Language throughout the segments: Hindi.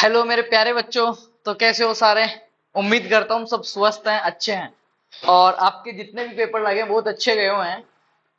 हेलो मेरे प्यारे बच्चों। तो कैसे हो सारे? उम्मीद करता हूँ सब स्वस्थ हैं, अच्छे हैं और आपके जितने भी पेपर लगे बहुत अच्छे गए हुए हैं।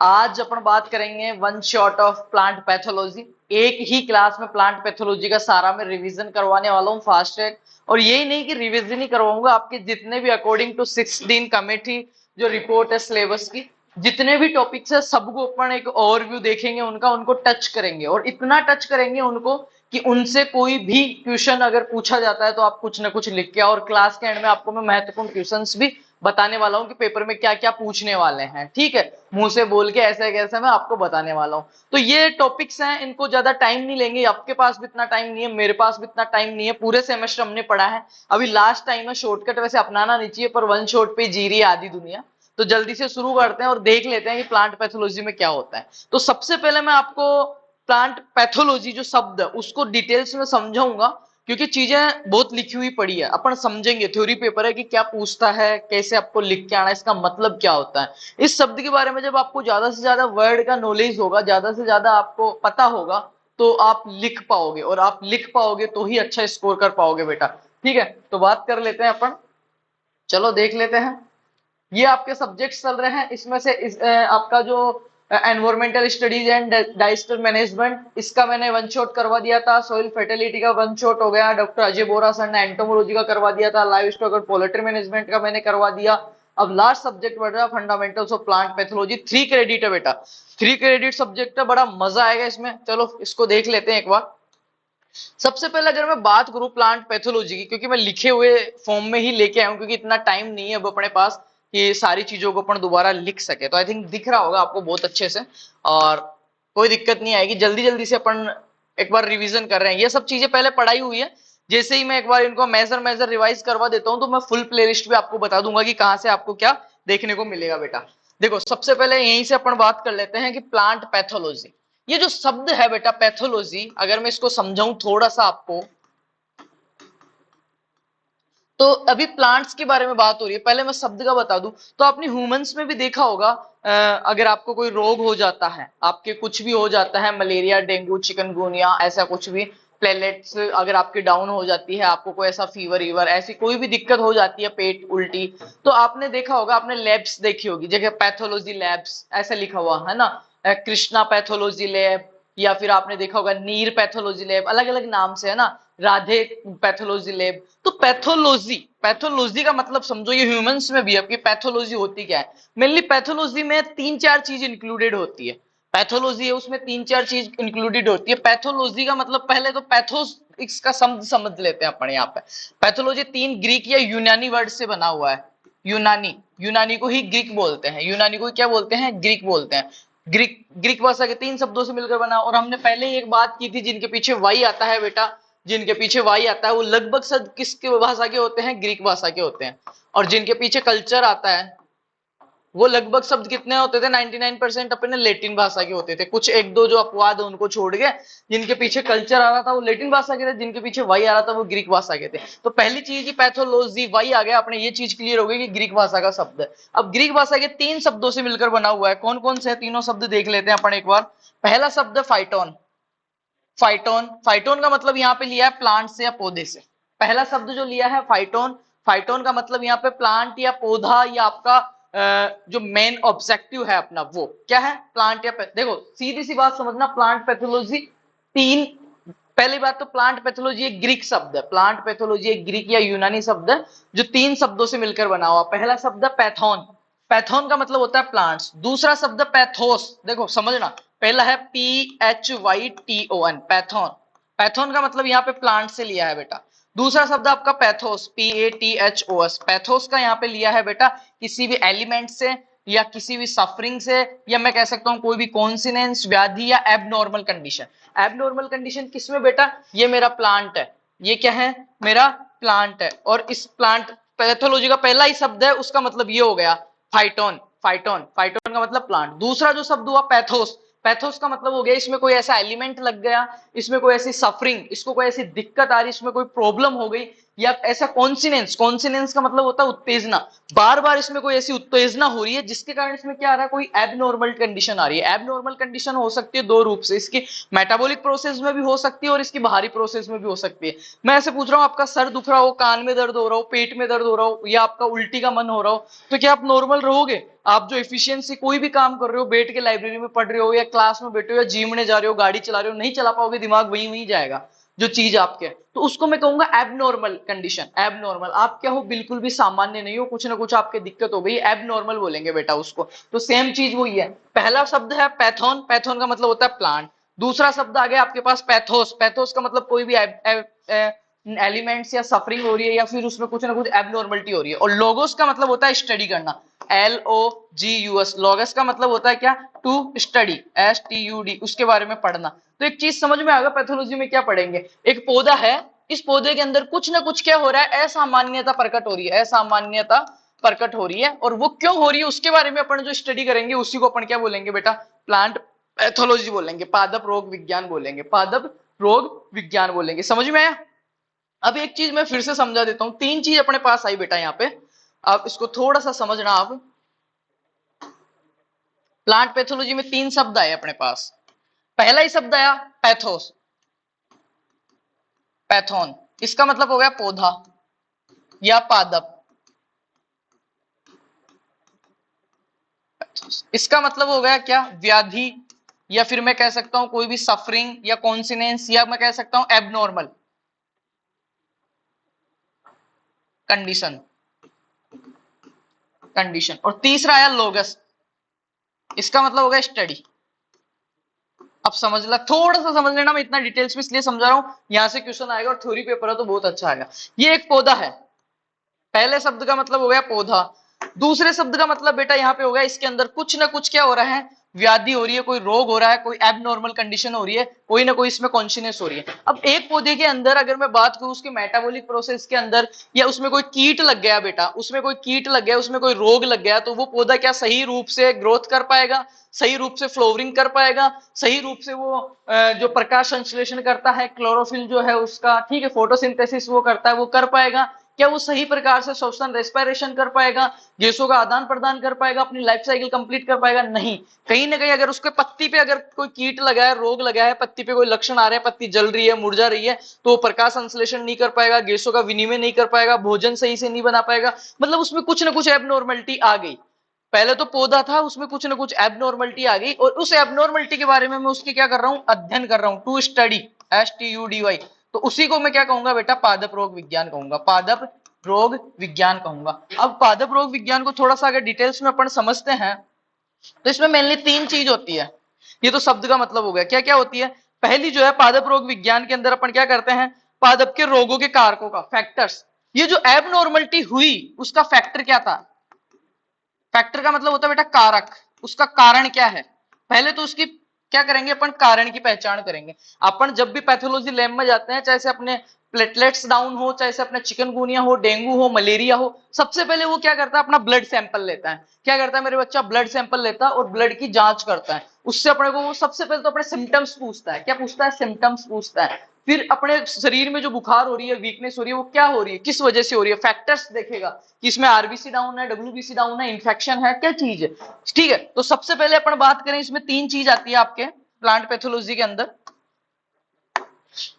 आज अपन बात करेंगे one shot of plant pathology. एक ही क्लास में प्लांट पैथोलॉजी का सारा मैं रिवीजन करवाने वाला हूँ, फास्ट ट्रैक। और यही नहीं कि रिवीजन ही करवाऊंगा, आपके जितने भी अकॉर्डिंग टू 16 कमेटी जो रिपोर्ट है सिलेबस की, जितने भी टॉपिक्स है सबको अपन एक ओवरव्यू देखेंगे, उनका उनको टच करेंगे और इतना टच करेंगे उनको कि उनसे कोई भी क्वेश्चन अगर पूछा जाता है तो आप कुछ ना कुछ लिख के, और क्लास के एंड में आपको मैं महत्वपूर्ण क्वेश्चंस भी बताने वाला हूं कि पेपर में क्या क्या पूछने वाले हैं। ठीक है, मुंह से बोल के ऐसे कैसे मैं आपको बताने वाला हूं। तो ये टॉपिक्स हैं, इनको ज्यादा टाइम नहीं लेंगे, आपके पास भी इतना टाइम नहीं है, मेरे पास भी इतना टाइम नहीं है। पूरे सेमेस्टर हमने पढ़ा है, अभी लास्ट टाइम है। शॉर्टकट वैसे अपनाना नहीं चाहिए, पर वन शॉट पे जी रही है आधी दुनिया। तो जल्दी से शुरू करते हैं और देख लेते हैं कि प्लांट पैथोलॉजी में क्या होता है। तो सबसे पहले मैं आपको प्लांट पैथोलॉजी जो शब्द है उसको डिटेल्स में समझाऊंगा, क्योंकि चीजें बहुत लिखी हुई पड़ी है, अपन समझेंगे। थ्योरी पेपर है कि क्या पूछता है, कैसे आपको लिख के आना है, इसका मतलब क्या होता है। इस शब्द के बारे में जब आपको ज्यादा से ज्यादा वर्ड का नॉलेज होगा, ज्यादा से ज्यादा आपको पता होगा, तो आप लिख पाओगे, और आप लिख पाओगे तो ही अच्छा स्कोर कर पाओगे बेटा। ठीक है, तो बात कर लेते हैं अपन। चलो देख लेते हैं। ये आपके सब्जेक्ट्स चल रहे हैं, इसमें से आपका जो environmental studies and digester management, इसका मैंने वन शॉट करवा दिया था। सॉइल फर्टिलिटी का वन शॉट हो गया, डॉक्टर अजय बोरा सर ने एंटोमोलॉजी का करवा दिया था। लाइव स्टॉक और पोल्ट्री मैनेजमेंट का मैंने करवा दिया। अब लास्ट सब्जेक्ट बढ़ रहा है fundamentals of plant pathology. 3 credit है बेटा, 3 क्रेडिट सब्जेक्ट है, बड़ा मजा आएगा इसमें। चलो इसको देख लेते हैं एक बार। सबसे पहले अगर मैं बात करूं प्लांट पैथोलॉजी की, क्योंकि मैं लिखे हुए फॉर्म में ही लेके आया हूं, क्योंकि इतना टाइम नहीं है अब अपने पास कि सारी चीजों को अपन दोबारा लिख सके। तो आई थिंक दिख रहा होगा आपको बहुत अच्छे से, और कोई दिक्कत नहीं आएगी। जल्दी जल्दी से अपन एक बार रिवीजन कर रहे हैं, ये सब चीजें पहले पढ़ाई हुई है। जैसे ही मैं एक बार इनको मेजर मेजर रिवाइज करवा देता हूं, तो मैं फुल प्ले लिस्ट भी आपको बता दूंगा कि कहां से आपको क्या देखने को मिलेगा बेटा। देखो सबसे पहले यहीं से अपन बात कर लेते हैं कि प्लांट पैथोलॉजी, ये जो शब्द है बेटा पैथोलॉजी, अगर मैं इसको समझाऊं थोड़ा सा आपको, तो अभी प्लांट्स के बारे में बात हो रही है, पहले मैं शब्द का बता दूं। तो आपने ह्यूमंस में भी देखा होगा, अगर आपको कोई रोग हो जाता है, आपके कुछ भी हो जाता है, मलेरिया, डेंगू, चिकनगुनिया, ऐसा कुछ भी, प्लेटलेट्स अगर आपकी डाउन हो जाती है, आपको कोई ऐसा फीवर ईवर ऐसी कोई भी दिक्कत हो जाती है, पेट उल्टी, तो आपने देखा होगा, आपने लैब्स देखी होगी, जगह पैथोलॉजी लैब्स ऐसा लिखा हुआ है ना, कृष्णा पैथोलॉजी लैब, या फिर आपने देखा होगा नीर पैथोलॉजी लैब, अलग अलग नाम से है ना, राधे पैथोलॉजी लैब। तो पैथोलॉजी, पैथोलॉजी का मतलब समझो, ये ह्यूमंस में भी है। आपकी पैथोलॉजी होती क्या है? मेनली पैथोलॉजी में 3-4 चीज इंक्लूडेड होती है। पैथोलॉजी है उसमें 3-4 चीज इंक्लूडेड होती है। पैथोलॉजी का मतलब, पहले तो पैथोस इसका शब्द समझ लेते हैं अपन यहाँ पे। पैथोलॉजी 3 ग्रीक या यूनानी वर्ड से बना हुआ है। यूनानी, यूनानी को ही ग्रीक बोलते हैं, यूनानी को क्या बोलते हैं? ग्रीक बोलते हैं। ग्रीक, ग्रीक भाषा के 3 शब्दों से मिलकर बना। और हमने पहले ही एक बात की थी, जिनके पीछे वाई आता है बेटा, जिनके पीछे वाई आता है वो लगभग सब किसके भाषा के होते हैं? ग्रीक भाषा के होते हैं। और जिनके पीछे कल्चर आता है वो लगभग शब्द कितने होते थे? 99% अपने लेटिन भाषा के होते थे। कुछ एक दो जो अपवाद है उनको छोड़ के, जिनके पीछे कल्चर आ रहा था वो लेटिन भाषा के थे, जिनके पीछे वाई आ रहा था वो ग्रीक भाषा के थे। तो पहली चीज ही पैथोलॉजी, वाई आ गया, अपने ये चीज क्लियर हो गई कि ग्रीक भाषा का शब्द है। अब ग्रीक भाषा के 3 शब्दों से मिलकर बना हुआ है। कौन कौन से है तीनों शब्द देख लेते हैं अपन एक बार। पहला शब्द फाइटोन। फाइटोन, फाइटोन का मतलब यहाँ पे लिया है प्लांट से या पौधे से। पहला शब्द जो लिया है फाइटोन, फाइटोन का मतलब यहाँ पे प्लांट या पौधा, या आपका जो मेन ऑब्जेक्टिव है अपना वो क्या है? प्लांट या देखो सीधी सी बात समझना, प्लांट पैथोलॉजी 3, पहली बात तो प्लांट पैथोलॉजी एक ग्रीक शब्द है। प्लांट पैथोलॉजी एक ग्रीक या यूनानी शब्द है जो 3 शब्दों से मिलकर बना हुआ। पहला शब्द है पैथोन, पैथोन का मतलब होता है प्लांट्स। दूसरा शब्द पैथोस, देखो समझना, पहला है PHYTON, पैथोन, पैथोन का मतलब यहाँ पे प्लांट से लिया है बेटा। दूसरा शब्द आपका पैथोस, PATHOS, पैथोस का यहाँ पे लिया है बेटा किसी भी एलिमेंट से, या किसी भी सफरिंग से, या मैं कह सकता हूं कोई भी कॉन्सिनेंस, व्याधि या एबनॉर्मल कंडीशन। एबनॉर्मल कंडीशन किसमें बेटा? ये मेरा प्लांट है, ये क्या है? मेरा प्लांट है। और इस प्लांट पैथोलॉजी का पहला ही शब्द है, उसका मतलब ये हो गया फाइटोन, फाइटोन, फाइटोन का मतलब प्लांट। दूसरा जो शब्द हुआ पैथोस, पैथोस का मतलब हो गया इसमें कोई ऐसा एलिमेंट लग गया, इसमें कोई ऐसी सफरिंग, इसको कोई ऐसी दिक्कत आ रही, इसमें कोई प्रॉब्लम हो गई या ऐसा कॉन्सिनेंस, कॉन्सिनेंस का मतलब होता है उत्तेजना, बार बार इसमें कोई ऐसी उत्तेजना हो रही है जिसके कारण इसमें क्या आ रहा है, कोई एबनॉर्मल कंडीशन आ रही है। एबनॉर्मल कंडीशन हो सकती है दो रूप से, इसकी मेटाबॉलिक प्रोसेस में भी हो सकती है और इसकी बाहरी प्रोसेस में भी हो सकती है। मैं ऐसे पूछ रहा हूँ, आपका सर दुख रहा हो, कान में दर्द हो रहा हो, पेट में दर्द हो रहा हो, या आपका उल्टी का मन हो रहा हो, तो क्या आप नॉर्मल रहोगे? आप जो एफिशिएंसी कोई भी काम कर रहे हो, बैठ के लाइब्रेरी में पढ़ रहे हो या क्लास में बैठे हो या जिम में जा रहे हो, गाड़ी चला रहे हो, नहीं चला पाओगे, दिमाग वहीं वहीं जाएगा जो चीज आपके, तो उसको मैं कहूंगा एबनॉर्मल कंडीशन। एबनॉर्मल, आप क्या हो, बिल्कुल भी सामान्य नहीं हो, कुछ ना कुछ आपके दिक्कत हो गई, एबनॉर्मल बोलेंगे बेटा उसको। तो सेम चीज वही है। पहला शब्द है पैथोन, पैथोन का मतलब होता है प्लांट। दूसरा शब्द आ गया आपके पास पैथोस, पैथोस का मतलब कोई भी एलिमेंट्स या सफरिंग हो रही है या फिर उसमें कुछ ना कुछ एबनॉर्मलिटी हो रही है। और लोगोस का मतलब होता है स्टडी करना, LOGUS, लोगस का मतलब होता है क्या, टू स्टडी, STUD, उसके बारे में पढ़ना। तो एक चीज समझ में आ गया पैथोलॉजी में क्या पढ़ेंगे, एक पौधा है, इस पौधे के अंदर कुछ ना कुछ क्या हो रहा है, असामान्यता प्रकट हो रही है, असामान्यता प्रकट हो रही है, और वो क्यों हो रही है उसके बारे में अपन जो स्टडी करेंगे उसी को अपन क्या बोलेंगे बेटा, प्लांट पैथोलॉजी बोलेंगे, पादप रोग विज्ञान बोलेंगे, पादप रोग विज्ञान बोलेंगे। समझ में आया? अब एक चीज मैं फिर से समझा देता हूं, तीन चीज अपने पास आई बेटा यहाँ पे, आप इसको थोड़ा सा समझना। आप प्लांट पैथोलॉजी में तीन शब्द आए अपने पास। पहला ही शब्द आया पैथोस, पैथोन, इसका मतलब हो गया पौधा या पादप। इसका मतलब हो गया क्या, व्याधि, या फिर मैं कह सकता हूं कोई भी सफरिंग या कॉन्सिनेंस, या मैं कह सकता हूं एबनॉर्मल कंडीशन, कंडीशन। और तीसरा आया लोगस, इसका मतलब हो गया स्टडी। अब समझ ला, थोड़ा सा समझ लेना, मैं इतना डिटेल्स में इसलिए समझा रहा हूं, यहां से क्वेश्चन आएगा और थ्योरी पेपर है तो बहुत अच्छा आएगा। ये एक पौधा है, पहले शब्द का मतलब हो गया पौधा। दूसरे शब्द का मतलब बेटा यहाँ पे हो गया, इसके अंदर कुछ ना कुछ क्या हो रहा है, व्याधि हो रही है, कोई रोग हो रहा है, कोई एबनॉर्मल कंडीशन हो रही है, कोई ना कोई इसमें कॉन्शियस हो रही है। अब एक पौधे के अंदर अगर मैं बात करूं उसके मेटाबॉलिक प्रोसेस के अंदर, या उसमें कोई कीट लग गया बेटा, उसमें कोई कीट लग गया, उसमें कोई रोग लग गया, तो वो पौधा क्या सही रूप से ग्रोथ कर पाएगा, सही रूप से फ्लोवरिंग कर पाएगा, सही रूप से वो जो प्रकाश संश्लेषण करता है, क्लोरोफिल जो है उसका, ठीक है, फोटोसिंथेसिस वो करता है, वो कर पाएगा क्या, वो सही प्रकार से श्वसन रेस्पिरेशन कर पाएगा, गैसों का आदान प्रदान कर पाएगा, अपनी लाइफ साइकिल कंप्लीट कर पाएगा? नहीं। कहीं ना कहीं अगर उसके पत्ती पे अगर कोई कीट लगा है, रोग लगा है, पत्ती पे कोई लक्षण आ रहे हैं, पत्ती जल रही है, मुरझा रही है, तो वो प्रकाश संश्लेषण नहीं कर पाएगा, गैसों का विनिमय नहीं कर पाएगा, भोजन सही से नहीं बना पाएगा, मतलब उसमें कुछ ना कुछ एबनॉर्मलिटी आ गई। पहले तो पौधा था, उसमें कुछ ना कुछ एबनॉर्मलिटी आ गई, और उस एबनॉर्मलिटी के बारे में मैं उसकी क्या कर रहा हूं, अध्ययन कर रहा हूं, टू स्टडी, STUDY। तो उसी को मैं क्या कहूंगा बेटा, पादप रोग विज्ञान कहूंगा, पादप रोग विज्ञान कहूंगा। अब पादप रोग विज्ञान को थोड़ा सा अगर डिटेल्स में अपन समझते हैं, तो इसमें मेनली तीन चीज होती है। ये तो शब्द का मतलब हो गया, क्या क्या होती है। पहली जो है, पादप रोग विज्ञान के अंदर अपन क्या करते हैं, पादप के रोगों के कारकों का, फैक्टर्स, ये जो एबनॉर्मलिटी हुई उसका फैक्टर क्या था। फैक्टर का मतलब होता है बेटा कारक, उसका कारण क्या है। पहले तो उसकी क्या करेंगे अपन, कारण की पहचान करेंगे। अपन जब भी पैथोलॉजी लैब में जाते हैं, चाहे से अपने प्लेटलेट्स डाउन हो, चाहे से अपने चिकनगुनिया हो, डेंगू हो, मलेरिया हो, सबसे पहले वो क्या करता है, अपना ब्लड सैंपल लेता है। क्या करता है मेरे बच्चा, ब्लड सैंपल लेता है और ब्लड की जांच करता है। उससे अपने को वो सबसे पहले तो अपने सिम्टम्स पूछता है। क्या पूछता है, सिम्टम्स पूछता है। फिर अपने शरीर में जो बुखार हो रही है, वीकनेस हो रही है, वो क्या हो रही है, किस वजह से हो रही है, फैक्टर्स देखेगा कि इसमें आरबीसी डाउन है, WBC डाउन है, इन्फेक्शन है, क्या चीज है। ठीक है, तो सबसे पहले अपन बात करें, इसमें तीन चीज आती है आपके प्लांट पैथोलॉजी के अंदर।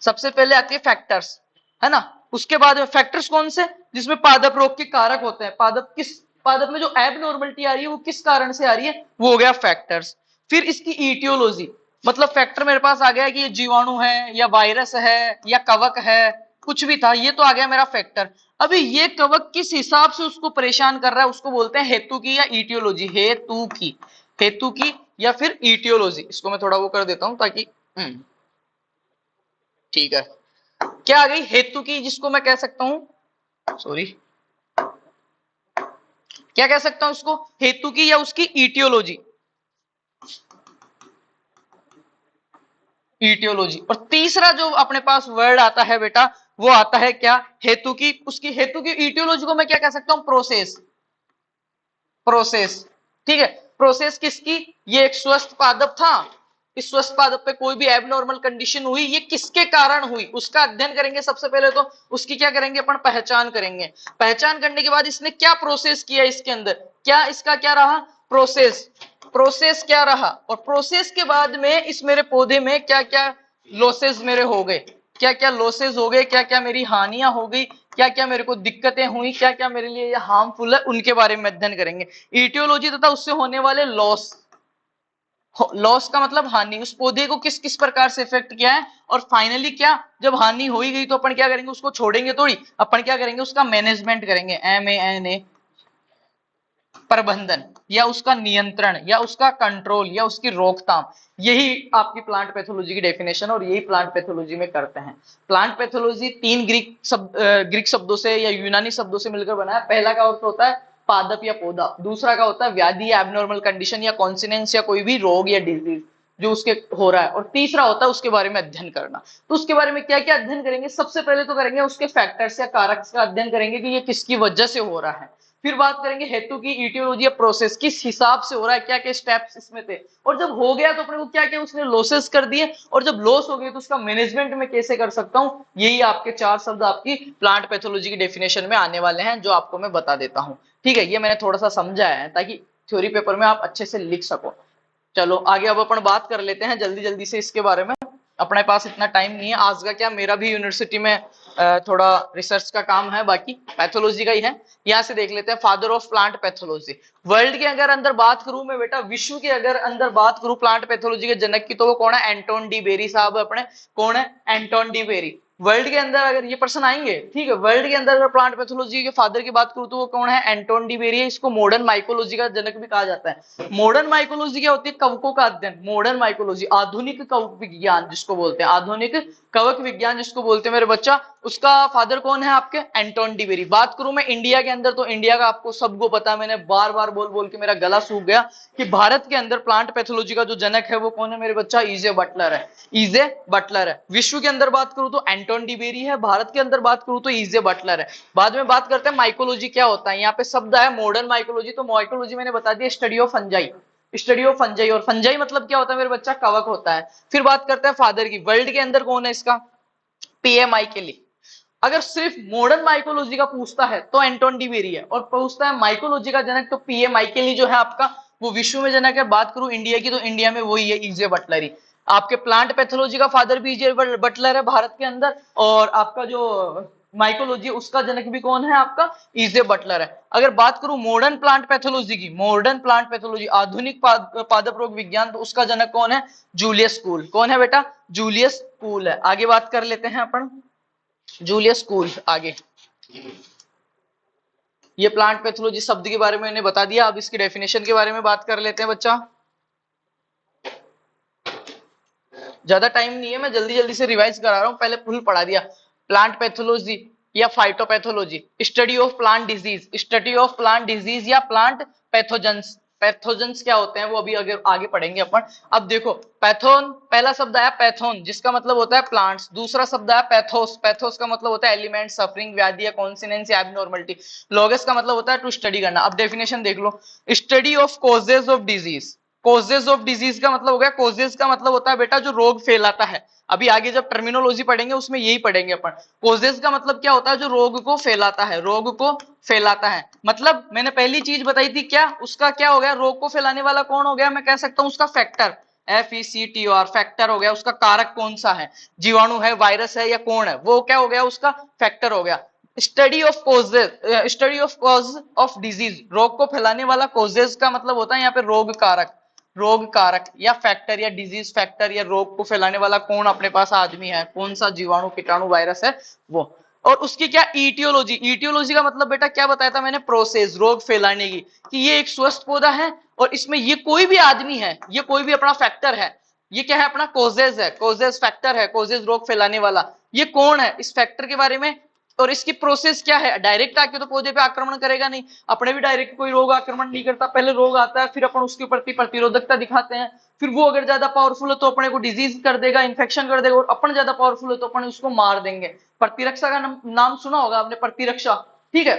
सबसे पहले आती है फैक्टर्स, है ना। उसके बाद फैक्टर्स कौन से, जिसमें पादप रोग के कारक होते हैं, पादप में जो एबनॉर्मलिटी आ रही है वो किस कारण से आ रही है, वो हो गया फैक्टर्स। फिर इसकी ईटियोलॉजी, मतलब फैक्टर मेरे पास आ गया कि ये जीवाणु है या वायरस है या कवक है, कुछ भी था, ये तो आ गया मेरा फैक्टर। अभी ये कवक किस हिसाब से उसको परेशान कर रहा है, उसको बोलते हैं हेतु की या ईटियोलॉजी, हेतु की या फिर ईटियोलॉजी। इसको मैं थोड़ा वो कर देता हूं ताकि ठीक है। क्या आ गई, हेतु की, जिसको मैं कह सकता हूं, सॉरी, क्या कह सकता हूं उसको, हेतु की या उसकी ईटियोलॉजी, ईटियोलॉजी। और तीसरा जो अपने पास वर्ड आता है बेटा, वो आता है क्या, हेतु की, उसकी हेतु की ईटियोलॉजी को मैं क्या कह सकता हूं, प्रोसेस, प्रोसेस। ठीक है, प्रोसेस किसकी, ये एक स्वस्थ पादप था, इस स्वस्थ पादप पे कोई भी एबनॉर्मल कंडीशन हुई, ये किसके कारण हुई उसका अध्ययन करेंगे। सबसे पहले तो उसकी क्या करेंगे अपन, पहचान करेंगे। पहचान करने के बाद इसने क्या प्रोसेस किया इसके अंदर, क्या इसका क्या रहा प्रोसेस, प्रोसेस क्या रहा, और प्रोसेस के बाद में इस मेरे पौधे में क्या क्या लॉसेस मेरे हो गए, क्या क्या लॉसेस हो गए, क्या क्या मेरी हानियां हो गई, क्या क्या मेरे को दिक्कतें हुई, क्या क्या मेरे लिए ये हार्मफुल है, उनके बारे में अध्ययन करेंगे। ईटियोलॉजी तथा उससे होने वाले लॉस, लॉस का मतलब हानि, उस पौधे को किस किस प्रकार से इफेक्ट किया है, और फाइनली क्या, जब हानि हो ही गई तो अपन क्या करेंगे, उसको छोड़ेंगे थोड़ी, अपन क्या करेंगे उसका मैनेजमेंट करेंगे, MANA, प्रबंधन या उसका नियंत्रण या उसका कंट्रोल या उसकी रोकथाम। यही आपकी प्लांट पैथोलॉजी की डेफिनेशन, और यही प्लांट पैथोलॉजी में करते हैं। प्लांट पैथोलॉजी 3 ग्रीक शब्दों से या यूनानी शब्दों से मिलकर बना है। पहला का अर्थ होता है पादप या पौधा, दूसरा का होता है व्याधि या एबनॉर्मल कंडीशन या कॉन्सिनेंस या कोई भी रोग या डिजीज जो उसके हो रहा है, और तीसरा होता है उसके बारे में अध्ययन करना। तो उसके बारे में क्या क्या अध्ययन करेंगे, सबसे पहले तो करेंगे उसके फैक्टर्स या कारक का अध्ययन करेंगे कि ये किसकी वजह से हो रहा है। फिर बात करेंगे हेतु की, ईटियोलॉजी प्रोसेस किस हिसाब से हो रहा है, क्या क्या स्टेप्स इसमें थे, और जब हो गया तो अपने को क्या क्या उसने लॉसेस कर दिए, और जब लॉस हो गए तो उसका मैनेजमेंट में कैसे कर सकता हूं। यही आपके 4 शब्द आपकी प्लांट पैथोलॉजी की डेफिनेशन में आने वाले हैं, जो आपको मैं बता देता हूं। ठीक है, ये मैंने थोड़ा सा समझाया है ताकि थ्योरी पेपर में आप अच्छे से लिख सको। चलो आगे अब अपन बात कर लेते हैं जल्दी जल्दी से इसके बारे में, अपने पास इतना टाइम नहीं है आज का, क्या मेरा भी यूनिवर्सिटी में थोड़ा रिसर्च का काम है, बाकी पैथोलॉजी का ही है। यहाँ से देख लेते हैं father of plant pathology. World के अगर अंदर बात करूं मैं बेटा, विश्व के अगर अंदर बात करूं प्लांट पैथोलॉजी के जनक की, तो वो कौन है, एंटोन डी बेरी साहब अपने, कौन है, एंटोन डी बेरी। वर्ल्ड के अंदर अगर ये पर्सन आएंगे, ठीक है, वर्ल्ड के अंदर अगर प्लांट पैथोलॉजी के फादर की बात करूं तो वो कौन है, एंटोन डी बेरी है। इसको मॉडर्न माइकोलॉजी का जनक भी कहा जाता है। मॉडर्न माइकोलॉजी क्या होती है, कवकों का अध्ययन। मॉडर्न माइकोलॉजी आधुनिक कवक विज्ञान जिसको बोलते हैं, आधुनिक कवक विज्ञान जिसको बोलते हैं मेरे बच्चा, उसका फादर कौन है आपके, एंटोन डी बेरी। बात करूं मैं इंडिया के अंदर, तो इंडिया का आपको सबको पता है, मैंने बार बार बोल बोल के मेरा गला सूख गया कि भारत के अंदर प्लांट पैथोलॉजी का जो जनक है वो कौन है मेरे बच्चा, इजे बटलर है, इजे बटलर है। विश्व के अंदर बात करूं तो एंटोन डी बेरी है, भारत के अंदर बात करूं तो इजे बटलर है। बाद में बात करते हैं माइकोलॉजी क्या होता है। यहाँ पे शब्द है मॉडर्न माइकोलॉजी, तो माइकोलॉजी मैंने बता दिया study of fungi, study of fungi, और फंजाई मतलब क्या होता है मेरे बच्चा, कवक होता है। फिर बात करते हैं फादर की, वर्ल्ड के अंदर कौन है इसका, PMI के लिए। अगर सिर्फ मॉडर्न माइकोलॉजी का पूछता है तो एंटोन डी बेरी है, और पूछता है माइकोलॉजी का जनक तो PMI के लिए जो है आपका वो विश्व में जनक है। बात करूं इंडिया की तो इंडिया में वही है, इजे बटलर ही। आपके प्लांट पैथोलॉजी का फादर भी इजे बटलर है भारत के अंदर, और आपका जो माइकोलॉजी उसका जनक भी कौन है आपका, इजे बटलर है। अगर बात करूं मॉडर्न प्लांट पैथोलॉजी की, मॉडर्न प्लांट पैथोलॉजी आधुनिक पादप रोग विज्ञान, तो उसका जनक कौन है, जूलियस कूल। कौन है बेटा, जूलियस कूल है। आगे बात कर लेते हैं अपन जूलियस कूल। आगे ये प्लांट पैथोलॉजी शब्द के बारे में मैंने बता दिया, अब इसकी डेफिनेशन के बारे में बात कर लेते हैं बच्चा। ज्यादा टाइम नहीं है, मैं जल्दी जल्दी से रिवाइज करा रहा हूं, पहले फुल पढ़ा दिया। प्लांट पैथोलॉजी या phytopathology, study of plant disease, study of plant disease या प्लांट पैथोजेंस। पैथोजेंस क्या होते हैं वो अभी आगे पढ़ेंगे अपन। अब देखो पैथोन, पहला शब्द आया पैथोन जिसका मतलब होता है प्लांट्स, दूसरा शब्द आया पैथोस, पैथोस का मतलब होता है एलिमेंट, सफरिंग, व्याधि या कॉन्सिनेंस या एबनॉर्मलिटी। लोगस का मतलब होता है टू स्टडी करना। अब डेफिनेशन देख लो, study of causes of disease. Causes of disease का मतलब हो गया, कॉजेज का मतलब होता है बेटा जो रोग फैलाता है। अभी आगे जब टर्मिनोलॉजी पढ़ेंगे उसमें यही पढ़ेंगे अपन। कॉजेज का मतलब क्या होता है, जो रोग को फैलाता है, रोग को फैलाता है। मतलब मैंने पहली चीज बताई थी क्या, उसका क्या हो गया, रोग को फैलाने वाला कौन हो गया, मैं कह सकता हूं उसका फैक्टर, FECTOR, फैक्टर हो गया। उसका कारक कौन सा है, जीवाणु है, वायरस है या कौन है, वो क्या हो गया, उसका फैक्टर हो गया। Study of causes, study of cause of disease, रोग को फैलाने वाला कॉजेज का मतलब होता है यहाँ पे रोग कारक, रोग कारक या फैक्टर या डिजीज फैक्टर या रोग को फैलाने वाला कौन अपने पास आदमी है, कौन सा जीवाणु, कीटाणु, वायरस है वो। और उसकी क्या ईटियोलॉजी, ईटियोलॉजी का मतलब बेटा क्या बताया था मैंने, प्रोसेस, रोग फैलाने की, कि ये एक स्वस्थ पौधा है और इसमें ये कोई भी आदमी है, ये कोई भी अपना फैक्टर है, ये क्या है अपना कोजेज है, कोजेज फैक्टर है, कोजेज रोग फैलाने वाला, ये कौन है, इस फैक्टर के बारे में। और इसकी प्रोसेस क्या है, डायरेक्ट आके तो पौधे पे आक्रमण करेगा नहीं, अपने भी डायरेक्ट कोई रोग आक्रमण नहीं करता, पहले रोग आता है फिर अपन उसके प्रति प्रतिरोधकता दिखाते हैं, फिर वो अगर ज्यादा पावरफुल है तो अपने को डिजीज कर देगा, इन्फेक्शन कर देगा, और अपन ज्यादा पावरफुल है तो अपन उसको मार देंगे। प्रतिरक्षा का नाम सुना होगा आपने, प्रतिरक्षा, ठीक है।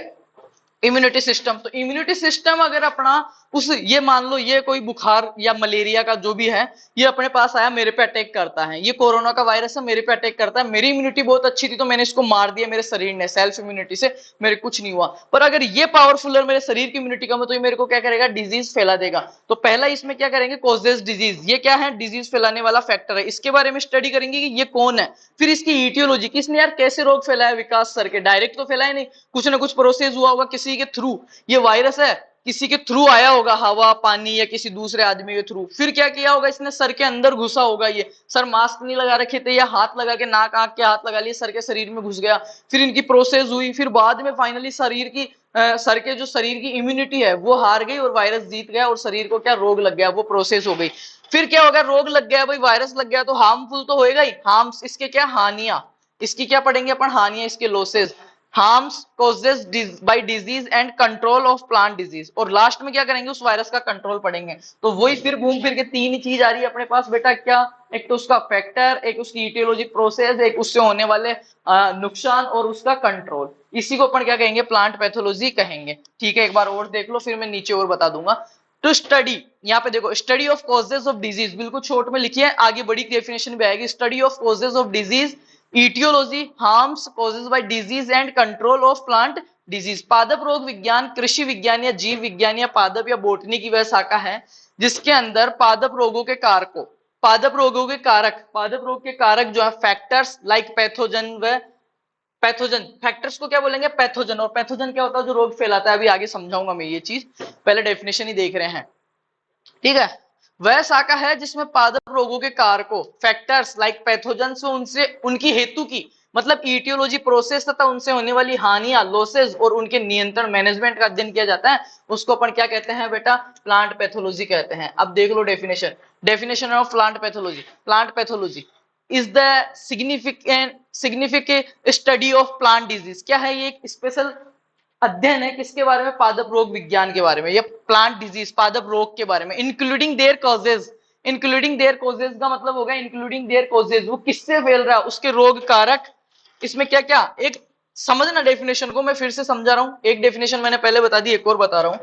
इम्यूनिटी सिस्टम, तो इम्यूनिटी सिस्टम अगर अपना उस, ये मान लो ये कोई बुखार या मलेरिया का जो भी है, ये अपने पास आया, मेरे पे अटैक करता है, ये कोरोना का वायरस है, मेरे पे अटैक करता है, मेरी इम्यूनिटी बहुत अच्छी थी तो मैंने इसको मार दिया मेरे शरीर ने, सेल्फ इम्यूनिटी से मेरे कुछ नहीं हुआ। पर अगर ये पावरफुल है, मेरे शरीर की इम्यूनिटी कम है, तो ये मेरे को क्या करेगा, डिजीज फैला देगा। तो पहला इसमें क्या करेंगे, कॉजेज डिजीज, ये क्या है, डिजीज फैलाने वाला फैक्टर है, इसके बारे में स्टडी करेंगे कि ये कौन है। फिर इसकी ईटियोलॉजी, किसने यार कैसे रोग फैलाया, विकास सर के, डायरेक्ट तो फैलाया नहीं, कुछ ना कुछ प्रोसेस हुआ होगा किसी के थ्रू, ये वायरस है किसी के थ्रू आया होगा, हवा पानी या किसी दूसरे आदमी के थ्रू, फिर क्या किया होगा इसने, सर के अंदर घुसा होगा, ये सर मास्क नहीं लगा रखे थे या हाथ लगा के नाक आंख के हाथ लगा लिए, सर के शरीर में घुस गया, फिर इनकी प्रोसेस हुई, फिर बाद में फाइनली शरीर की सर के जो शरीर की इम्यूनिटी है वो हार गई और वायरस जीत गया और शरीर को क्या रोग लग गया, वो प्रोसेस हो गई। फिर क्या होगा, रोग लग गया भाई, वायरस लग गया तो हार्मफुल तो होएगा ही, हार्म्स इसके क्या हानियां, इसकी क्या पढ़ेंगे अपन, हानियां इसके losses, harms causes by disease and control of plant disease, और लास्ट में क्या करेंगे, उस वायरस का कंट्रोल पढ़ेंगे। तो वही फिर घूम फिर के तीन ही चीज आ रही है अपने पास बेटा, क्या, एक तो उसका फैक्टर, एक उसकी इटियोलॉजी प्रोसेस, एक उससे होने वाले नुकसान और उसका कंट्रोल, इसी को अपन क्या कहेंगे, प्लांट पैथोलॉजी कहेंगे। ठीक है, एक बार और देख लो फिर मैं नीचे और बता दूंगा। टू स्टडी, यहाँ पे देखो, study of causes of disease बिल्कुल छोट में लिखी है, आगे बड़ी डेफिनेशन भी आएगी, study of causes of disease, etiology, harms causes by disease and control of plant disease। पादप रोग विज्ञान कृषि विज्ञान या जीव विज्ञान या पादप या बोटनी की वह शाखा है जिसके अंदर पादप रोगों के कारकों, पादप रोगों के कारक, पादप रोग के कारक जो है फैक्टर्स लाइक पैथोजन, व पैथोजन, फैक्टर्स को क्या बोलेंगे, पैथोजन, और पैथोजन क्या होता है, जो रोग फैलाता है, अभी आगे समझाऊंगा मैं ये चीज, पहले डेफिनेशन ही देख रहे हैं। ठीक है, वह शाखा है जिसमें पादप रोगों के कारकों फैक्टर्स लाइक पैथोजन से उनसे उनकी हेतु की, मतलब ईटियोलॉजी प्रोसेस तथा उनसे होने वाली हानियां लॉसेस और उनके नियंत्रण मैनेजमेंट का अध्ययन किया जाता है, उसको अपन क्या कहते हैं बेटा, प्लांट पैथोलॉजी कहते हैं। अब देख लो definition, definition of plant pathology, plant pathology is the significant study of plant disease, क्या है ये, एक स्पेशल अध्ययन है किसके बारे में, पादप रोग विज्ञान के बारे में, या प्लांट डिजीज पादप रोग के बारे में, including there causes, including there causes का मतलब होगा इंक्लूडिंग देयर कॉजेज, वो किससे फैल रहा है, उसके रोग कारक, इसमें क्या क्या, एक समझना डेफिनेशन को, मैं फिर से समझा रहा हूं, एक डेफिनेशन मैंने पहले बता दी, एक और बता रहा हूं।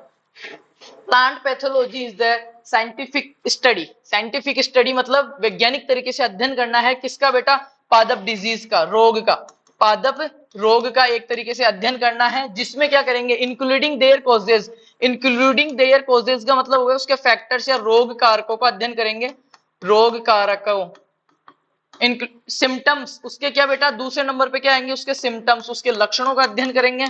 Plant pathology is the scientific study, scientific study मतलब वैज्ञानिक तरीके से अध्ययन करना है किसका बेटा, पादप डिजीज का, रोग का, पादप रोग का एक तरीके से अध्ययन करना है, जिसमें क्या करेंगे, including there causes, including there causes का मतलब होगा उसके फैक्टर्स या रोग कारकों का अध्ययन करेंगे, रोग कारकों, सिम्टम्स उसके क्या बेटा, दूसरे नंबर पे क्या आएंगे, उसके सिम्टम्स, उसके लक्षणों का अध्ययन करेंगे,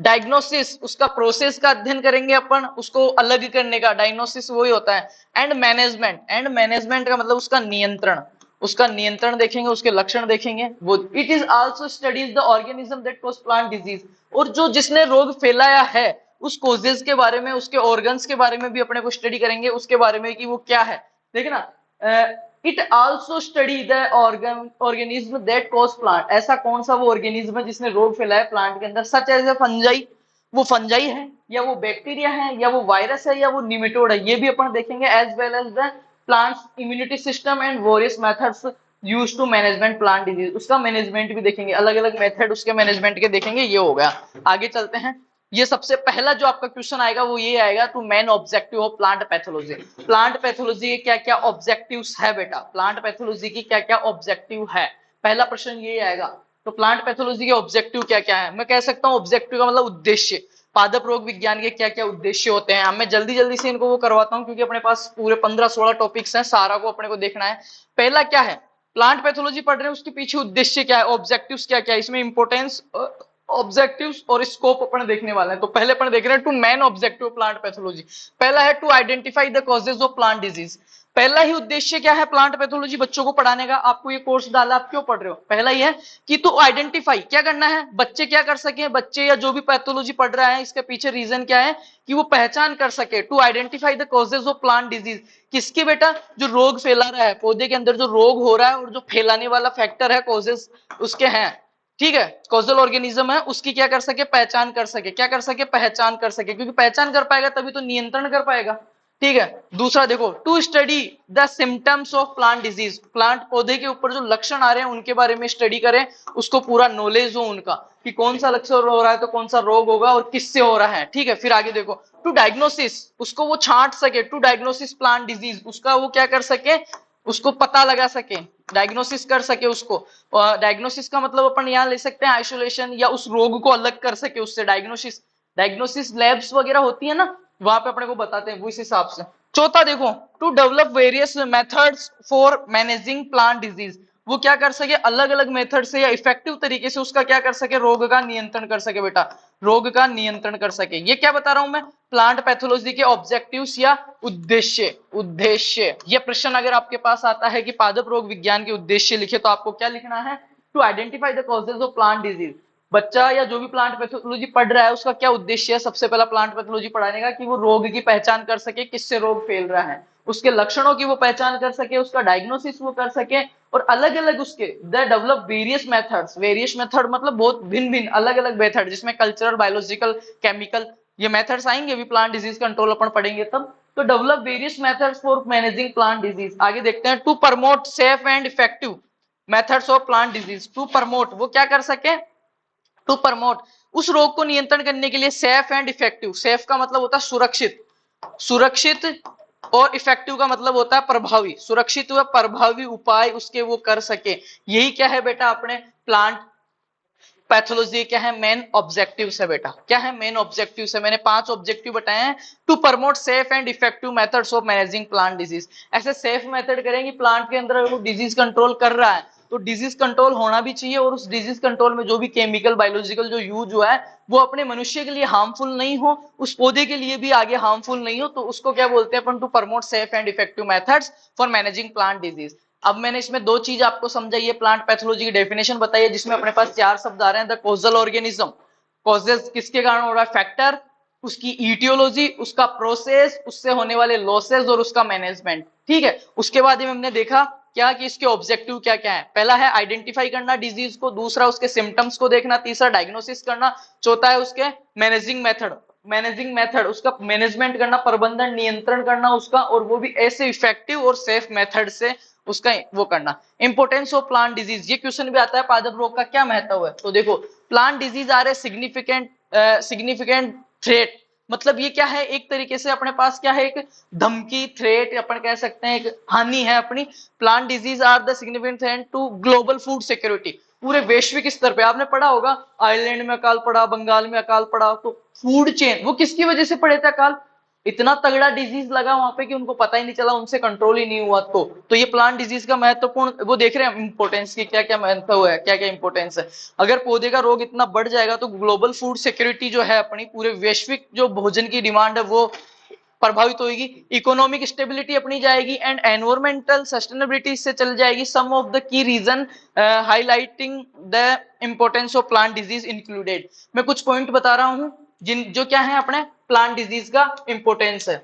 डायग्नोसिस उसका प्रोसेस का अध्ययन करेंगे अपन, उसको अलग करने का, डायग्नोसिस वही होता है, एंड मैनेजमेंट, एंड मैनेजमेंट का मतलब उसका नियंत्रण, उसका नियंत्रण देखेंगे, उसके लक्षण देखेंगे वो। It is also studies the organism that cause plant disease, और जो जिसने रोग फैलाया है उस कोजेस के बारे में, उसके ऑर्गन्स के बारे में भी अपने को स्टडी करेंगे, उसके बारे में कि वो क्या है, देखना। It also study the organism that cause plant, ऐसा कौन सा वो ऑर्गेनिज्म है जिसने रोग फैलाया प्लांट के अंदर, सच एज ए फंजाई, वो फंजाई है या वो बैक्टीरिया है या वो वायरस है या वो निमेटोड है, ये भी अपन देखेंगे, as well as the plants immunity system and various methods used to management plant disease, उसका मैनेजमेंट भी देखेंगे, अलग अलग मेथड उसके मैनेजमेंट के देखेंगे। ये हो गया, आगे चलते हैं। ये सबसे पहला जो आपका क्वेश्चन आएगा वो ये आएगा, two main objective of plant pathology, plant pathology के क्या क्या ऑब्जेक्टिव्स है बेटा, प्लांट पैथोलॉजी की क्या क्या ऑब्जेक्टिव है, पहला प्रश्न ये आएगा। तो प्लांट पैथोलॉजी के ऑब्जेक्टिव क्या क्या है, मैं कह सकता हूँ ऑब्जेक्टिव का मतलब उद्देश्य, पादप रोग विज्ञान के क्या क्या उद्देश्य होते हैं, मैं जल्दी जल्दी से इनको वो करवाता हूँ क्योंकि अपने पास पूरे 15-16 टॉपिक्स हैं, सारा को अपने को देखना है। पहला क्या है, प्लांट पैथोलॉजी पढ़ रहे हैं उसके पीछे उद्देश्य क्या है, ऑब्जेक्टिव्स क्या क्या है, इसमें इंपोर्टेंस, ऑब्जेक्टिव्स और स्कोप अपन देखने वाले हैं। तो पहले अपन देख रहे हैं two main objective plant pathology, पहला है to identify the causes of plant disease, पहला ही उद्देश्य क्या है प्लांट पैथोलॉजी बच्चों को पढ़ाने का, आपको ये कोर्स डाला आप क्यों पढ़ रहे हो, पहला ही है कि तो आइडेंटिफाई क्या करना है, बच्चे क्या कर सके, बच्चे या जो भी पैथोलॉजी पढ़ रहा है इसके पीछे रीजन क्या है कि वो पहचान कर सके, to identify the causes of plant disease, किसके बेटा, जो रोग फैला रहा है पौधे के अंदर, जो रोग हो रहा है और जो फैलाने वाला फैक्टर है कॉजेज उसके हैं, ठीक है, कॉजल ऑर्गेनिज्म है उसकी क्या कर सके, पहचान कर सके, क्या कर सके, पहचान कर सके, क्योंकि पहचान कर पाएगा तभी तो नियंत्रण कर पाएगा, ठीक है। दूसरा देखो, to study the symptoms of plant disease, plant पौधे के ऊपर जो लक्षण आ रहे हैं उनके बारे में स्टडी करें, उसको पूरा नॉलेज हो उनका कि कौन सा लक्षण हो रहा है तो कौन सा रोग होगा और किससे हो रहा है। ठीक है, फिर आगे देखो, टू डायग्नोसिस, उसको वो छांट सके, टू डायग्नोसिस प्लांट डिजीज, उसका वो क्या कर सके, उसको पता लगा सके, डायग्नोसिस कर सके उसको। डायग्नोसिस का मतलब अपन यहाँ ले सकते हैं आइसोलेशन, या उस रोग को अलग कर सके उससे। डायग्नोसिस, डायग्नोसिस लैब्स वगैरह होती है ना, वहां पे अपने को बताते हैं वो इस हिसाब से। चौथा देखो, to develop various methods for managing plant disease, वो क्या कर सके, अलग अलग मेथड से या इफेक्टिव तरीके से उसका क्या कर सके, रोग का नियंत्रण कर सके बेटा, रोग का नियंत्रण कर सके। ये क्या बता रहा हूं मैं, प्लांट पैथोलॉजी के ऑब्जेक्टिव्स या उद्देश्य। उद्देश्य, ये प्रश्न अगर आपके पास आता है कि पादप रोग विज्ञान के उद्देश्य लिखे, तो आपको क्या लिखना है, to identify the causes of plant disease. बच्चा या जो भी प्लांट पैथोलॉजी पढ़ रहा है उसका क्या उद्देश्य है, सबसे पहला प्लांट पैथोलॉजी पढ़ाने का कि वो रोग की पहचान कर सके, किससे रोग फैल रहा है, उसके लक्षणों की वो पहचान कर सके, उसका डायग्नोसिस वो कर सके, और अलग अलग उसके the develop various methods, various method मतलब बहुत भिन्न भिन्न अलग अलग मेथड, जिसमें कल्चरल, बायोलॉजिकल, केमिकल, ये मेथड्स आएंगे अभी प्लांट डिजीज कंट्रोल अपन पढ़ेंगे तब। तो develop various methods for managing plant disease. आगे देखते हैं, to promote safe and effective methods of plant disease. To promote, वो क्या कर सके, टू प्रमोट, उस रोग को नियंत्रण करने के लिए सेफ एंड इफेक्टिव, सेफ का मतलब होता है सुरक्षित, सुरक्षित, और इफेक्टिव का मतलब होता है प्रभावी, सुरक्षित व प्रभावी उपाय उसके वो कर सके। यही क्या है बेटा अपने प्लांट पैथोलॉजी क्या है, मेन ऑब्जेक्टिव्स है बेटा, क्या है मेन ऑब्जेक्टिव्स है, मैंने 5 ऑब्जेक्टिव बताए हैं। To promote safe and effective methods of managing plant disease, ऐसे सेफ मेथड करेंगे प्लांट के अंदर वो डिजीज कंट्रोल कर रहा है तो डिजीज कंट्रोल होना भी चाहिए, और उस डिजीज कंट्रोल में जो भी केमिकल बायोलॉजिकल जो यूज हुआ है वो अपने मनुष्य के लिए हार्मफुल नहीं हो, उस पौधे के लिए भी आगे हार्मफुल नहीं हो, तो उसको क्या बोलते हैं अपन, to promote safe and effective methods for managing plant disease. अब मैंने इसमें 2 चीज आपको समझाई है, प्लांट पैथोलॉजी की डेफिनेशन बताई है जिसमें अपने पास 4 शब्द आ रहे हैं, द कॉजल ऑर्गेनिज्म, कॉजेज किसके कारण हो रहा है, फैक्टर, उसकी इटियोलॉजी, उसका प्रोसेस, उससे होने वाले लॉसेस, और उसका मैनेजमेंट। ठीक है, उसके बाद हमने देखा क्या कि इसके ऑब्जेक्टिव क्या क्या है, पहला है आइडेंटिफाई करना डिजीज को, दूसरा उसके सिम्टम्स को देखना, तीसरा डायग्नोसिस करना, चौथा है उसके मैनेजिंग मेथड, मैनेजिंग मेथड उसका मैनेजमेंट करना, प्रबंधन नियंत्रण करना उसका, और वो भी ऐसे इफेक्टिव और सेफ मेथड से उसका वो करना। इंपोर्टेंस ऑफ प्लांट डिजीज, ये क्वेश्चन भी आता है, पादप रोग का क्या महत्व है, तो देखो plant disease are a significant threat, मतलब ये क्या है, एक तरीके से अपने पास क्या है, एक धमकी, थ्रेट अपन कह सकते हैं, एक हानि है अपनी। Plant disease are the significant threat to global food security, पूरे वैश्विक स्तर पे आपने पढ़ा होगा, आयरलैंड में अकाल पड़ा, बंगाल में अकाल पड़ा, तो फूड चेन वो किसकी वजह से पड़े थे अकाल, इतना तगड़ा डिजीज लगा वहां पे कि उनको पता ही नहीं चला, उनसे कंट्रोल ही नहीं हुआ। तो ये प्लांट डिजीज का महत्वपूर्ण वो देख रहे हैं इंपोर्टेंस की, क्या क्या महत्व है, क्या क्या इंपोर्टेंस है। अगर पौधे का रोग इतना बढ़ जाएगा तो ग्लोबल फूड सिक्योरिटी जो है अपनी, पूरे वैश्विक जो भोजन की डिमांड है वो प्रभावित होगी, इकोनॉमिक स्टेबिलिटी अपनी जाएगी, एंड एनवायरमेंटल सस्टेनेबिलिटी से चल जाएगी। Some of the key reason highlighting the importance of plant disease included, मैं कुछ पॉइंट बता रहा हूं जिन जो क्या है अपने प्लांट डिजीज का इंपोर्टेंस है।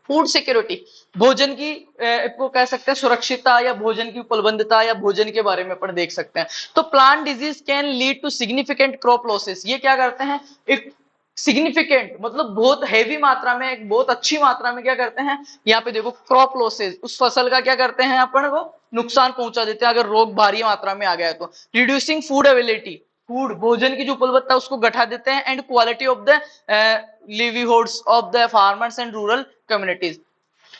फूड सिक्योरिटी, भोजन की को कह सकते हैं सुरक्षितता, या भोजन की उपलब्धता, या भोजन के बारे में अपन देख सकते हैं। तो plant disease can lead to significant crop losses, ये क्या करते हैं, एक सिग्निफिकेंट मतलब बहुत हैवी मात्रा में, एक बहुत अच्छी मात्रा में क्या करते हैं, यहाँ पे देखो क्रॉप लॉसेस, उस फसल का क्या करते हैं अपन को नुकसान पहुंचा देते हैं अगर रोग भारी मात्रा में आ गया तो। रिड्यूसिंग फूड अवेलेबिलिटी, फूड भोजन की जो उपलब्धता उसको घटा देते हैं, and quality of the livelihoods of the farmers and rural communities.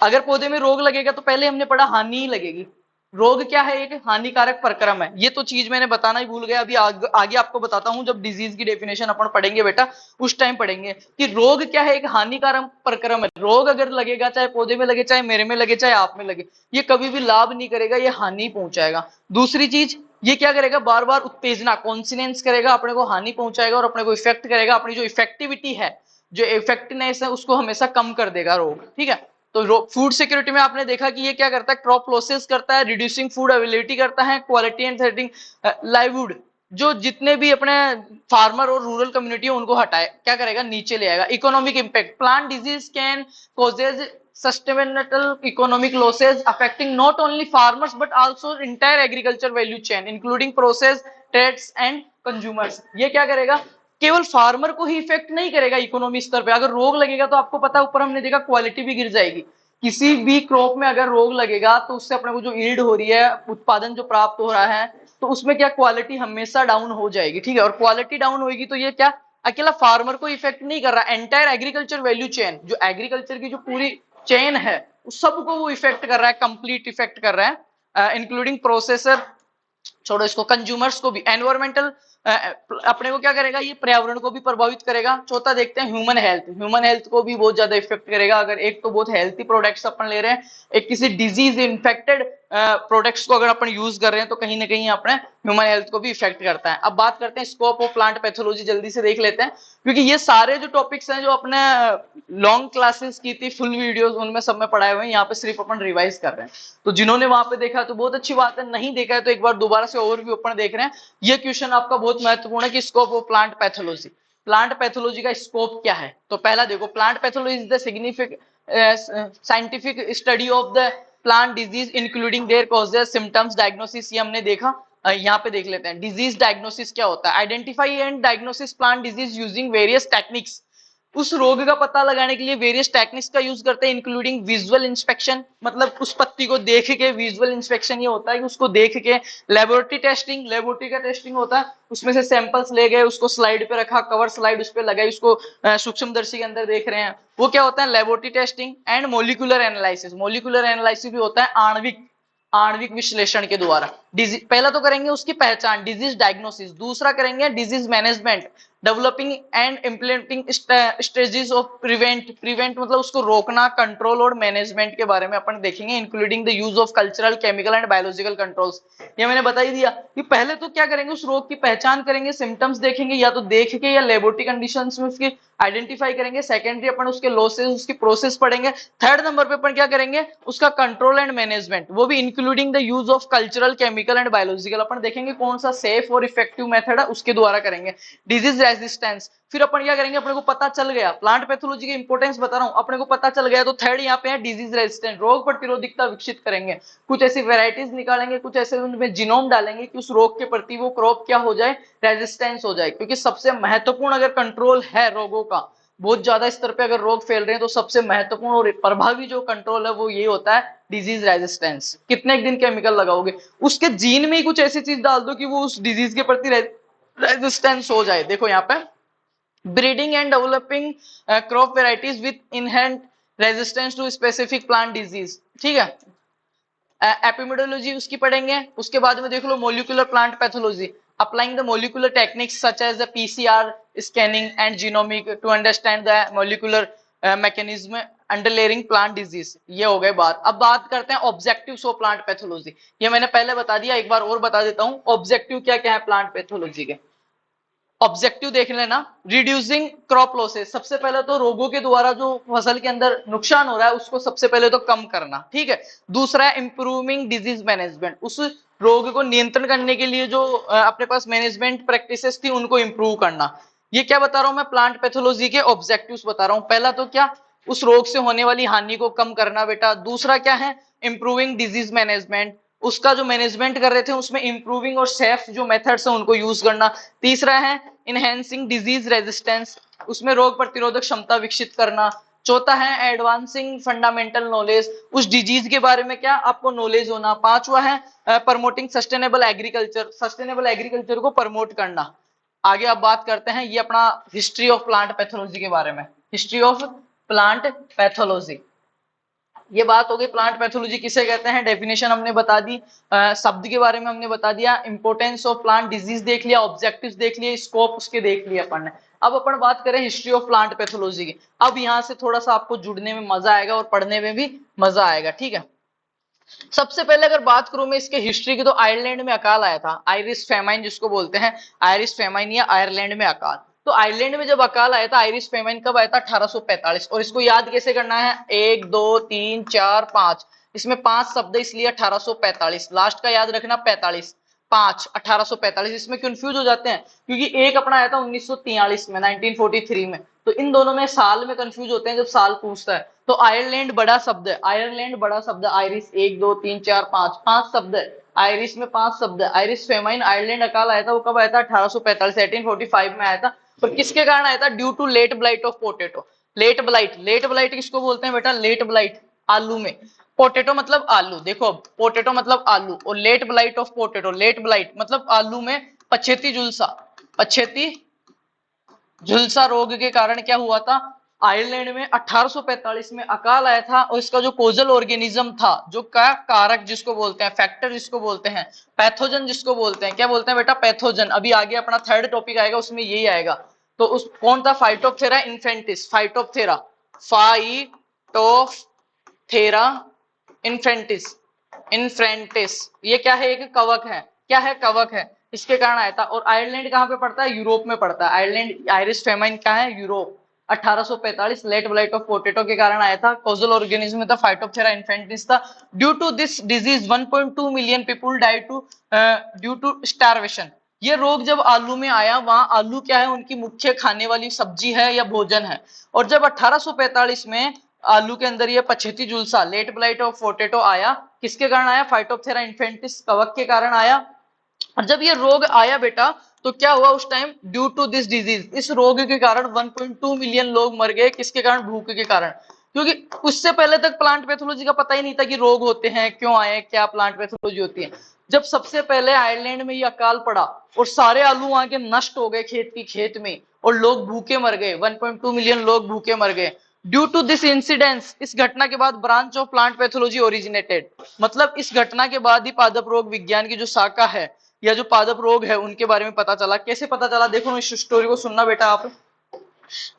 अगर पौधे में रोग लगेगा तो पहले हमने पढ़ा हानि ही लगेगी, रोग क्या है, एक हानिकारक प्रक्रम है, ये तो चीज मैंने बताना ही भूल गया, अभी आगे आपको बताता हूं जब डिजीज की डेफिनेशन अपन पढ़ेंगे बेटा, उस टाइम पढ़ेंगे कि रोग क्या है, एक हानिकारक प्रक्रम है। रोग अगर लगेगा, चाहे पौधे में लगे, चाहे मेरे में लगे, चाहे आप में लगे, ये कभी भी लाभ नहीं करेगा, ये हानि पहुंचाएगा। दूसरी चीज ये क्या करेगा, बार बार उत्तेजना, कॉन्सिनेंस करेगा, अपने को हानि पहुंचाएगा और अपने को इफेक्ट करेगा, अपनी जो इफेक्टिविटी है, जो इफेक्टिवनेस है उसको हमेशा कम कर देगा रोग। ठीक है, तो फूड सिक्योरिटी में आपने देखा कि ये क्या करता है, क्रॉप लॉसेस करता है, रिड्यूसिंग फूड अवेलेबिलिटी करता है, क्वालिटी एंड थ्रेटिंग लाइवलीहुड, जो जितने भी अपने फार्मर और रूरल कम्युनिटी है उनको हटाए, क्या करेगा, नीचे ले आएगा। Economic impact, plant disease can causes sustainable economic losses affecting not only farmers but also entire agriculture value chain including process, trades and consumers. ये क्या करेगा, केवल फार्मर को ही इफेक्ट नहीं करेगा इकोनॉमी स्तर पे। अगर रोग लगेगा तो आपको पता है ऊपर हमने देखा क्वालिटी भी गिर जाएगी। किसी भी क्रॉप में अगर रोग लगेगा तो उससे अपने को जो ईल्ड हो रही है, उत्पादन जो प्राप्त हो रहा है, तो उसमें क्या क्वालिटी हमेशा डाउन हो जाएगी, ठीक है। और क्वालिटी डाउन होगी तो ये क्या अकेला फार्मर को इफेक्ट नहीं कर रहा, एंटायर एग्रीकल्चर वैल्यू चेन, जो एग्रीकल्चर की जो पूरी चेन है उस सबको वो इफेक्ट कर रहा है, कंप्लीट इफेक्ट कर रहा है, इंक्लूडिंग प्रोसेसर, छोड़ो इसको, कंज्यूमर्स को भी, एनवायरमेंटल अपने को क्या करेगा, ये पर्यावरण को भी प्रभावित करेगा। चौथा देखते हैं ह्यूमन हेल्थ, ह्यूमन हेल्थ को भी बहुत ज्यादा इफेक्ट करेगा। अगर एक तो बहुत हेल्थी प्रोडक्ट्स अपन ले रहे हैं, एक किसी डिजीज इन्फेक्टेड प्रोडक्ट्स को अगर अपन यूज कर रहे हैं तो कहीं ना कहीं अपने ह्यूमन हेल्थ को भी इफेक्ट करता है। अब बात करते हैं स्कोप ऑफ प्लांट पैथोलॉजी, जल्दी से देख लेते हैं, क्योंकि ये सारे जो टॉपिक्स हैं जो अपने लॉन्ग क्लासेस की थी, फुल वीडियोस, उनमें सब में पढ़ाए हुए हैं, यहाँ पे सिर्फ अपन रिवाइज कर रहे हैं। तो जिन्होंने वहां पे देखा तो बहुत अच्छी बात है, नहीं देखा है तो एक बार दोबारा से ओवरव्यू अपन देख रहे हैं। ये क्वेश्चन आपका बहुत महत्वपूर्ण है कि scope of plant pathology, plant pathology का स्कोप क्या है। तो पहला देखो, plant pathology is the significant scientific study of the plant disease including there causes, symptoms, diagnosis, ये हमने देखा। यहाँ पे देख लेते हैं डिजीज डायग्नोसिस क्या होता है। Identify and diagnosis plant disease using various techniques, उस रोग का पता लगाने के लिए वेरियस टेक्निक्स का यूज करते हैं, इंक्लूडिंग विजुअल इंस्पेक्शन, मतलब उस पत्ती को देख के, विजुअल इंस्पेक्शन ये होता है कि उसको देख के, लेबोरेटरी टेस्टिंग, लेबोरेटरी का टेस्टिंग होता है, उसमें से सैंपल्स ले गए, उसको स्लाइड पे रखा, कवर स्लाइड उस पर लगाई, उसको सूक्ष्मदर्शी के अंदर देख रहे हैं, वो क्या होता है laboratory testing. And molecular analysis, molecular analysis भी होता है आणविक, आणविक विश्लेषण के द्वारा। डिजीज पहला तो करेंगे उसकी पहचान, डिजीज डायग्नोसिस, दूसरा करेंगे disease management, developing and implementing strategies of prevent, prevent मतलब उसको रोकना, कंट्रोल और मैनेजमेंट के बारे में अपन देखेंगे, including the use of cultural, chemical and biological controls. ये मैंने बता ही दिया कि पहले तो क्या करेंगे, उस रोग की पहचान करेंगे, सिम्टम्स देखेंगे, या तो देख के या लेबोरेटरी कंडीशंस में उसकी आइडेंटिफाई करेंगे। सेकेंडरी अपन उसके लॉसेस, उसकी प्रोसेस पढ़ेंगे। थर्ड नंबर पे अपन क्या करेंगे, उसका कंट्रोल एंड मैनेजमेंट, वो भी including the use of cultural, chemical and biological, अपन देखेंगे कौन सा सेफ और इफेक्टिव मेथड है उसके द्वारा करेंगे। डिजीज रेजिस्टेंस, फिर अपन क्या करेंगे, अपने को पता चल गया, प्लांट पैथोलॉजी की इंपॉर्टेंस बता रहा हूं, अपने को पता चल गया तो थर्ड यहाँ पे है डिजीज रेजिस्टेंस, रोग प्रतिरोधकता विकसित करेंगे। कुछ ऐसी वेराइटीज निकालेंगे, कुछ ऐसे उनमें जीनोम डालेंगे कि उस रोग के प्रति वो क्रॉप क्या हो जाए, रेजिस्टेंस हो जाए। क्योंकि सबसे महत्वपूर्ण अगर कंट्रोल है रोगों का, बहुत ज्यादा स्तर पे अगर रोग फैल रहे हैं तो सबसे महत्वपूर्ण और प्रभावी जो कंट्रोल है वो ये होता है डिजीज रेजिस्टेंस। कितने दिन केमिकल लगाओगे, उसके जीन में ही कुछ ऐसी चीज डाल दो कि वो उस डिजीज के प्रति रेजिस्टेंस हो जाए। देखो यहाँ पे breeding and developing crop varieties with inherent resistance to specific plant disease, ठीक है। एपिमेडोलॉजी उसकी पढ़ेंगे। उसके बाद में देख लो molecular plant pathology, applying the molecular techniques such as the PCR scanning and genomic to understand the molecular mechanism underlying plant disease। ये हो गए बात। अब बात करते हैं ऑब्जेक्टिव्स ऑफ प्लांट पैथोलॉजी। ये मैंने पहले बता दिया, एक बार और बता देता हूं ऑब्जेक्टिव क्या क्या है प्लांट पैथोलॉजी के। ऑब्जेक्टिव देख लेना, रिड्यूसिंग क्रॉप लॉसेस, सबसे पहले तो रोगों के द्वारा जो फसल के अंदर नुकसान हो रहा है उसको सबसे पहले तो कम करना, ठीक है। दूसरा है इंप्रूविंग डिजीज मैनेजमेंट, उस रोग को नियंत्रण करने के लिए जो अपने पास मैनेजमेंट प्रैक्टिसेस थी उनको इंप्रूव करना। ये क्या बता रहा हूं मैं, प्लांट पैथोलॉजी के ऑब्जेक्टिव्स बता रहा हूं। पहला तो क्या, उस रोग से होने वाली हानि को कम करना बेटा। दूसरा क्या है, इंप्रूविंग डिजीज मैनेजमेंट, उसका जो मैनेजमेंट कर रहे थे उसमें इंप्रूविंग और सेफ जो मेथड्स हैं उनको यूज करना। तीसरा है इनहेंसिंग डिजीज रेजिस्टेंस, उसमें रोग प्रतिरोधक क्षमता विकसित करना। चौथा है एडवांसिंग फंडामेंटल नॉलेज, उस डिजीज के बारे में क्या आपको नॉलेज होना। पांचवा है promoting sustainable agriculture, sustainable agriculture को प्रमोट करना। आगे अब बात करते हैं ये अपना हिस्ट्री ऑफ प्लांट पैथोलॉजी के बारे में, हिस्ट्री ऑफ प्लांट पैथोलॉजी। ये बात हो गई प्लांट पैथोलॉजी किसे कहते हैं, डेफिनेशन हमने बता दी, शब्द के बारे में हमने बता दिया, इंपोर्टेंस ऑफ प्लांट डिजीज देख लिया, ऑब्जेक्टिव्स देख लिए, स्कोप उसके देख लिया अपन ने। अब अपन बात करें हिस्ट्री ऑफ प्लांट पैथोलॉजी की। अब यहाँ से थोड़ा सा आपको जुड़ने में मजा आएगा और पढ़ने में भी मजा आएगा, ठीक है। सबसे पहले अगर बात करूं मैं इसके हिस्ट्री की, तो आयरलैंड में अकाल आया था, आयरिश फेमाइन जिसको बोलते हैं, आयरिश फेमाइन या आयरलैंड में अकाल। तो आयरलैंड में जब अकाल आया था, आयरिश फेमाइन कब आया था, 1845। और इसको याद कैसे करना है, 1 2 3 4 5, इसमें 5 शब्द इसलिए 1845, लास्ट का याद रखना 45, 5 1845। इसमें कंफ्यूज हो जाते हैं क्योंकि एक अपना आया था 1943 में, 1943 में, तो इन दोनों में साल में कंफ्यूज होते हैं जब साल पूछता है। तो आयरलैंड बड़ा शब्द है, आयरलैंड बड़ा शब्द है, आयरिश 1 2 3 4 5, 5 शब्द है, आयरिश में 5 शब्द है। आयरिश फेमाइन आयरलैंड अकाल आया था वो कब आया था, 1845, 1845 में आया था। पर किसके कारण आया था? Due to late blight of potato. Late blight, late blight किसको बोलते हैं बेटा? लेट ब्लाइट आलू में। पोटैटो मतलब आलू, देखो पोटैटो मतलब आलू, और late blight of potato, late blight मतलब आलू में पछेती झुलसा, पछेती झुलसा रोग के कारण क्या हुआ था? आयरलैंड में 1845 में अकाल आया था, और इसका जो कोजल ऑर्गेनिज्म था, जो का कारक जिसको बोलते हैं, फैक्टर जिसको बोलते हैं, पैथोजन जिसको बोलते हैं, क्या बोलते हैं बेटा? पैथोजन। अभी आगे अपना थर्ड टॉपिक आएगा, उसमें यही आएगा। तो उस कौन था? फाइटोप्थेरा इन्फेंटिस, फाइटोप्थेरा, फाइटोप्थेरा इन्फेंटिस, इन्फ्रेंटिस। ये क्या है? एक कवक है। क्या है? कवक है। इसके कारण आया था। और आयरलैंड कहाँ पे पड़ता है? यूरोप में पड़ता है। आयरलैंड, आयरिश फेमाइन क्या है? Europe. 1845 late blight of potato के कारण आया था। कोजल ऑर्गेनिज्म था, फाइटोप्थेरा इन्फेंटिस था। Due to this disease 1.2 million people died to due to starvation. ये रोग जब आलू में आया, वहां आलू क्या है? उनकी मुख्य खाने वाली सब्जी है या भोजन है। और जब 1845 में आलू के अंदर ये पछेती झुलसा, लेट ब्लाइट ऑफ पोटैटो आया, किसके कारण आया? फाइटोप्थेरा इन्फेंटिस कवक के कारण आया। और जब ये रोग आया बेटा, तो क्या हुआ उस time? Due to this disease, इस रोग के कारण 1.2 मिलियन लोग मर गए। किसके कारण? भूख के कारण। क्योंकि उससे पहले तक प्लांट पैथोलॉजी का पता ही नहीं था कि रोग होते हैं, क्यों आए, क्या प्लांट पैथोलॉजी होती है। जब सबसे पहले आयरलैंड में ये अकाल पड़ा और सारे आलू वहां के नष्ट हो गए खेत की खेत में, और लोग भूखे मर गए, 1.2 मिलियन लोग भूखे मर गए। ड्यू टू दिस इंसिडेंस, इस घटना के बाद branch of plant pathology originated, मतलब इस घटना के बाद ही पादप रोग विज्ञान की जो शाखा है, या जो पादप रोग है, उनके बारे में पता चला। कैसे पता चला? देखो इस स्टोरी को सुनना बेटा आप।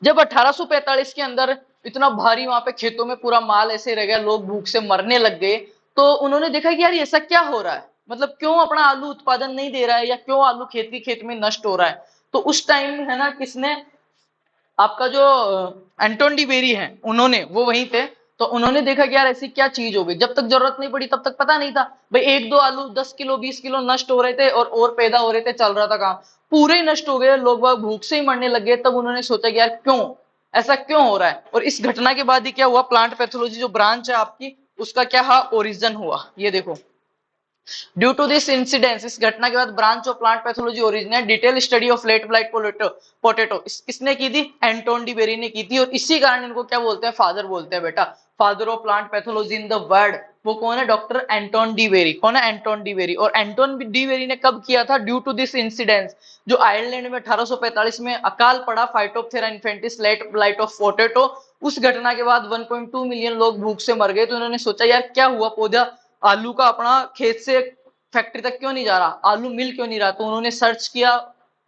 जब 1845 के अंदर इतना भारी वहां पे खेतों में पूरा माल ऐसे रह गया, लोग भूख से मरने लग गए, तो उन्होंने देखा कि यार ऐसा क्या हो रहा है, मतलब क्यों अपना आलू उत्पादन नहीं दे रहा है, या क्यों आलू खेत की खेत में नष्ट हो रहा है। तो उस टाइम है ना, किसने, आपका जो एंटोन डी बेरी है, उन्होंने, वो वहीं थे। तो उन्होंने देखा कि यार ऐसी क्या चीज हो गई। जब तक जरूरत नहीं पड़ी तब तक पता नहीं था भाई। एक दो आलू 10 किलो 20 किलो नष्ट हो रहे थे, और पैदा हो रहे थे, चल रहा था काम। पूरे ही नष्ट हो गए, लोग बाग भूख से ही मरने लग गए। तब उन्होंने सोचा कि यार क्यों, ऐसा क्यों हो रहा है। और इस घटना के बाद ही क्या हुआ? प्लांट पैथोलॉजी जो ब्रांच है आपकी, उसका क्या ओरिजिन हुआ। ये देखो, ड्यू टू दिस इंसिडेंस, इस घटना के बाद branch of plant pathology originate, detail study of late blight potato किसने की थी? एंटोन डी बेरी ने की थी। और इसी कारण इनको क्या बोलते हैं? फादर बोलते हैं बेटा, father of plant pathology in the world. वो कौन है? Doctor Anton de berry. कौन है? Anton de berry. और एंटोन डी बेरी ने कब किया था? ड्यू टू दिस इंसिडेंस, जो आयरलैंड में 1845 में अकाल पड़ा, फाइटोप्थेरा इन्फेंटिस लेट ब्लाइट ऑफ पोटैटो, उस घटना के बाद 1.2 मिलियन लोग भूख से मर गए। तो उन्होंने सोचा यार क्या हुआ, पौधा आलू का अपना खेत से फैक्ट्री तक क्यों नहीं जा रहा, आलू मिल क्यों नहीं रहा। तो उन्होंने सर्च किया,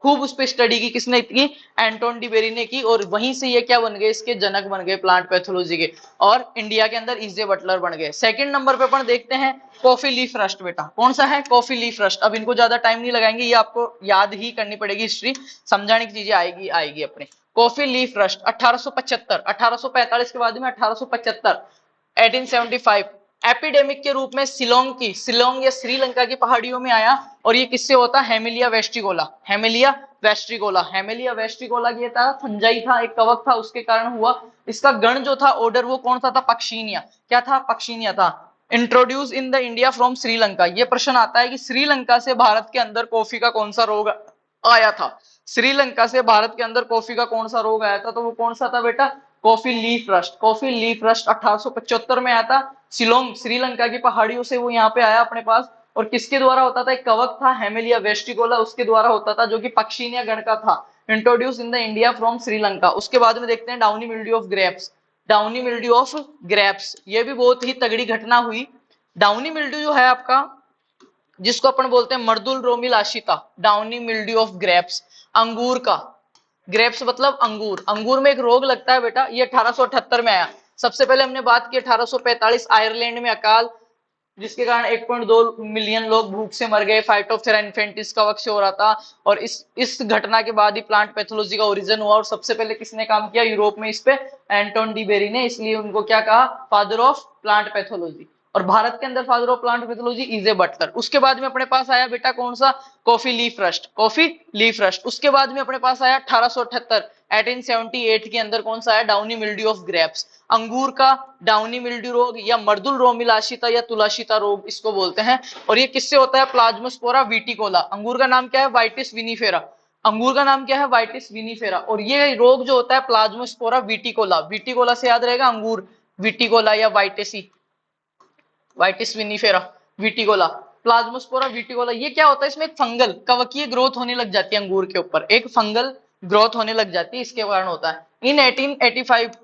खूब उस पर स्टडी की। किसने की? एंटोन डी बेरी ने की। और वहीं से ये क्या बन गए? इसके जनक बन गए प्लांट पैथोलॉजी के, और इंडिया के अंदर इजे बटलर बन गए। सेकंड नंबर पे अपन देखते हैं कॉफी लीफ रस्ट। बेटा कौन सा है? Coffee leaf rust. अब इनको ज्यादा टाइम नहीं लगाएंगे, ये आपको याद ही करनी पड़ेगी, हिस्ट्री समझाने की चीजें आएगी आएगी अपने। कॉफी लीफ रस्ट 1875, 1845 के बाद में 1875, 1875 एपिडेमिक के रूप में शिलोंग या श्रीलंका की पहाड़ियों में आया। और ये किससे होता? हेमिलिया वेस्ट्रिगोला, हेमिलिया वेस्ट्रिगोला, हेमिलिया वेस्ट्रिगोला ये था, फंजाई था, एक कवक था, उसके कारण हुआ। इसका गण जो था, ऑर्डर, वो कौन सा था? पक्षीनिया। क्या था? पक्षीनिया था। Introduce in the India from Sri Lanka. ये प्रश्न आता है कि श्रीलंका से भारत के अंदर कॉफी का कौन सा रोग आया था? श्रीलंका से भारत के अंदर कॉफी का कौन सा रोग आया था? तो वो कौन सा था बेटा? Coffee leaf rust. Coffee leaf rust 1875 में आया था। शिलोंग, श्रीलंका की पहाड़ियों से वो यहाँ पे आया अपने पास। और किसके द्वारा होता था? एक कवक था, हेमिलिया वेस्ट्रिगोला, उसके द्वारा होता था, जो कि पक्षीनिया गण का था। Introduce in the India from Sri Lanka. उसके बाद में देखते हैं downy mildew of grapes. Downy mildew of grapes, ये भी बहुत ही तगड़ी घटना हुई। डाउनी मिल्ड्यू जो है आपका, जिसको अपन बोलते हैं मर्दुल रोमिल आशिता, डाउनी मिल्ड्यू ऑफ ग्रेप्स, अंगूर का। ग्रेप्स मतलब अंगूर, अंगूर में एक रोग लगता है बेटा, ये 1878 में आया। सबसे पहले हमने बात की 1845 आयरलैंड में अकाल, जिसके कारण 1.2 मिलियन लोग भूख से मर गए, फाइटोप्थेरा इन्फेंटिस का वक्ष हो रहा था। और इस घटना के बाद ही प्लांट पैथोलॉजी का ओरिजिन हुआ। और सबसे पहले किसने काम किया यूरोप में इस पे? एंटोन डी बेरी ने। इसलिए उनको क्या कहा? Father of plant pathology. और भारत के अंदर father of plant pathology E J Butler. उसके बाद में अपने पास आया बेटा कौन सा? Coffee leaf rust, coffee leaf rust. उसके बाद में अपने पास आया 1878, 1878 के अंदर कौन सा आया? डाउनी मिल्ड्यू ऑफ ग्रेप्स, अंगूर का डाउनी मिल्ड्यू रोग, या मर्दुल रोमिलाशिता या तुलाशिता रोग इसको बोलते हैं। और ये किससे होता है? प्लाज्मोस्पोरा विटिकोला। अंगूर का नाम क्या है? वाइटिस विनिफेरा। अंगूर का नाम क्या है? वाइटिस विनिफेरा। और ये रोग जो होता है प्लाज्मोस्पोरा विटिकोला, विटिकोला से याद रहेगा अंगूर, विटिकोला या वाइटिसी, वाइटिस विनिफेरा, विटिकोला, प्लाज्मोस्पोरा विटिकोला। ये क्या होता है? इसमें एक फंगल कवकीय ग्रोथ होने लग जाती है अंगूर के ऊपर, एक फंगल ग्रोथ होने लग जाती है, इसके कारण होता है। इन 1885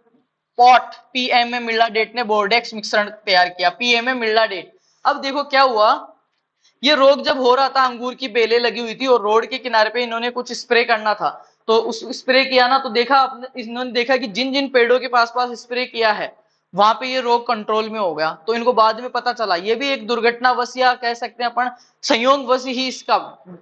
पॉट पीएमए मिल्ला डेट ने बोर्डेक्स मिश्रण तैयार किया, पीएमए मिल्ला डेट। अब देखो क्या हुआ, ये रोग जब हो रहा था, अंगूर की बेलें लगी हुई थी और रोड के किनारे पे इन्होंने कुछ स्प्रे करना था, तो उस स्प्रे किया ना, तो देखा आपने, इन्होंने देखा कि जिन जिन पेड़ों के पास पास स्प्रे किया है वहां पे ये रोग कंट्रोल में हो गया। तो इनको बाद में पता चला, ये भी एक दुर्घटनावश या कह सकते हैं अपन संयोगवश ही इसका,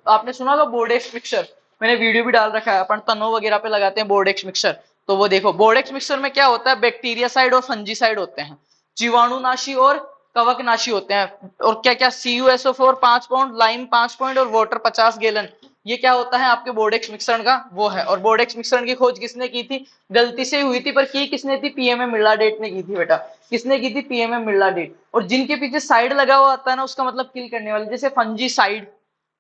आपने सुना होगा बोर्डेक्स मिक्सचर, मैंने वीडियो भी डाल रखा है, अपन तनों वगैरह पे लगाते हैं बोर्डेक्स मिक्सचर। तो वो देखो बोर्डेक्स मिक्सचर में क्या होता है, बैक्टीरिया साइड और फंजीसाइड होते हैं, जीवाणुनाशी और कवकनाशी होते हैं। और क्या क्या, CuSO4 5 पाउंड, लाइम 5 पॉइंट और वाटर 50 गैलन। ये क्या होता है आपके बोर्डेक्स मिश्रण का वो है। और बोर्डेक्स मिश्रण की खोज किसने की थी? गलती से हुई थी, पर की किसने थी? पीएमए मिल्ला डेट ने की थी बेटा। किसने की थी? पीएमए मिल्ला डेट। और जिनके पीछे साइड लगा हुआ आता है ना, उसका मतलब किल करने वाले, जैसे fungi side,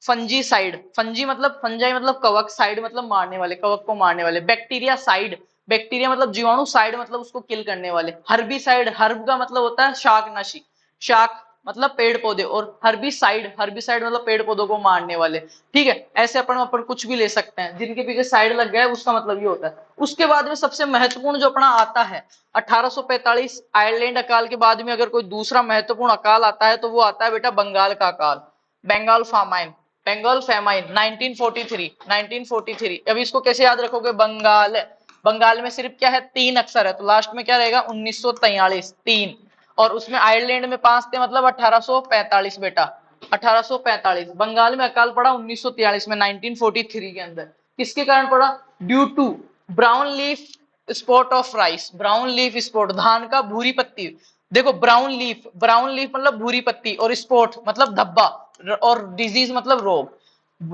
fungi side, fungi मतलब फंजाई मतलब कवक, साइड मतलब मारने वाले, कवक को मारने वाले। बैक्टीरिया साइड, बैक्टीरिया मतलब जीवाणु, साइड मतलब उसको किल करने वाले। हर्बीसाइड, हर्ब का मतलब होता है शाकनाशी, शाक मतलब पेड़ पौधे, और हर्बिसाइड, हर्बिसाइड मतलब पेड़ पौधों को मारने वाले। ठीक है, ऐसे अपन कुछ भी ले सकते हैं, जिनके पीछे साइड लग गया है उसका मतलब ये होता है। उसके बाद में सबसे महत्वपूर्ण जो अपना आता है 1845 आयरलैंड अकाल के बाद में, अगर कोई दूसरा महत्वपूर्ण अकाल आता है तो वो आता है बेटा बंगाल का अकाल, बंगाल फामाइन, बंगाल फेमाइन 1943, 1943। अब इसको कैसे याद रखोगे? बंगाल, बंगाल में सिर्फ क्या है? 3 अक्षर है, तो लास्ट में क्या रहेगा? 1943, 3। और उसमें आयरलैंड में 5 थे, मतलब 1845 बेटा, 1845। बंगाल में अकाल पड़ा 1943 में, 1943 के अंदर। किसके कारण पड़ा? Due to brown leaf spot of rice, brown leaf spot, धान का भूरी पत्ती। देखो ब्राउन लीफ, ब्राउन लीफ मतलब भूरी पत्ती, और स्पॉट मतलब धब्बा, और डिजीज मतलब रोग।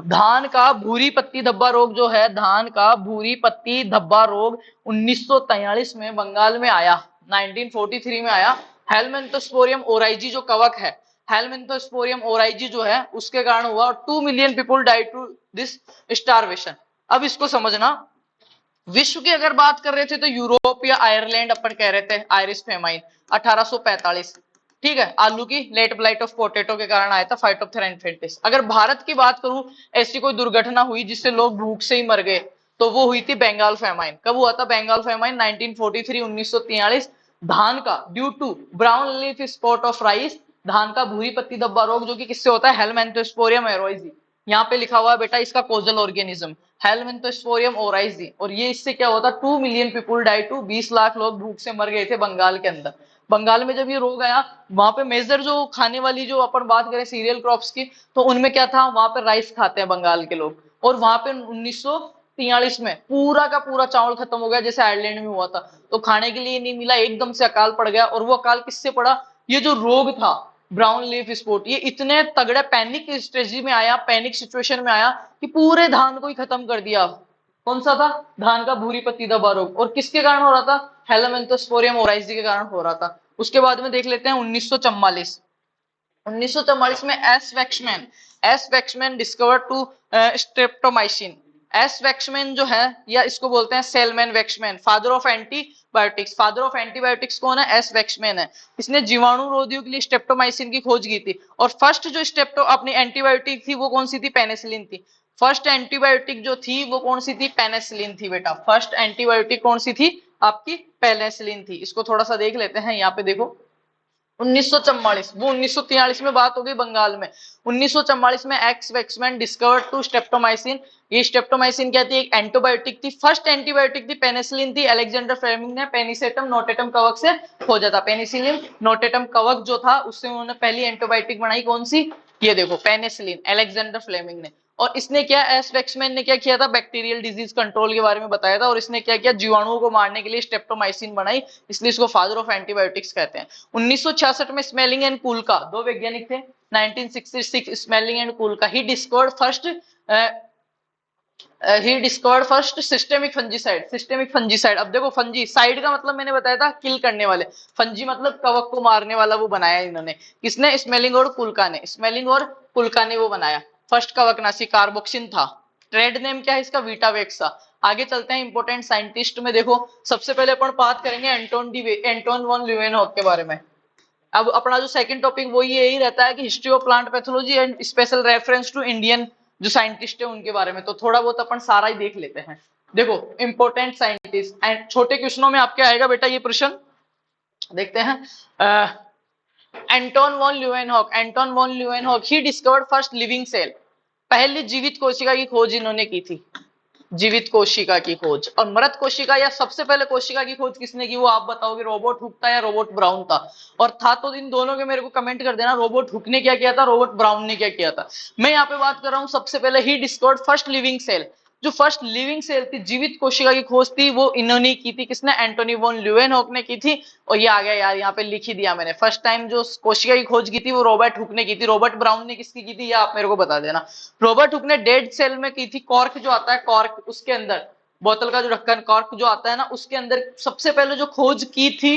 धान का भूरी पत्ती धब्बा रोग जो है, धान का भूरी पत्ती धब्बा रोग 1943 में बंगाल में आया, 1943 में आया। हेलमिंथोस्पोरियम ओराइजी जो कवक है, हेलमिंथोस्पोरियम ओराइजी जो है, उसके कारण हुआ। 2 million people died to this starvation. अब इसको समझना, विश्व की अगर बात कर रहे थे तो यूरोप या आयरलैंड अपन कह रहे थे, आयरिश फेमाइन 1845। ठीक है, आलू की लेट ब्लाइट ऑफ पोटैटो के कारण आया था, फाइटोप्थेरा इन्फेंटिस। अगर भारत की बात करूं, ऐसी कोई दुर्घटना हुई जिससे लोग भूख से ही मर गए, तो वो हुई थी बंगाल फेमाइन। कब हुआ था बंगाल फेमाइन? 1943, 1943। धान का due to brown leaf spot of rice, धान का भूरी पत्ती धब्बा रोग, जो कि किससे होता है? हेलमिंथोस्पोरियम एरोइजी। यहाँ पे लिखा हुआ है बेटा इसका कोजल ऑर्गेनिज्म, हेलमिंथोस्पोरियम ओराइजी। और ये इससे क्या होता? 2 million people die to, 20 lakh लोग भूख से मर गए थे बंगाल के अंदर। बंगाल में जब ये रोग आया, वहां पे मेजर जो खाने वाली, जो अपन बात करें सीरियल क्रॉप्स की, तो उनमें क्या था? वहां पे राइस खाते हैं बंगाल के लोग। और वहां पे 1943 में पूरा का पूरा चावल खत्म हो गया, जैसे आयरलैंड में हुआ था। तो खाने के लिए नहीं मिला, एकदम से अकाल पड़ गया। और वो अकाल किससे पड़ा? ये जो रोग था ब्राउन लीफ स्पॉट, ये इतने तगड़े पैनिक स्ट्रेटजी में आया, पैनिक सिचुएशन में आया, कि पूरे धान को ही खत्म कर दिया। कौन सा था? धान का भूरी पत्ती धब्बा रोग। और किसके कारण हो रहा था? हेलमिंथोस्पोरियम ओराइजी के कारण हो रहा था। उसके बाद में देख लेते हैं 1944। 1944 में S Waksman discover to streptomycin. S Waksman जो है, या इसको बोलते हैं Selman Waksman, father of antibiotics. Father of antibiotics कौन है? एस वैक्समैन है। इसने जीवाणु रोधियों के लिए स्ट्रेप्टोमाइसिन की खोज की थी। और फर्स्ट जो स्ट्रेप्टो अपनी एंटीबायोटिक थी वो कौन सी थी? पेनिसिलिन थी। फर्स्ट एंटीबायोटिक जो थी वो कौन सी थी? पेनिसिलिन थी बेटा। फर्स्ट एंटीबायोटिक कौन सी थी? आपकी पेनिसिलिन थी। इसको थोड़ा सा देख लेते हैं, यहाँ पे देखो 1944, वो 1943 में बात हो गई बंगाल में। 1944 में S Waksman discovered to streptomycin. ये स्ट्रेप्टोमाइसिन क्या थी? एक एंटीबायोटिक थी, फर्स्ट एंटीबायोटिक थी। पेनिसिलिन थी, अलेक्जेंडर फ्लेमिंग ने पेनिसेटम नोटेटम कवक से खोजा था। पेनिसिलिन नोटेटम कवक जो था, उससे उन्होंने पहली एंटीबायोटिक बनाई। कौन सी? ये देखो पेनिसिलिन, अलेक्जेंडर फ्लेमिंग ने। और इसने क्या, एस वैक्समैन ने क्या किया था? बैक्टीरियल डिजीज कंट्रोल के बारे में बताया था। और इसने क्या किया? जीवाणुओं को मारने के लिए स्ट्रेप्टोमाइसिन बनाई, इसलिए इसको फादर ऑफ एंटीबायोटिक्स कहते हैं। 1966 में स्मेलिंग एंड कूलका, दो वैज्ञानिक थे। 1966 Schmeling and Kulka, he discovered first systemic fungicide, systemic fungicide. अब देखो फंजी साइड का मतलब मैंने बताया था किल करने वाले, फंजी मतलब कवक को मारने वाला, वो बनाया इन्होंने। किसने? स्मेलिंग और कुल्का ने, स्मेलिंग और कुल्का ने वो बनाया। फर्स्ट कवकनाशी कार्बोक्सिन था, ट्रेड नेम क्या है इसका, वीटावेक्सा। आगे चलते हैं इंपॉर्टेंट साइंटिस्ट में। देखो सबसे पहले अपन बात करेंगे एंटोन वॉन ल्यूवेनहॉक के बारे में। अब अपना जो सेकंड टॉपिक वो यही रहता है कि history of plant pathology and special reference to Indian जो साइंटिस्ट है उनके बारे में। तो थोड़ा बहुत अपन सारा ही देख लेते हैं। देखो इंपॉर्टेंट साइंटिस्ट एंड छोटे क्वेश्चनों में आपके आएगा बेटा ये प्रश्न, देखते हैं। एंटोन वॉन ल्यूवेनहॉक ही डिस्कवर्ड फर्स्ट लिविंग सेल, पहली जीवित कोशिका की खोज इन्होंने की थी, जीवित कोशिका की खोज। और मृत कोशिका या सबसे पहले कोशिका की खोज किसने की वो आप बताओगे, रॉबर्ट हुक था या रॉबर्ट ब्राउन था? और था तो इन दोनों के मेरे को कमेंट कर देना, रॉबर्ट हुक ने क्या किया था, रॉबर्ट ब्राउन ने क्या किया था। मैं यहाँ पे बात कर रहा हूँ सबसे पहले ही डिस्कवर्ड फर्स्ट लिविंग सेल, जो फर्स्ट लिविंग सेल थी, जीवित कोशिका की खोज थी, वो इन्होंने की थी। किसने? एंटोनी वॉन ल्यूवेनहॉक ने की थी। और ये आ गया यार, यहाँ पे लिख ही दिया मैंने, फर्स्ट टाइम जो कोशिका की खोज की थी वो रॉबर्ट हुक ने की थी। रॉबर्ट ब्राउन ने किसकी की थी ये आप मेरे को बता देना। रॉबर्ट हुक ने डेड सेल में की थी, कॉर्क जो आता है, कॉर्क उसके अंदर, बोतल का जो ढक्कन कॉर्क जो आता है ना, उसके अंदर सबसे पहले जो खोज की थी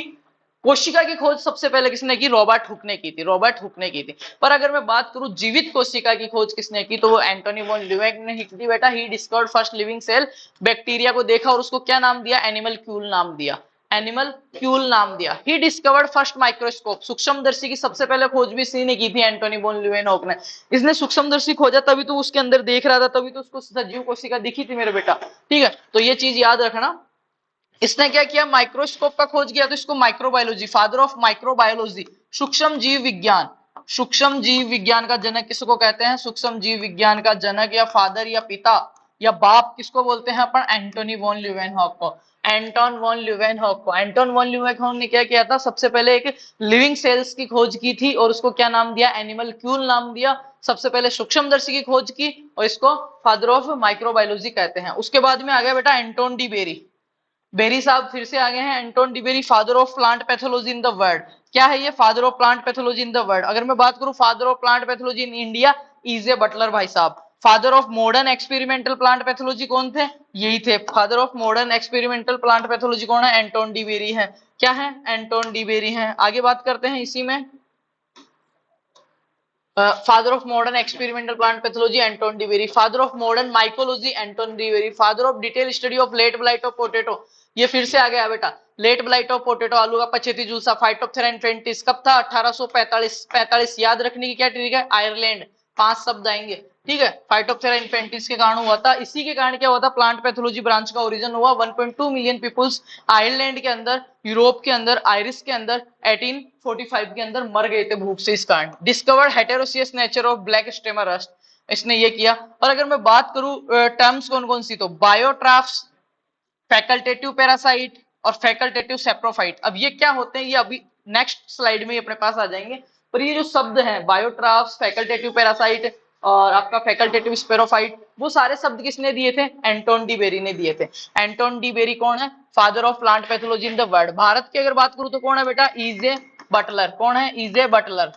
कोशिका की खोज सबसे पहले किसने की? रॉबर्ट हुक ने की थी, रॉबर्ट हुक ने की थी। पर अगर मैं बात करूं जीवित कोशिका की खोज किसने की, तो वो एंटोनी वॉन ल्यूवेनहॉक ने की थी बेटा। ही discovered first living cell, bacteria को देखा और उसको क्या नाम दिया? एनिमलक्यूल नाम दिया, एनिमलक्यूल नाम दिया। ही डिस्कवर्ड फर्स्ट माइक्रोस्कोप, सूक्ष्मदर्शी की सबसे पहले खोज भी इसी ने की थी, एंटोनी वॉन ल्यूवेनहॉक ने। इसने सूक्ष्मदर्शी खोजा तभी तो उसके अंदर देख रहा था, तभी तो उसको सजीव कोशिका दिखी थी मेरे बेटा, ठीक है। तो ये चीज याद रखना। इसने क्या किया? माइक्रोस्कोप का खोज किया, तो इसको माइक्रोबायोलॉजी, फादर ऑफ माइक्रोबायोलॉजी, सूक्ष्म जीव विज्ञान, सूक्ष्म जीव विज्ञान का जनक किसको कहते हैं? सूक्ष्म जीव विज्ञान का जनक या फादर या पिता या बाप किसको बोलते हैं अपन? एंटोनी वॉन ल्यूवेनहॉक को, एंटोन वॉन ल्यूवेनहॉक को। एंटोन वॉन ल्यूवेनहॉक ने क्या किया था? सबसे पहले एक लिविंग सेल्स की खोज की थी और उसको क्या नाम दिया? एनिमलक्यूल नाम दिया। सबसे पहले सूक्ष्मदर्शी की खोज की और इसको फादर ऑफ माइक्रोबायोलॉजी कहते हैं। उसके बाद में आ गया बेटा एंटोन डी बेरी, बेरी साहब फिर से आ गए हैं। Anton de Bary, father of plant pathology in the world. क्या है ये? Father of plant pathology in the world. अगर मैं बात करूं father of plant pathology in India, E J Butler भाई साहब। Father of modern experimental plant pathology कौन थे? यही थे। Father of modern experimental plant pathology कौन है? एंटोन डी बेरी है। क्या है? एंटोन डी बेरी है। आगे बात करते हैं इसी में, father of modern experimental plant pathology Anton de Bary. Father of modern mycology Anton de Bary. Father of detail study of late blight of potato, ये फिर से आ गया बेटा, लेट ब्लाइट ऑफ पोटैटो, आलू का पछेती झुलसा। फाइटोप्थेरा इन्फेंटिस कब था? 1845। याद रखने की क्या ट्रिक है? आयरलैंड, 5 शब्द आएंगे, ठीक है। फाइटोप्थेरा इन्फेंटिस के कारण हुआ था। इसी के कारण क्या हुआ था? प्लांट पैथोलॉजी ब्रांच का ओरिजिन हुआ। 1.2 मिलियन पीपुल्स आयरलैंड के अंदर, यूरोप के अंदर, आयरिश के अंदर 1845 के अंदर मर गए थे भूख से इस कारण। Discovered heteroecious nature of black stem rust, इसने ये किया। और अगर मैं बात करूं टर्म्स कौन कौन सी, तो बायोट्राफ्स, फैकल्टेटिव पैरासाइट और फैकल्टेटिव सेप्रोफाइट। अब ये क्या होते हैं ये अभी नेक्स्ट स्लाइड में अपने पास आ जाएंगे। पर ये जो शब्द हैं बायोट्राफ्स, फैकल्टेटिव पैरासाइट और आपका फैकल्टेटिव स्पेरोफाइट, वो सारे शब्द किसने दिए थे? एंटोन डी बेरी ने दिए थे। एंटोन डी बेरी कौन है? Father of plant pathology in the world. Bharat की अगर बात करूं तो कौन है बेटा? इजे बटलर। कौन है? इजे बटलर।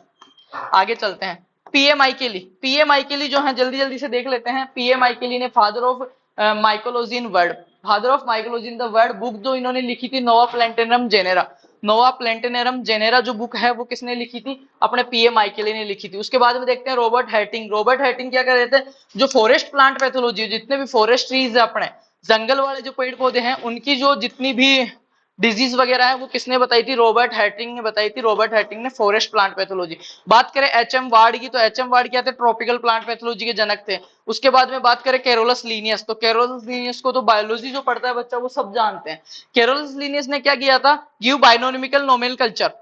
आगे चलते हैं। पीएमआई के लिए, पीएमआई के लिए जो है जल्दी जल्दी से देख लेते हैं। पीएमआई के लिए ने father of mycology in world, father of mycology in the world book जो इन्होंने लिखी थी, नोवा प्लेंटेनरम जेनेरा। नोवा प्लेंटेनरम जेनेरा जो बुक है वो किसने लिखी थी? अपने पीएमआई के लिए ने लिखी थी। उसके बाद में देखते हैं रॉबर्ट हैटिंग। रॉबर्ट हैटिंग क्या कर रहे थे? जो फॉरेस्ट प्लांट पैथोलॉजी, जितने भी फॉरेस्ट ट्रीज है अपने जंगल वाले जो पेड़ पौधे हैं, उनकी जो जितनी भी डिजीज वगैरह है वो किसने बताई थी? रॉबर्ट हैटिंग ने बताई थी। रॉबर्ट हैटिंग ने फॉरेस्ट प्लांट पैथोलॉजी। बात करें एचएम वार्ड की, तो एचएम वार्ड क्या थे? ट्रॉपिकल प्लांट पैथोलॉजी के जनक थे। उसके बाद में बात करें कैरोलस लीनियस, तो कैरोलस लीनियस को तो बायोलॉजी जो पढ़ता है बच्चा वो सब जानते हैं। कैरोलस लीनियस ने क्या किया था? गिव बाइनोमिकल नोमेनकल्चर,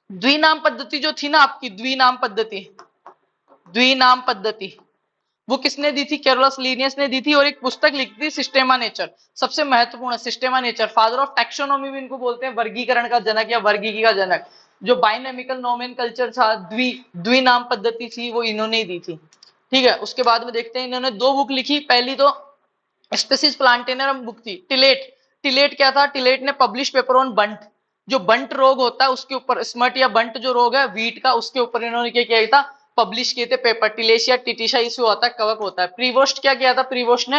द्विनाम पद्धति जो थी ना आपकी, द्विनाम पद्धति, द्विनाम पद्धति वो किसने दी थी? कैरोलस लीनियस ने दी थी। और एक पुस्तक लिखी थी सिस्टेमा नेचर, सबसे महत्वपूर्ण सिस्टेमा नेचर। फादर ऑफ टैक्सोनॉमी भी इनको बोलते हैं, वर्गीकरण का जनक या वर्गीकी का जनक। जो बाइनोमिकल नोमेनकल्चर था, द्विनाम पद्धति थी, वो इन्होंने दी थी, ठीक है। उसके बाद में देखते हैं इन्होंने 2 बुक लिखी। पहली तो स्पेसीज प्लांटेनरम बुक थी। टिलेट, टिलेट क्या था? टिलेट ने पब्लिश पेपर ऑन बंट, जो बंट रोग होता है उसके ऊपर, स्मट या बंट जो रोग है वीट का, उसके ऊपर इन्होंने क्या किया था? पब्लिश किए थे पेपर। टिलेशिया टिटिशा इशू होता है, कवक होता है। प्रीवोस्ट क्या किया था? प्रीवोस्ट ने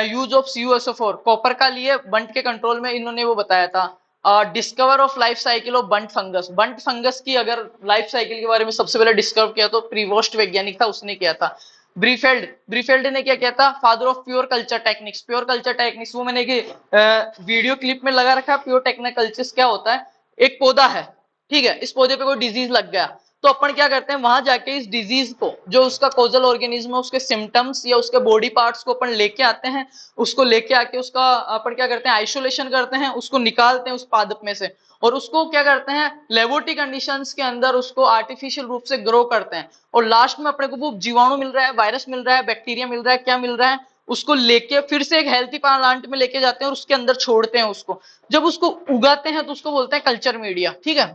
यूज ऑफ CuSO4 कॉपर का लिए बंट के कंट्रोल में, इन्होंने वो बताया था। Discover of life cycle of bunt fungus, bunt fungus की अगर लाइफ साइकिल के बारे में सबसे पहले डिस्कवर किया तो प्रीवोस्ट वैज्ञानिक था, उसने किया था। ब्रीफेल्ड ने क्या किया था, father of pure culture techniques. Pure culture techniques वो मैंने वीडियो क्लिप में लगा रखा है। प्योर टेक्निकल कल्चर्स क्या होता है, एक पौधा है, ठीक है, इस पौधे पे कोई डिजीज लग गया तो अपन क्या करते हैं, वहां जाके इस डिजीज को, जो उसका कोजल ऑर्गेनिज्म है, उसके सिम्टम्स या उसके बॉडी पार्ट्स को अपन लेके आते हैं। उसको लेके आके उसका अपन क्या करते हैं, आइसोलेशन करते हैं, उसको निकालते हैं उस पादप में से, और उसको क्या करते हैं, लेबोरेटरी कंडीशंस के अंदर उसको आर्टिफिशियल रूप से ग्रो करते हैं, और लास्ट में अपने को वो जीवाणु मिल रहा है, वायरस मिल रहा है, बैक्टीरिया मिल रहा है, क्या मिल रहा है, उसको लेके फिर से एक हेल्थी प्लांट में लेके जाते हैं और उसके अंदर छोड़ते हैं उसको। जब उसको उगाते हैं तो उसको बोलते हैं कल्चर मीडिया, ठीक है।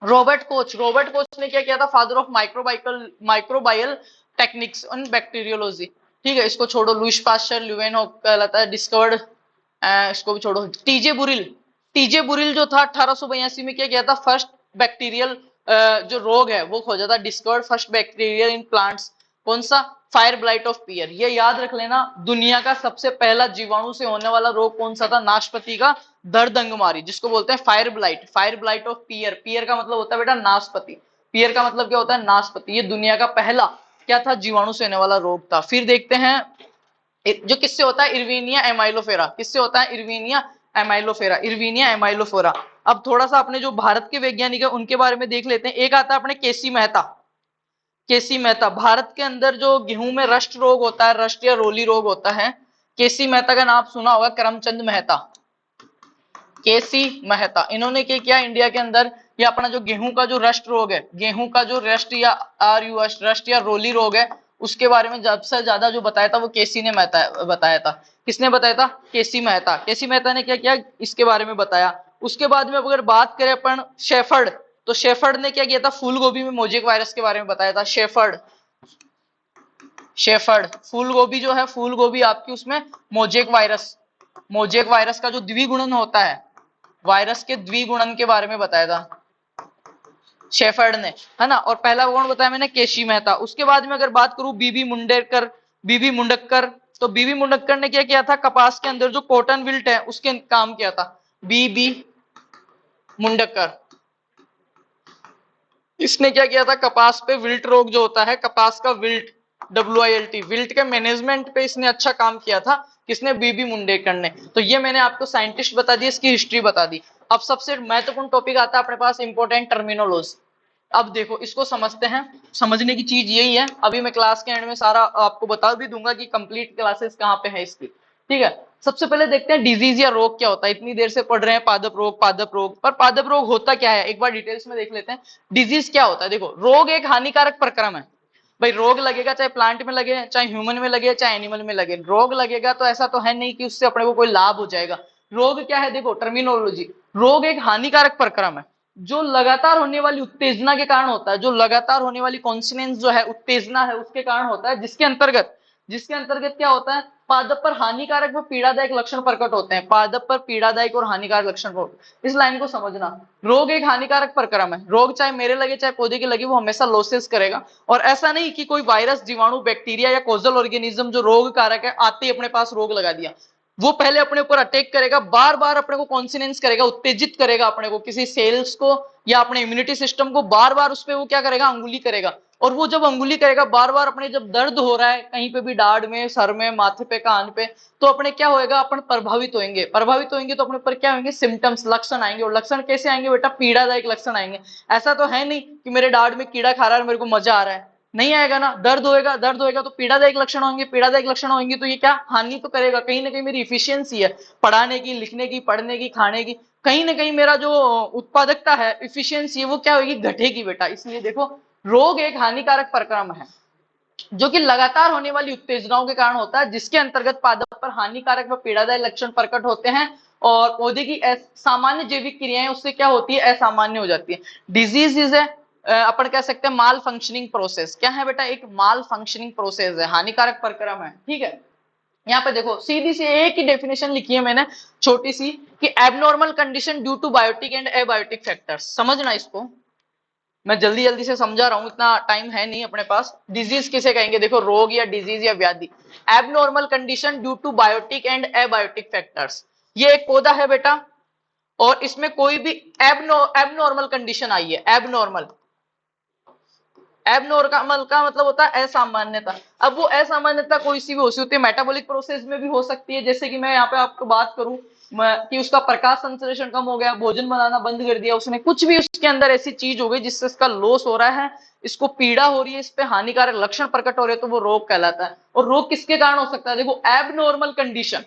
रॉबर्ट कोच ने क्या किया था, father of microbial techniques on bacteriology, ठीक है, इसको छोड़ो। लुईस पास्चर, ल्यूवेनहॉक कहलाता है, डिस्कवर्ड, इसको भी छोड़ो। टीजे बुरिल जो था 1882 में क्या किया था, फर्स्ट बैक्टीरियल जो रोग है वो खोजा था, discovered first bacterial in plants. कौन सा, फायर ब्लाइट ऑफ पियर। ये याद रख लेना, दुनिया का सबसे पहला जीवाणु से होने वाला रोग कौन सा था, नाशपाती का दर्दंगमारी, जिसको बोलते हैं फायर ब्लाइट ऑफ पियर। पियर का मतलब होता है बेटा नाशपाती, पियर का मतलब क्या होता है, नाशपाती। ये दुनिया का पहला क्या था, जीवाणु से होने वाला रोग था। फिर देखते हैं जो किससे होता है, इर्विनिया एमाइलोफेरा। किससे होता है, इर्विनिया एमाइलोफेरा। अब थोड़ा सा अपने जो भारत के वैज्ञानिक है उनके बारे में देख लेते हैं। एक आता है अपने केसी मेहता। भारत के अंदर जो गेहूं में रस्ट रोग होता है, रस्ट या रोली रोग होता है, केसी मेहता का नाम सुना होगा, करमचंद मेहता, केसी मेहता। इन्होंने क्या किया इंडिया के अंदर, ये अपना जो गेहूं का जो रस्ट रोग है, गेहूं का जो रस्ट या रोली रोग है, उसके बारे में सबसे ज्यादा जो बताया था वो केसी ने बताया था। किसने बताया था, केसी मेहता ने क्या किया, इसके बारे में बताया। उसके बाद में अगर बात करें अपन शेफर्ड, तो शेफर्ड ने क्या किया था, फूल गोभी में मोजेक वायरस के बारे में बताया था। शेफर्ड फूल गोभी जो है, फूल गोभी आपकी, उसमें मोजेक वायरस का जो द्विगुणन होता है, वायरस के द्विगुणन के बारे में बताया था शेफर्ड ने, है ना। और पहला कौन बताया मैंने, केसी मेहता। उसके बाद में अगर बात करूं बीबी मुंडक्कर, तो बीबी मुंडक्कर ने क्या किया था, कपास के अंदर जो कॉटन विल्ट है उसके काम किया था, बीबी मुंडक्कर। इसने क्या किया था, कपास पे विल्ट रोग जो होता है, कपास का विल्ट, WILT, विल्ट के मैनेजमेंट पे इसने अच्छा काम किया था। किसने, बीबी मुंडेकर ने। तो ये मैंने आपको साइंटिस्ट बता दी, इसकी हिस्ट्री बता दी। अब सबसे महत्वपूर्ण टॉपिक आता है अपने पास, इंपॉर्टेंट टर्मिनोलॉजी। अब देखो इसको समझते हैं, समझने की चीज यही है। अभी मैं क्लास के एंड में सारा आपको बता भी दूंगा कि कंप्लीट क्लासेस कहाँ पे है इसकी, ठीक है। सबसे पहले देखते हैं डिजीज या रोग क्या होता है। इतनी देर से पढ़ रहे हैं पादप रोग, पर पादप रोग होता क्या है एक बार डिटेल्स में देख लेते हैं। डिजीज क्या होता है, देखो रोग एक हानिकारक प्रक्रम है। भाई रोग लगेगा, चाहे प्लांट में लगे, चाहे ह्यूमन में लगे, चाहे एनिमल में लगे, रोग लगेगा तो ऐसा तो है नहीं कि उससे अपने को कोई लाभ हो जाएगा। रोग क्या है, देखो टर्मिनोलॉजी, रोग एक हानिकारक प्रक्रम है जो लगातार होने वाली उत्तेजना के कारण होता है, जो लगातार होने वाली कॉन्सिनेंस जो है, उत्तेजना है, उसके कारण होता है, जिसके अंतर्गत क्या होता है, पादप पर हानिकारक व पीड़ादायक लक्षण प्रकट होते हैं। पादप पर पीड़ादायक और हानिकारक लक्षण, इस लाइन को समझना। रोग एक हानिकारक प्रक्रम है, रोग चाहे मेरे लगे चाहे पौधे के लगे, वो हमेशा लॉसेस करेगा। और ऐसा नहीं कि कोई वायरस, जीवाणु, बैक्टीरिया या कोजल ऑर्गेनिज्म जो रोग कारक है, आते ही अपने पास रोग लगा दिया। वो पहले अपने ऊपर अटैक करेगा, बार बार अपने को कॉन्सिनेंस करेगा, उत्तेजित करेगा अपने को, किसी सेल्स को या अपने इम्यूनिटी सिस्टम को, बार बार उस पर वो क्या करेगा, अंगुली करेगा। और वो जब अंगुली करेगा बार बार, अपने जब दर्द हो रहा है कहीं पे भी, दाढ़ में, सर में, माथे पे, कान पे, तो अपने क्या होएगा, अपन प्रभावित होंगे तो अपने ऊपर क्या होंगे, सिम्टम्स, लक्षण आएंगे। और लक्षण कैसे आएंगे बेटा, पीड़ादायक लक्षण आएंगे। ऐसा तो है नहीं कि मेरे दाढ़ में कीड़ा खा रहा है, मेरे को मजा आ रहा है, नहीं आएगा ना। दर्द होएगा तो पीड़ादायक लक्षण होंगे, तो ये क्या हानि तो करेगा। कहीं ना कहीं मेरी इफिशियंसी है पढ़ाने की, लिखने की, पढ़ने की, खाने की, कहीं ना कहीं मेरा जो उत्पादकता है, इफिशियंसी है, वो क्या होगी, घटेगी बेटा। इसलिए देखो रोग एक हानिकारक प्रक्रम है जो कि लगातार होने वाली उत्तेजनाओं के कारण होता है, जिसके अंतर्गत पादप पर हानिकारक व पीड़ादायक लक्षण प्रकट होते हैं और पौधे की सामान्य जैविक क्रियाएं उससे क्या होती है, असामान्य हो जाती है। डिजीज इज है अपन कह सकते हैं माल फंक्शनिंग प्रोसेस। क्या है बेटा, एक माल फंक्शनिंग प्रोसेस है, हानिकारक प्रक्रम है, ठीक है। यहाँ पे देखो सीधी सी एक ही डेफिनेशन लिखी है मैंने, छोटी सी, कि abnormal condition due to biotic and abiotic factors. समझना इसको, मैं जल्दी जल्दी से समझा रहा हूं, इतना टाइम है नहीं अपने पास। डिजीज किसे कहेंगे, देखो रोग या डिजीज या व्याधि, abnormal condition due to biotic and abiotic factors. ये एक पौधा है बेटा, और इसमें कोई भी एबनॉर्मल कंडीशन आई है, एबनॉर्मल एबनॉर्मल का मतलब होता है असामान्यता। अब वो असामान्यता कोई सी भी हो सकती है, मेटाबॉलिक प्रोसेस में भी हो सकती है, जैसे कि मैं यहाँ पे आपको बात करूं कि उसका प्रकाश संश्लेषण कम हो गया, भोजन बनाना बंद कर दिया उसने, कुछ भी उसके अंदर ऐसी चीज हो गई जिससे इसका लॉस हो रहा है, इसको पीड़ा हो रही है, इस पे हानिकारक लक्षण प्रकट हो रहे हैं, तो वो रोग कहलाता है। और रोग किसके कारण हो सकता है? देखो, एबनॉर्मल कंडीशन,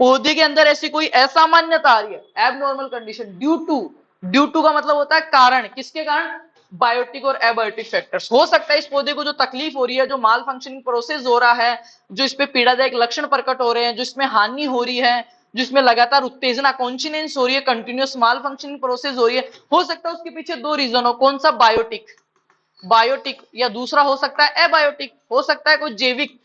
पौधे के अंदर ऐसी कोई असामान्यता आ रही है, एबनॉर्मल कंडीशन, ड्यू टू का मतलब होता है कारण, किसके कारण? बायोटिक और एबायोटिक फैक्टर्स। हो सकता है इस पौधे को जो तकलीफ हो रही है, जो माल फंक्शनिंग प्रोसेस हो रहा है, जो इस पे पीड़ादायक लक्षण प्रकट हो रहे हैं, जो इसमें हानि हो रही है, जिसमें लगातार उत्तेजना कॉन्टिनेंस हो रही है, कंटिन्यूस माल फंक्शनिंग प्रोसेस हो रही है, हो सकता है उसके पीछे दो रीजन हो। कौन सा? बायोटिक, बायोटिक, या दूसरा हो सकता है एबायोटिक, हो सकता है कोई जैविक।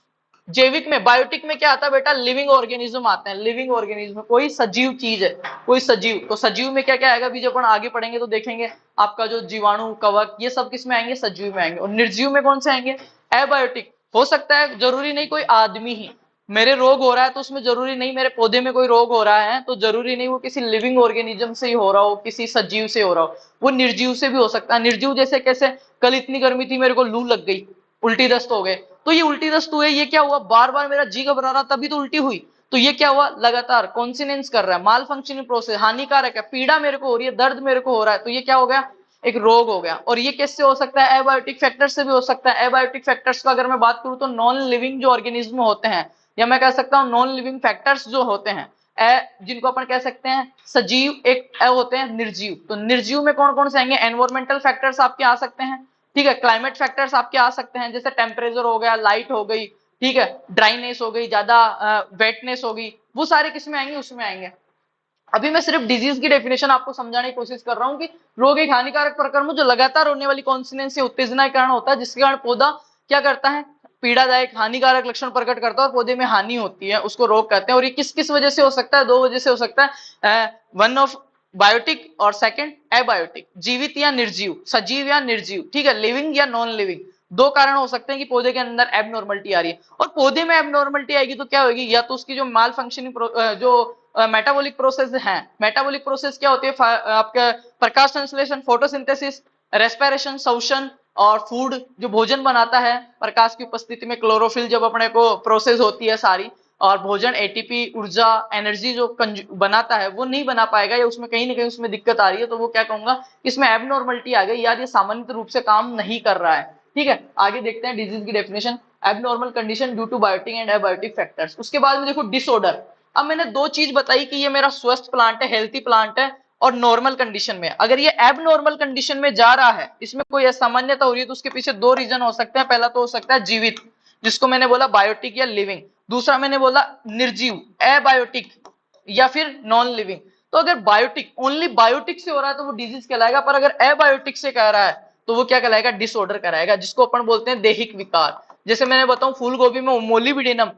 जैविक में, बायोटिक में क्या आता है बेटा? लिविंग ऑर्गेनिज्म आते हैं, लिविंग ऑर्गेनिज्म कोई सजीव चीज है, कोई सजीव। तो सजीव में क्या क्या आएगा? अभी जब अपन आगे पढ़ेंगे तो देखेंगे, आपका जो जीवाणु, कवक, ये सब किस में आएंगे? सजीव में आएंगे। और निर्जीव में कौन से आएंगे? एबायोटिक। हो सकता है, जरूरी नहीं कोई आदमी ही, मेरे रोग हो रहा है तो उसमें जरूरी नहीं, मेरे पौधे में कोई रोग हो रहा है तो जरूरी नहीं वो किसी लिविंग ऑर्गेनिज्म से ही हो रहा हो, किसी सजीव से हो रहा हो, वो निर्जीव से भी हो सकता है। निर्जीव जैसे कैसे? कल इतनी गर्मी थी, मेरे को लू लग गई, उल्टी दस्त हो गए, तो ये उल्टी दस्त हुए, ये क्या हुआ? बार बार मेरा जी घबरा रहा, तभी तो उल्टी हुई। तो ये क्या हुआ? लगातार कॉन्सिनेंस कर रहा है, माल फंक्शनिंग प्रोसेस, हानिकारक है, पीड़ा मेरे को हो रही है, दर्द मेरे को हो रहा है, तो ये क्या हो गया? एक रोग हो गया। और ये कैसे हो सकता है? एबायोटिक फैक्टर से भी हो सकता है। एबायोटिक फैक्टर्स का अगर मैं बात करूं तो नॉन लिविंग जो ऑर्गेनिज्म होते हैं, या मैं कह सकता हूं नॉन लिविंग फैक्टर्स जो होते हैं, जिनको अपन कह सकते हैं सजीव, एक होते हैं निर्जीव। तो निर्जीव में कौन कौन से आएंगे? एनवायरमेंटल फैक्टर्स आपके आ सकते हैं, ठीक है, क्लाइमेट फैक्टर्स आपके आ सकते हैं, जैसे टेम्परेचर हो गया, लाइट हो गई, ठीक है, ड्राइनेस हो गई, ज्यादा वेटनेस हो गई, वो सारे किस में आएंगे? उसमें आएंगे। अभी मैं सिर्फ डिजीज की डेफिनेशन आपको समझाने की कोशिश कर रहा हूं कि रोग एक हानिकारक प्रक्रम जो लगातार होने वाली कॉन्सिनेंस या उत्तेजना के कारण होता है, जिसके कारण पौधा क्या करता है? पीड़ादायक हानिकारक लक्षण प्रकट करता है और पौधे में हानि होती है, उसको रोग कहते हैं। और ये किस किस वजह से हो सकता है? दो वजह से हो सकता है, वन ऑफ बायोटिक और सेकंड एबायोटिक, जीवित या निर्जीव, सजीव या निर्जीव, ठीक है, लिविंग या नॉन लिविंग। दो कारण हो सकते हैं कि पौधे के अंदर एबनॉर्मलिटी आ रही है। और पौधे में एबनॉर्मलिटी आएगी तो क्या होगी? या तो उसकी जो माल फंक्शनिंग जो मेटाबॉलिक प्रोसेस है, मेटाबॉलिक प्रोसेस क्या होती है? आपका प्रकाश संश्लेषण, फोटोसिंथेसिस, रेस्पिरेशन, श्वसन, और फूड जो भोजन बनाता है प्रकाश की उपस्थिति में, क्लोरोफिल जब अपने को प्रोसेस होती है सारी, और भोजन, एटीपी, ऊर्जा, एनर्जी जो बनाता है वो नहीं बना पाएगा, या उसमें कहीं ना कहीं उसमें दिक्कत आ रही है, तो वो क्या कहूंगा? इसमें एबनॉर्मलिटी आ गई यार, ये सामान्य रूप से काम नहीं कर रहा है। ठीक है, आगे देखते हैं डिजीज की definition. Abnormal condition due to biotic and abiotic factors. उसके बाद में देखो डिसऑर्डर। अब मैंने दो चीज बताई कि ये मेरा स्वस्थ प्लांट है, हेल्थी प्लांट है, और नॉर्मल कंडीशन में। अगर ये एबनॉर्मल कंडीशन में जा रहा है, इसमें कोई असामान्यता हो रही है, तो उसके पीछे दो रीजन हो सकते हैं। पहला तो हो सकता है जीवित, जिसको मैंने बोला बायोटिक या लिविंग। दूसरा मैंने बोला निर्जीव, एबायोटिक या फिर नॉन लिविंग। तो अगर बायोटिक, ओनली बायोटिक से हो रहा है तो वो डिजीज कहलाएगा, पर अगर एबायोटिक से कह रहा है तो वो क्या कहलाएगा? डिसऑर्डर कहलाएगा, जिसको अपन बोलते हैं दैहिक विकार। जैसे मैंने बताऊं, फूल गोभी में मोलिबिडिनम,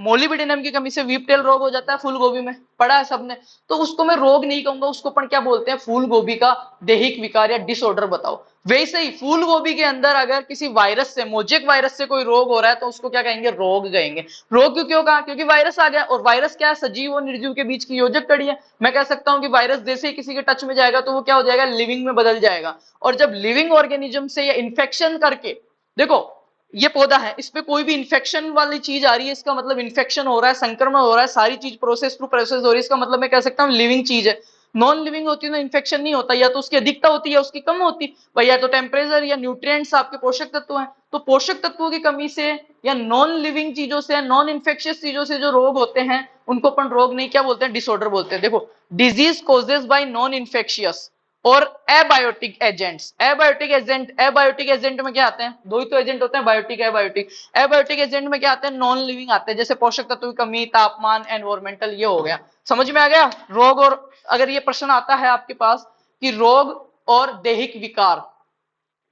मोलिबिडेनम की कमी से वीपटेल रोग हो जाता है फूल गोभी में, पढ़ा है सबने। तो उसको मैं रोग नहीं कहूंगा, उसको अपन क्या बोलते हैं? फूल गोभी का दैहिक विकार या डिसऑर्डर बताओ। वैसे ही फूल गोभी के अंदर अगर किसी वायरस से, मोजेक वायरस से कोई रोग हो रहा है तो उसको क्या कहेंगे? रोग कहेंगे। रोग क्यों कहा? क्योंकि वायरस आ गया, और वायरस क्या है? सजीव और निर्जीव के बीच की योजक कड़ी है। मैं कह सकता हूं कि वायरस जैसे ही किसी के टच में जाएगा तो वो क्या हो जाएगा? लिविंग में बदल जाएगा। और जब लिविंग ऑर्गेनिज्म से या इन्फेक्शन करके, देखो ये पौधा है, इस पे कोई भी इन्फेक्शन वाली चीज आ रही है, इसका मतलब इन्फेक्शन हो रहा है, संक्रमण हो रहा है, सारी चीज प्रोसेस टू प्रोसेस हो रही है, इसका मतलब मैं कह सकता हूँ लिविंग चीज है। नॉन लिविंग होती है ना, इन्फेक्शन नहीं होता, या तो उसकी अधिकता होती है, उसकी कम होती भाई, या तो टेम्परेचर या न्यूट्रिएंट्स आपके पोषक तत्व हैं, तो पोषक तत्वों की कमी से या नॉन लिविंग चीजों से, नॉन इन्फेक्शियस चीजों से जो रोग होते हैं उनको अपन रोग नहीं क्या बोलते हैं? डिसऑर्डर बोलते हैं। देखो, disease causes by non infectious और एबायोटिक एजेंट्स। एबायोटिक एजेंट में क्या आते हैं? दो ही तो एजेंट होते हैं, बायोटिक, एबायोटिक। एबायोटिक एजेंट में क्या आते हैं? नॉन लिविंग आते हैं, जैसे पोषक तत्व की कमी, तापमान, एनवायरमेंटल, ये हो गया। समझ में आ गया? रोग, और अगर ये प्रश्न आता है आपके पास कि रोग और दैहिक विकार,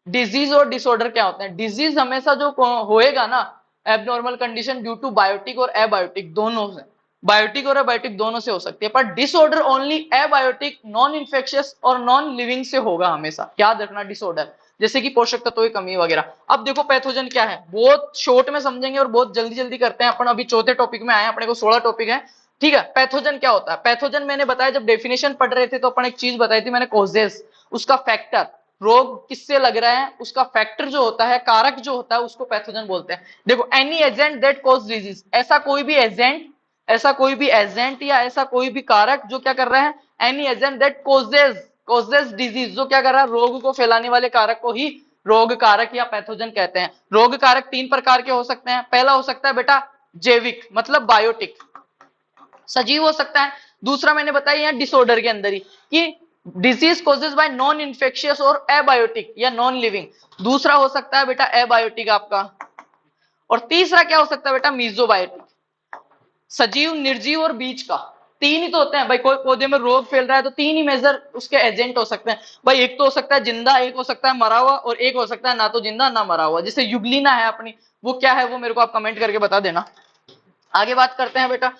डिजीज और डिसऑर्डर क्या होते हैं? डिजीज हमेशा जो होएगा ना, abnormal condition due to biotic और एबायोटिक दोनों से, बायोटिक और एबायोटिक दोनों से हो सकती है, पर disorder only abiotic, non infectious और नॉन लिविंग से होगा हमेशा। याद रखना डिसऑर्डर, जैसे कि पोषक तत्वों की कमी वगैरह। अब देखो पैथोजन क्या है, बहुत शॉर्ट में समझेंगे और बहुत जल्दी जल्दी करते हैं अपन। अभी चौथे टॉपिक में आए हैं, अपने को 16 टॉपिक है, ठीक है। पैथोजन क्या होता है? पैथोजन मैंने बताया, जब डेफिनेशन पढ़ रहे थे तो अपन एक चीज बताई थी मैंने, कॉजेस, उसका फैक्टर, रोग किससे लग रहा है, उसका फैक्टर जो होता है, कारक जो होता है, उसको पैथोजन बोलते हैं। देखो, any agent that cause disease, ऐसा कोई भी एजेंट, या ऐसा कोई भी कारक जो क्या कर रहा है, any agent that causes disease, जो क्या कर रहा है, रोग को फैलाने वाले कारक को ही रोग कारक या पैथोजन कहते हैं। रोग कारक तीन प्रकार के हो सकते हैं। पहला हो सकता है बेटा जैविक, मतलब बायोटिक, सजीव हो सकता है। दूसरा मैंने बताया यहाँ डिसऑर्डर के अंदर ही कि disease causes by non infectious और एबायोटिक या नॉन लिविंग, दूसरा हो सकता है बेटा एबायोटिक आपका। और तीसरा क्या हो सकता है बेटा, मीजोबायोटिक, सजीव, निर्जीव और बीज का। तीन ही तो होते हैं भाई, कोई पौधे में रोग फैल रहा है तो तीन ही मेजर उसके एजेंट हो सकते हैं भाई। एक तो हो सकता है जिंदा, एक हो सकता है मरा हुआ, और एक हो सकता है ना तो जिंदा ना मरा हुआ। जैसे युगलिना है अपनी, वो क्या है वो मेरे को आप कमेंट करके बता देना। आगे बात करते हैं बेटा,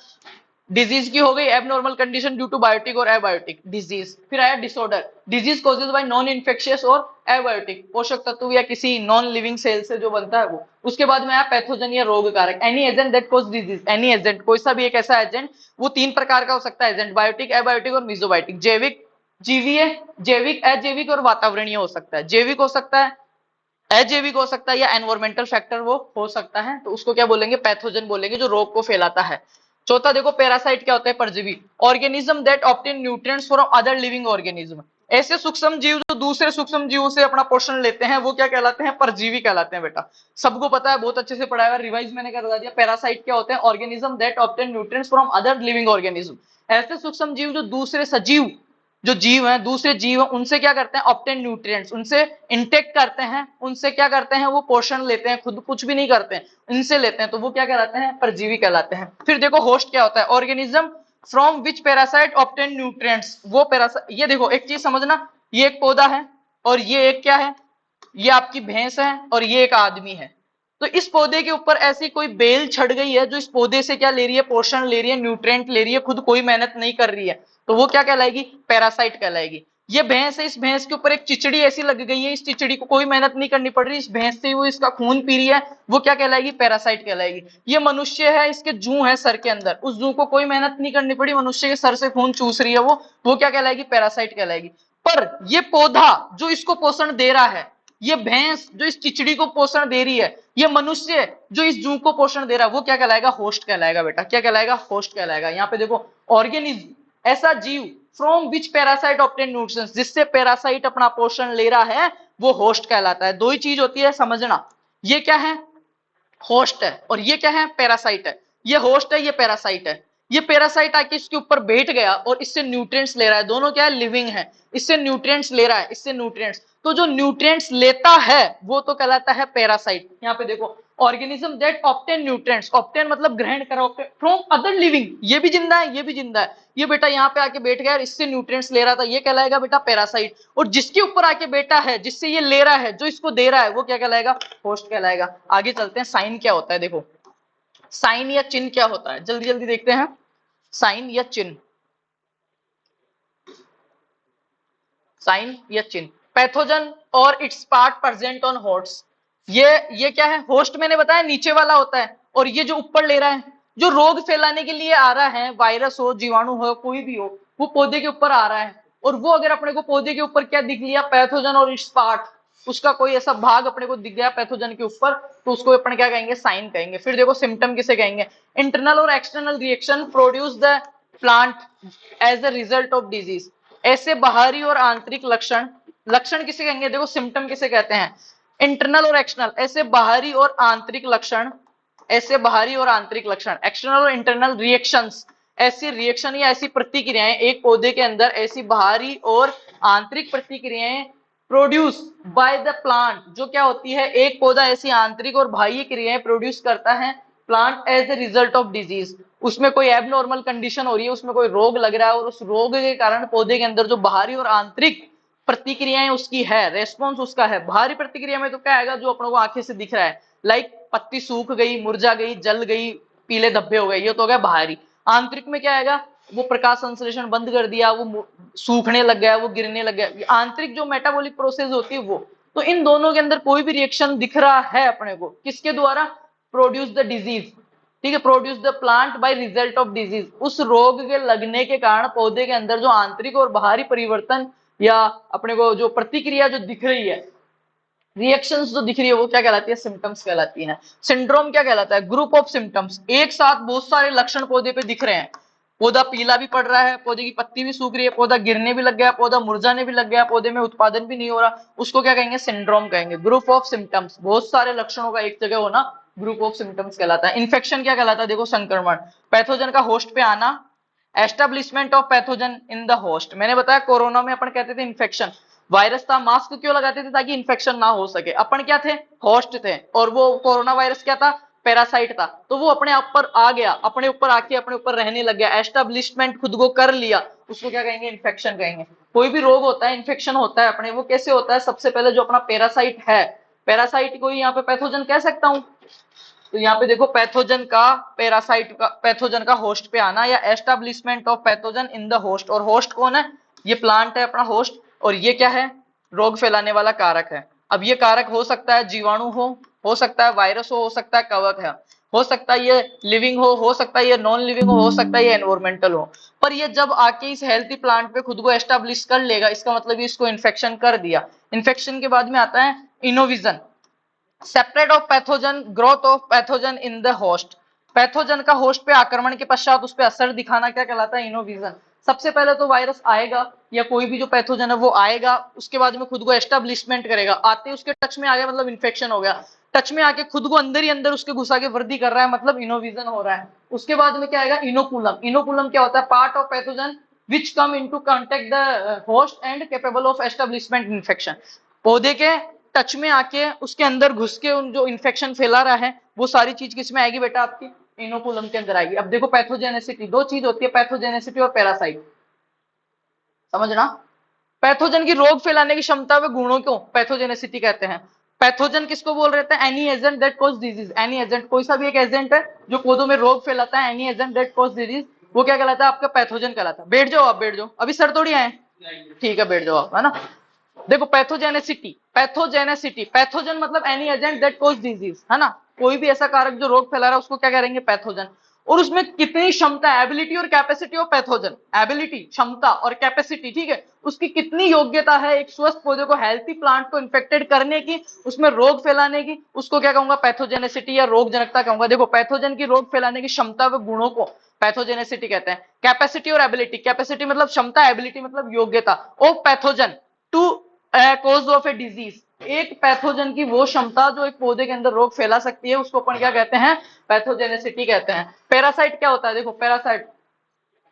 डिजीज की हो गई abnormal condition due to biotic और एबायोटिक डिजीज। फिर आया disorder, disease causes by non infectious और एबायोटिक, पोषक तत्व या किसी नॉन लिविंग सेल से जो बनता है वो। उसके बाद में आया पैथोजन या रोग कारक, any agent that cause disease, any agent, कोई सा भी एक ऐसा एजेंट, वो तीन प्रकार का हो सकता है एजेंट, बायोटिक, एबायोटिक और मीजोबायोटिक। जैविक, जीवीय, जैविक, अजैविक और वातावरणीय हो सकता है। जैविक हो सकता है, अजैविक हो सकता है, या एनवायरमेंटल फैक्टर वो हो सकता है, तो उसको क्या बोलेंगे, पैथोजन बोलेंगे, जो रोग को फैलाता है। चौथा देखो पैरासाइट क्या होता है, परजीवी, organism that obtain nutrients from other living organism, ऐसे सूक्ष्म जीव जो दूसरे सूक्ष्म जीवों से अपना पोषण लेते हैं, वो क्या कहलाते हैं, परजीवी कहलाते हैं बेटा। सबको पता है, बहुत अच्छे से पढ़ाया हुआ, रिवाइज मैंने करवा दिया। पैरासाइट क्या होते हैं, organism that obtain nutrients from other living organism, ऐसे सूक्ष्म जीव जो दूसरे सजीव, जो जीव हैं, दूसरे जीव हैं, उनसे क्या करते हैं, ऑब्टेन न्यूट्रिएंट्स, उनसे इंटेक करते हैं, उनसे क्या करते हैं, वो पोषण लेते हैं, खुद कुछ भी नहीं करते हैं, इनसे लेते हैं, तो वो क्या कहलाते हैं, परजीवी कहलाते हैं। फिर देखो होस्ट क्या होता है, organism from which parasite obtain nutrients, वो पैरासाइट, ये देखो एक चीज समझना, ये एक पौधा है और ये एक क्या है, ये आपकी भैंस है और ये एक आदमी है। तो इस पौधे के ऊपर ऐसी कोई बेल छड़ गई है जो इस पौधे से क्या ले रही है, पोषण ले रही है, न्यूट्रिएंट ले रही है, खुद कोई मेहनत नहीं कर रही है, तो वो क्या कहलाएगी, पैरासाइट कहलाएगी। ये भैंस है, इस भैंस के ऊपर एक चिचड़ी ऐसी लग गई है, इस चिचड़ी को कोई मेहनत नहीं करनी पड़ रही, इस भैंस से वो इसका खून पी रही है, वो क्या कहलाएगी, पैरासाइट कहलाएगी। ये मनुष्य है, इसके जू है सर के अंदर, उस जू को कोई मेहनत नहीं करनी पड़ी, मनुष्य के सर से खून चूस रही है वो क्या कहलाएगी, पैरासाइट कहलाएगी। पर ये पौधा जो इसको पोषण दे रहा है, ये भैंस जो इस चिचड़ी को पोषण दे रही है, ये मनुष्य जो इस जू को पोषण दे रहा है, वो क्या कहलाएगा, होस्ट कहलाएगा बेटा। क्या कहलाएगा, होस्ट कहलाएगा। यहाँ पे देखो ऑर्गेनिज्म, ऐसा जीव from which parasite obtain nutrients, जिससे पैरासाइट अपना पोषण ले रहा है, वो होस्ट कहलाता है। दो ही चीज होती है समझना, ये क्या है, होस्ट है, और ये क्या है, पैरासाइट है। ये होस्ट है, ये पैरासाइट है। ये पैरासाइट आके इसके ऊपर बैठ गया और इससे न्यूट्रिएंट्स ले रहा है, दोनों क्या है, लिविंग है, इससे न्यूट्रिएंट्स ले रहा है, इससे न्यूट्रिएंट्स, तो जो न्यूट्रिएंट्स लेता है वो तो कहलाता है पैरासाइट। यहाँ पे देखो organism that obtain nutrients, obtain मतलब ग्रहण करा, फ्रॉम अदर लिविंग, ये भी जिंदा है, ये भी जिंदा है, ये बेटा यहाँ पे आके बैठ गया और इससे न्यूट्रिएंट्स ले रहा था, ये कहलाएगा बेटा पैरासाइट। और जिसके ऊपर आके बैठा है, जिससे ये ले रहा है, जो इसको दे रहा है, वो क्या कहलाएगा, होस्ट कहलाएगा। आगे चलते हैं, साइन क्या होता है, देखो साइन या चिन्ह क्या होता है, जल्दी जल्दी देखते हैं। साइन या चिन्ह, साइन या चिन्ह, पैथोजन और it's part present on host, ये क्या है, होस्ट मैंने बताया नीचे वाला होता है, और ये जो ऊपर ले रहा है, जो रोग फैलाने के लिए आ रहा है, वायरस हो, जीवाणु हो, कोई भी हो, वो पौधे के ऊपर आ रहा है, और वो अगर अपने को पौधे के ऊपर क्या दिख लिया, पैथोजन और इट्स पार्ट, उसका कोई ऐसा भाग अपने को दिख गया पैथोजन के ऊपर, तो उसको अपन क्या कहेंगे, साइन कहेंगे। फिर देखो सिम्टम किसे कहेंगे, इंटरनल और external reaction produce the plant as a result of disease, ऐसे बाहरी और आंतरिक लक्षण, लक्षण किसे कहेंगे, देखो सिम्टम किसे कहते हैं, इंटरनल और एक्सटर्नल, ऐसे बाहरी और आंतरिक लक्षण, ऐसे बाहरी और आंतरिक लक्षण, एक्सटर्नल और इंटरनल रिएक्शंस, ऐसी रिएक्शन या ऐसी प्रतिक्रियाएं एक पौधे के अंदर, ऐसी बाहरी और आंतरिक प्रतिक्रियाएं प्रोड्यूस बाय द प्लांट, जो क्या होती है, एक पौधा ऐसी आंतरिक और बाह्य क्रियाएं प्रोड्यूस करता है plant as a result of disease, उसमें कोई एबनॉर्मल कंडीशन हो रही है, उसमें कोई रोग लग रहा है, और उस रोग के कारण पौधे के अंदर जो बाहरी और आंतरिक प्रतिक्रियाएं उसकी है, रेस्पॉन्स उसका है। बाहरी प्रतिक्रिया में तो क्या आएगा, जो अपनों को आंखें से दिख रहा है, लाइक पत्ती सूख गई, मुरझा गई, जल गई, पीले धब्बे हो गए, ये तो हो गया बाहरी। आंतरिक में क्या आएगा, वो प्रकाश संश्लेषण बंद कर दिया, वो सूखने लग गया, वो गिरने लग गया, आंतरिक जो मेटाबॉलिक प्रोसेस होती है वो। तो इन दोनों के अंदर कोई भी रिएक्शन दिख रहा है अपने को, किसके द्वारा, प्रोड्यूस द डिजीज, ठीक है, produce the plant by result of disease, उस रोग के लगने के कारण पौधे के अंदर जो आंतरिक और बाहरी परिवर्तन या अपने को जो प्रतिक्रिया जो दिख रही है, रिएक्शंस जो दिख रही है, वो क्या कहलाती है? सिम्टम्स कहलाती है। सिंड्रोम क्या कहलाता है? ग्रुप ऑफ सिम्टम्स, एक साथ बहुत सारे लक्षण पौधे पे दिख रहे हैं। पौधा पीला भी पड़ रहा है, पौधे की पत्ती भी सूख रही है, पौधा गिरने भी लग गया, पौधा मुरझाने भी लग गया, पौधे में उत्पादन भी नहीं हो रहा, उसको क्या कहेंगे? सिंड्रोम कहेंगे। ग्रुप ऑफ सिम्टम्स, बहुत सारे लक्षणों का एक जगह होना ग्रुप ऑफ सिम्टम्स कहलाता है। इन्फेक्शन क्या कहलाता है? देखो, संक्रमण, पैथोजन का होस्ट पे आना, establishment of pathogen in the host. मैंने बताया कोरोना में अपन कहते थे इन्फेक्शन, वायरस था, मास्क क्यों लगाते थे? ताकि इन्फेक्शन ना हो सके। अपन क्या थे? होस्ट थे, और वो कोरोना वायरस क्या था? पैरासाइट था। तो वो अपने ऊपर आ गया, अपने ऊपर आके अपने ऊपर रहने लग गया, एस्टेब्लिशमेंट खुद को कर लिया, उसको क्या कहेंगे? इन्फेक्शन कहेंगे। कोई भी रोग होता है, इन्फेक्शन होता है अपने, वो कैसे होता है? सबसे पहले जो अपना पैरासाइट है, पैरासाइट को ही यहाँ पे पैथोजन कह सकता हूं। तो यहाँ पे देखो, पैथोजन का, पैरासाइट का, पैथोजन का होस्ट पे आना, या establishment of pathogen in the host. और होस्ट कौन है? ये प्लांट है अपना होस्ट, और ये क्या है? रोग फैलाने वाला कारक है। अब ये कारक हो सकता है जीवाणु हो सकता है वायरस हो सकता है कवक है, हो सकता है ये लिविंग हो सकता है ये नॉन लिविंग हो सकता है ये एनवायरमेंटल हो। पर ये जब आके इस हेल्थी प्लांट पे खुद को एस्टेब्लिश कर लेगा, इसका मतलब इसको इन्फेक्शन कर दिया। इन्फेक्शन के बाद में आता है Innovision, separate of pathogen, growth of pathogen in the host. Pathogen का होस्ट पे आक्रमण के पश्चात उस पे असर दिखाना क्या कहलाता है? इनोविजन। सबसे पहले तो वायरस आएगा या कोई भी जो पैथोजन है वो आएगा, उसके बाद में खुद को एस्टेब्लिशमेंट करेगा, आते उसके टच में आ गया मतलब इन्फेक्शन हो गया, टच में आके खुद को अंदर ही अंदर उसके घुसा के वृद्धि कर रहा है, मतलब इनोविजन हो रहा है। उसके बाद में क्या आएगा? इनोकुलम। इनोकुलम क्या होता है? Part of pathogen which come into contact the host and capable of establishment infection. पौधे के टच में आके उसके अंदर घुस के उन जो इन्फेक्शन फैला रहा है, वो सारी चीज किसमें आएगी बेटा? आपकी इनोकुलम के अंदर आएगी। अब देखो, पैथोजेनेसिटी, दो चीज होती है, पैथोजेनेसिटी और पैरासाइट, समझना। पैथोजन की रोग फैलाने की क्षमता व गुणों को पैथोजेनेसिटी कहते हैं। पैथोजन किसको बोल रहे थे? Any agent that cause disease. Any agent, कोई सा भी एक एजेंट है जो पौधों में रोग फैलाता है, any agent that cause disease, वो क्या कहलाता है? आपका पैथोजन कहलाता है। बैठ जाओ, आप बैठ जाओ, अभी सर थोड़ी आए, ठीक है, बैठ जाओ आप, है ना। देखो, पैथोजेनेसिटी, पैथोजेनेसिटी, पैथोजन मतलब any agent that cause disease, है ना। कोई भी ऐसा कारक जो रोग फैला रहा है उसको क्या करेंगे? पैथोजन। और उसमें कितनी क्षमता है, एबिलिटी और कैपेसिटी ऑफ पैथोजन, एबिलिटी क्षमता और कैपेसिटी, ठीक है, उसकी कितनी योग्यता है एक स्वस्थ पौधे को, हेल्थी प्लांट को इन्फेक्टेड करने की, उसमें रोग फैलाने की, उसको क्या कहूंगा? पैथोजेनेसिटी या रोग जनकता कहूंगा। देखो, पैथोजन की रोग फैलाने की क्षमता व गुणों को पैथोजेनेसिटी कहते हैं। कैपेसिटी और एबिलिटी, कैपेसिटी मतलब क्षमता, एबिलिटी मतलब योग्यता, of pathogen to cause of a disease, एक पैथोजन की वो क्षमता जो एक पौधे के अंदर रोग फैला सकती है, उसको अपन क्या कहते हैं? पैथोजेनेसिटी कहते हैं। पैरासाइट क्या होता है? देखो, पैरासाइट,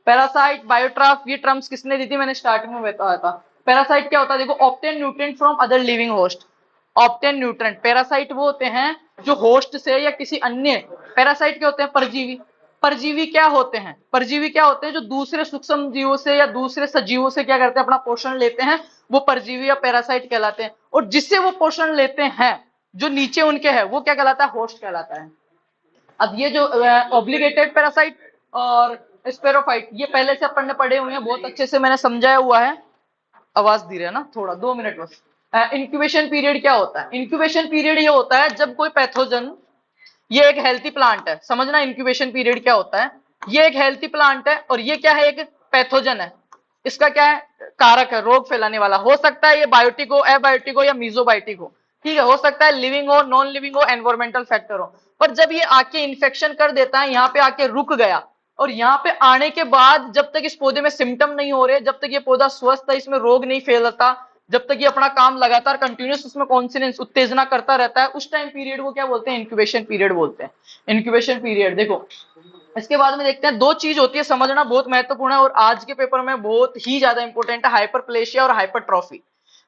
पैरासाइट, बायोट्राफ, ये टर्म्स किसने दी थी? मैंने स्टार्टिंग में बताया था। पैरासाइट क्या होता है? देखो, obtain nutrient from other living host. Obtain nutrient, parasite वो होते हैं जो होस्ट से या किसी अन्य, पैरासाइट क्या होते हैं? परजीवी। परजीवी क्या होते हैं? परजीवी क्या होते हैं? जो दूसरे सूक्ष्म जीवों से या दूसरे सजीवों से क्या करते हैं? अपना पोषण लेते हैं, वो परजीवी या पैरासाइट कहलाते हैं। और जिससे वो पोषण लेते हैं, जो नीचे उनके है, वो क्या कहलाता है? होस्ट कहलाता है। अब ये जो ऑब्लिगेटेड पैरासाइट और स्पेरोफाइट, ये पहले से अपन ने पढ़े हुए हैं, बहुत अच्छे से मैंने समझाया हुआ है। आवाज दी रहे ना, थोड़ा 2 मिनट बस। इंक्यूबेशन पीरियड क्या होता है? इंक्यूबेशन पीरियड ये होता है जब कोई पैथोजन, ये एक हेल्थी प्लांट है, समझना इंक्यूबेशन पीरियड क्या होता है। ये एक हेल्थी प्लांट है और ये क्या है? एक पैथोजन है। इसका क्या है? कारक है, रोग फैलाने वाला। हो सकता है ये बायोटिक हो, एबायोटिक हो या मीजोबायोटिक हो, ठीक है, हो सकता है लिविंग हो, नॉन लिविंग हो, एनवायरमेंटल फैक्टर हो। पर जब ये आके इन्फेक्शन कर देता है, यहाँ पे आके रुक गया, और यहाँ पे आने के बाद जब तक इस पौधे में सिम्टम नहीं हो रहे, जब तक ये पौधा स्वस्थ है, इसमें रोग नहीं फैलता, जब तक ये अपना काम लगातार कंटिन्यूस उसमें कॉन्सिनेंस उत्तेजना करता रहता है, उस टाइम पीरियड को क्या बोलते हैं? इंक्यूबेशन पीरियड बोलते हैं। इंक्यूबेशन पीरियड देखो, इसके बाद में देखते हैं, दो चीज होती है, समझना बहुत महत्वपूर्ण है, और आज के पेपर में बहुत ही ज्यादा इंपॉर्टेंट है, हाइपरप्लेशिया और हाइपरट्रॉफी।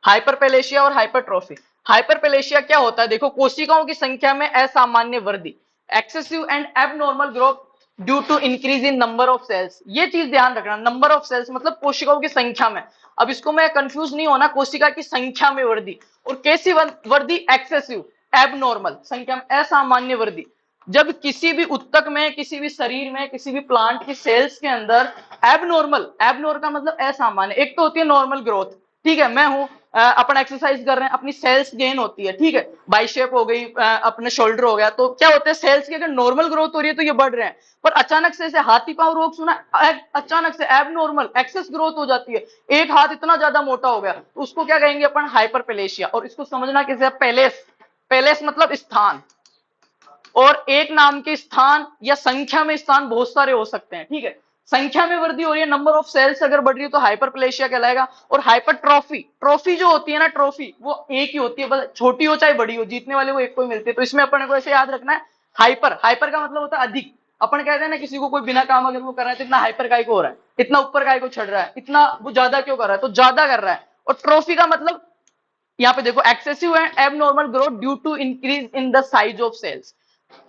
हाइपरप्लेशिया और हाइपरट्रॉफी। हाइपरप्लेशिया क्या होता है? देखो, कोशिकाओं की संख्या में असामान्य वृद्धि, excessive and abnormal growth due to increase in number of cells. ये चीज ध्यान रखना, नंबर ऑफ सेल्स मतलब कोशिकाओं की संख्या में। अब इसको मैं कंफ्यूज नहीं होना, कोशिका की संख्या में वृद्धि, और कैसी वृद्धि? एक्सेसिव, एबनॉर्मल, संख्या में असामान्य वृद्धि। जब किसी भी उत्तक में, किसी भी शरीर में, किसी भी प्लांट की सेल्स के अंदर एबनॉर्मल, एबनॉर्मल का मतलब असामान्य, एक तो होती है नॉर्मल ग्रोथ, ठीक है, मैं हूं अपन एक्सरसाइज कर रहे हैं, अपनी सेल्स गेन होती है, ठीक है, बाइसेप हो गई, अपने शोल्डर हो गया, तो क्या होते हैं सेल्स की अगर नॉर्मल ग्रोथ हो रही है तो ये बढ़ रहे हैं, पर अचानक से ऐसे हाथी पांव रोग सुना, अचानक से एबनॉर्मल एक्सेस ग्रोथ हो जाती है, एक हाथ इतना ज्यादा मोटा हो गया, तो उसको क्या कहेंगे अपन, हाइपरप्लेशिया। और इसको समझना कैसे, पैलेस, पैलेस मतलब स्थान, और एक नाम के स्थान या संख्या में स्थान बहुत सारे हो सकते हैं, ठीक है, संख्या में वृद्धि हो रही है, नंबर ऑफ सेल्स अगर बढ़ रही है तो हाइपरप्लेशिया कहलाएगा। और हाइपरट्रॉफी, ट्रॉफी जो होती है ना, ट्रॉफी वो एक ही होती है, बस छोटी हो चाहे बड़ी हो, जीतने वाले वो एक को ही मिलती है, तो इसमें अपन को ऐसे याद रखना है, हाइपर, हाइपर का मतलब होता है अधिक। अपन कहते हैं ना किसी को कोई बिना काम अगर वो कर रहा है तो इतना हाइपर काय को हो रहा है, इतना ऊपर काय को चढ़ रहा है, इतना वो ज्यादा क्यों कर रहा है, तो ज्यादा कर रहा है। और ट्रॉफी का मतलब यहाँ पे देखो, excessive and abnormal growth due to increase in the size of cells,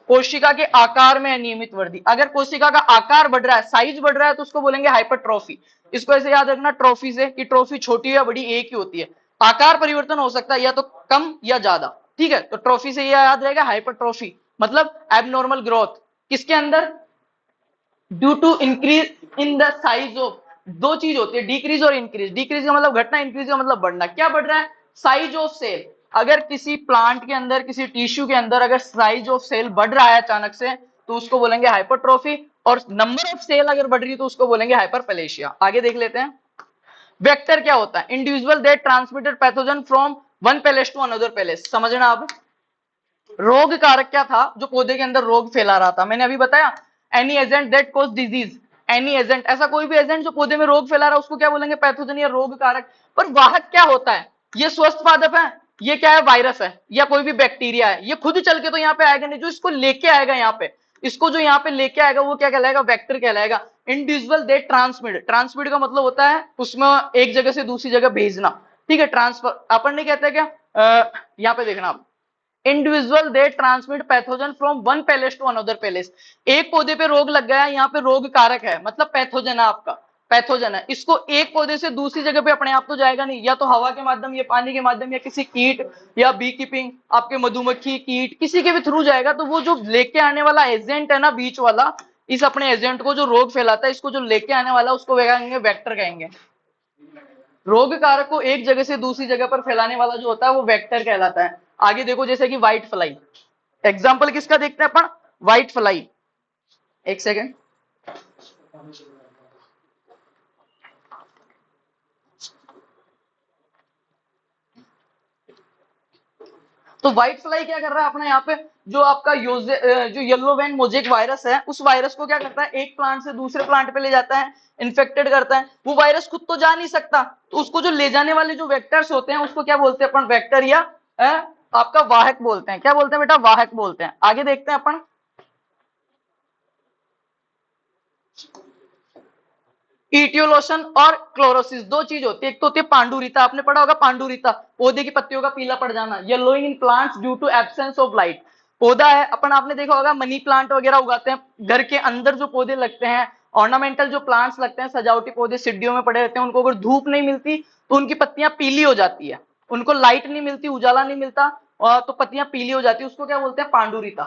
कोशिका के आकार में अनियमित वृद्धि। अगर कोशिका का आकार बढ़ रहा है, साइज बढ़ रहा है, तो उसको बोलेंगे हाइपरट्रॉफी। इसको ऐसे याद रखना ट्रॉफी से, कि ट्रॉफी छोटी या बड़ी एक ही होती है, आकार परिवर्तन हो सकता है या तो कम या ज्यादा, ठीक है, तो ट्रॉफी से यह याद रहेगा हाइपरट्रॉफी मतलब एबनॉर्मल ग्रोथ, किसके अंदर, due to increase in the size of, दो चीज होती है डिक्रीज और इंक्रीज, डिक्रीज का मतलब घटना, इंक्रीज का मतलब बढ़ना। क्या बढ़ रहा है, साइज ऑफ सेल, अगर किसी प्लांट के अंदर, किसी टिश्यू के अंदर अगर साइज ऑफ सेल बढ़ रहा है अचानक से, तो उसको बोलेंगे हाइपरट्रॉफी, और नंबर ऑफ सेल अगर बढ़ रही है तो उसको बोलेंगे हाइपरप्लेशिया। आगे देख लेते हैं, वेक्टर क्या होता है, individual that transmitted pathogen from one place to another place. समझना अब, रोग कारक क्या था जो पौधे के अंदर रोग फैला रहा था, मैंने अभी बताया, any agent that cause disease, any agent, ऐसा कोई भी एजेंट जो पौधे में रोग फैला रहा है उसको क्या बोलेंगे, पैथोजन या रोग कारक। पर वाहक क्या होता है, ये स्वस्थ पादप है, ये क्या है, वायरस है या कोई भी बैक्टीरिया है, ये खुद चल के तो यहाँ पे आएगा नहीं, जो इसको लेके आएगा यहाँ पे, इसको जो यहाँ पे लेके आएगा वो क्या कहलाएगा, वेक्टर कहलाएगा। इंडिविजुअल दे ट्रांसमिट, ट्रांसमिट का मतलब होता है उसमें एक जगह से दूसरी जगह भेजना, ठीक है, ट्रांसफर अपन नहीं कहते क्या, यहाँ पे देखना आप, individual they transmit pathogen from one place to another place. एक पौधे पे रोग लग गया, यहाँ पे रोग कारक है मतलब पैथोजन है, आपका पैथोजन है, इसको एक पौधे से दूसरी जगह पे अपने आप तो जाएगा नहीं, या तो हवा के माध्यम, या पानी के माध्यम, या किसी कीट, या बी कीपिंग, आपके मधुमक्खी कीट, किसी के भी थ्रू जाएगा, तो वो जो लेके आने वाला एजेंट है ना बीच वाला, इस अपने एजेंट को जो रोग फैलाता है, इसको जो लेके आने वाला उसको कहेंगे वेक्टर कहेंगे। रोग कारक को एक जगह से दूसरी जगह पर फैलाने वाला जो होता है वो वेक्टर कहलाता है। आगे देखो, जैसे कि व्हाइट फ्लाई, एग्जाम्पल किसका देखते हैं अपन, व्हाइट फ्लाई, एक सेकेंड, तो व्हाइट फ्लाई क्या कर रहा है अपना यहाँ पे, जो आपका जो येलो वेन मोजेक वायरस है, उस वायरस को क्या करता है, एक प्लांट से दूसरे प्लांट पे ले जाता है, इन्फेक्टेड करता है। वो वायरस खुद तो जा नहीं सकता, तो उसको जो ले जाने वाले जो वेक्टर्स होते हैं उसको क्या बोलते हैं अपन, वेक्टर या आपका वाहक बोलते हैं। क्या बोलते हैं बेटा, वाहक बोलते हैं। आगे देखते हैं अपन, इटियोलोशन और क्लोरोसिस, दो चीज होती है, एक तो होती है पांडुरिता, आपने पढ़ा होगा पांडुरिता, पौधे की पत्तियों का पीला पड़ जाना, yellowing in plants due to absence of light. पौधा है अपन, आपने देखा होगा मनी प्लांट वगैरह उगाते हैं घर के अंदर, जो पौधे लगते हैं, ऑर्नामेंटल जो प्लांट्स लगते हैं, सजावटी पौधे सीढ़ियों में पड़े रहते हैं, उनको अगर धूप नहीं मिलती तो उनकी पत्तियां पीली हो जाती है, उनको लाइट नहीं मिलती, उजाला नहीं मिलता, और तो पत्तियां पीली हो जाती है, उसको क्या बोलते हैं, पांडुरिता।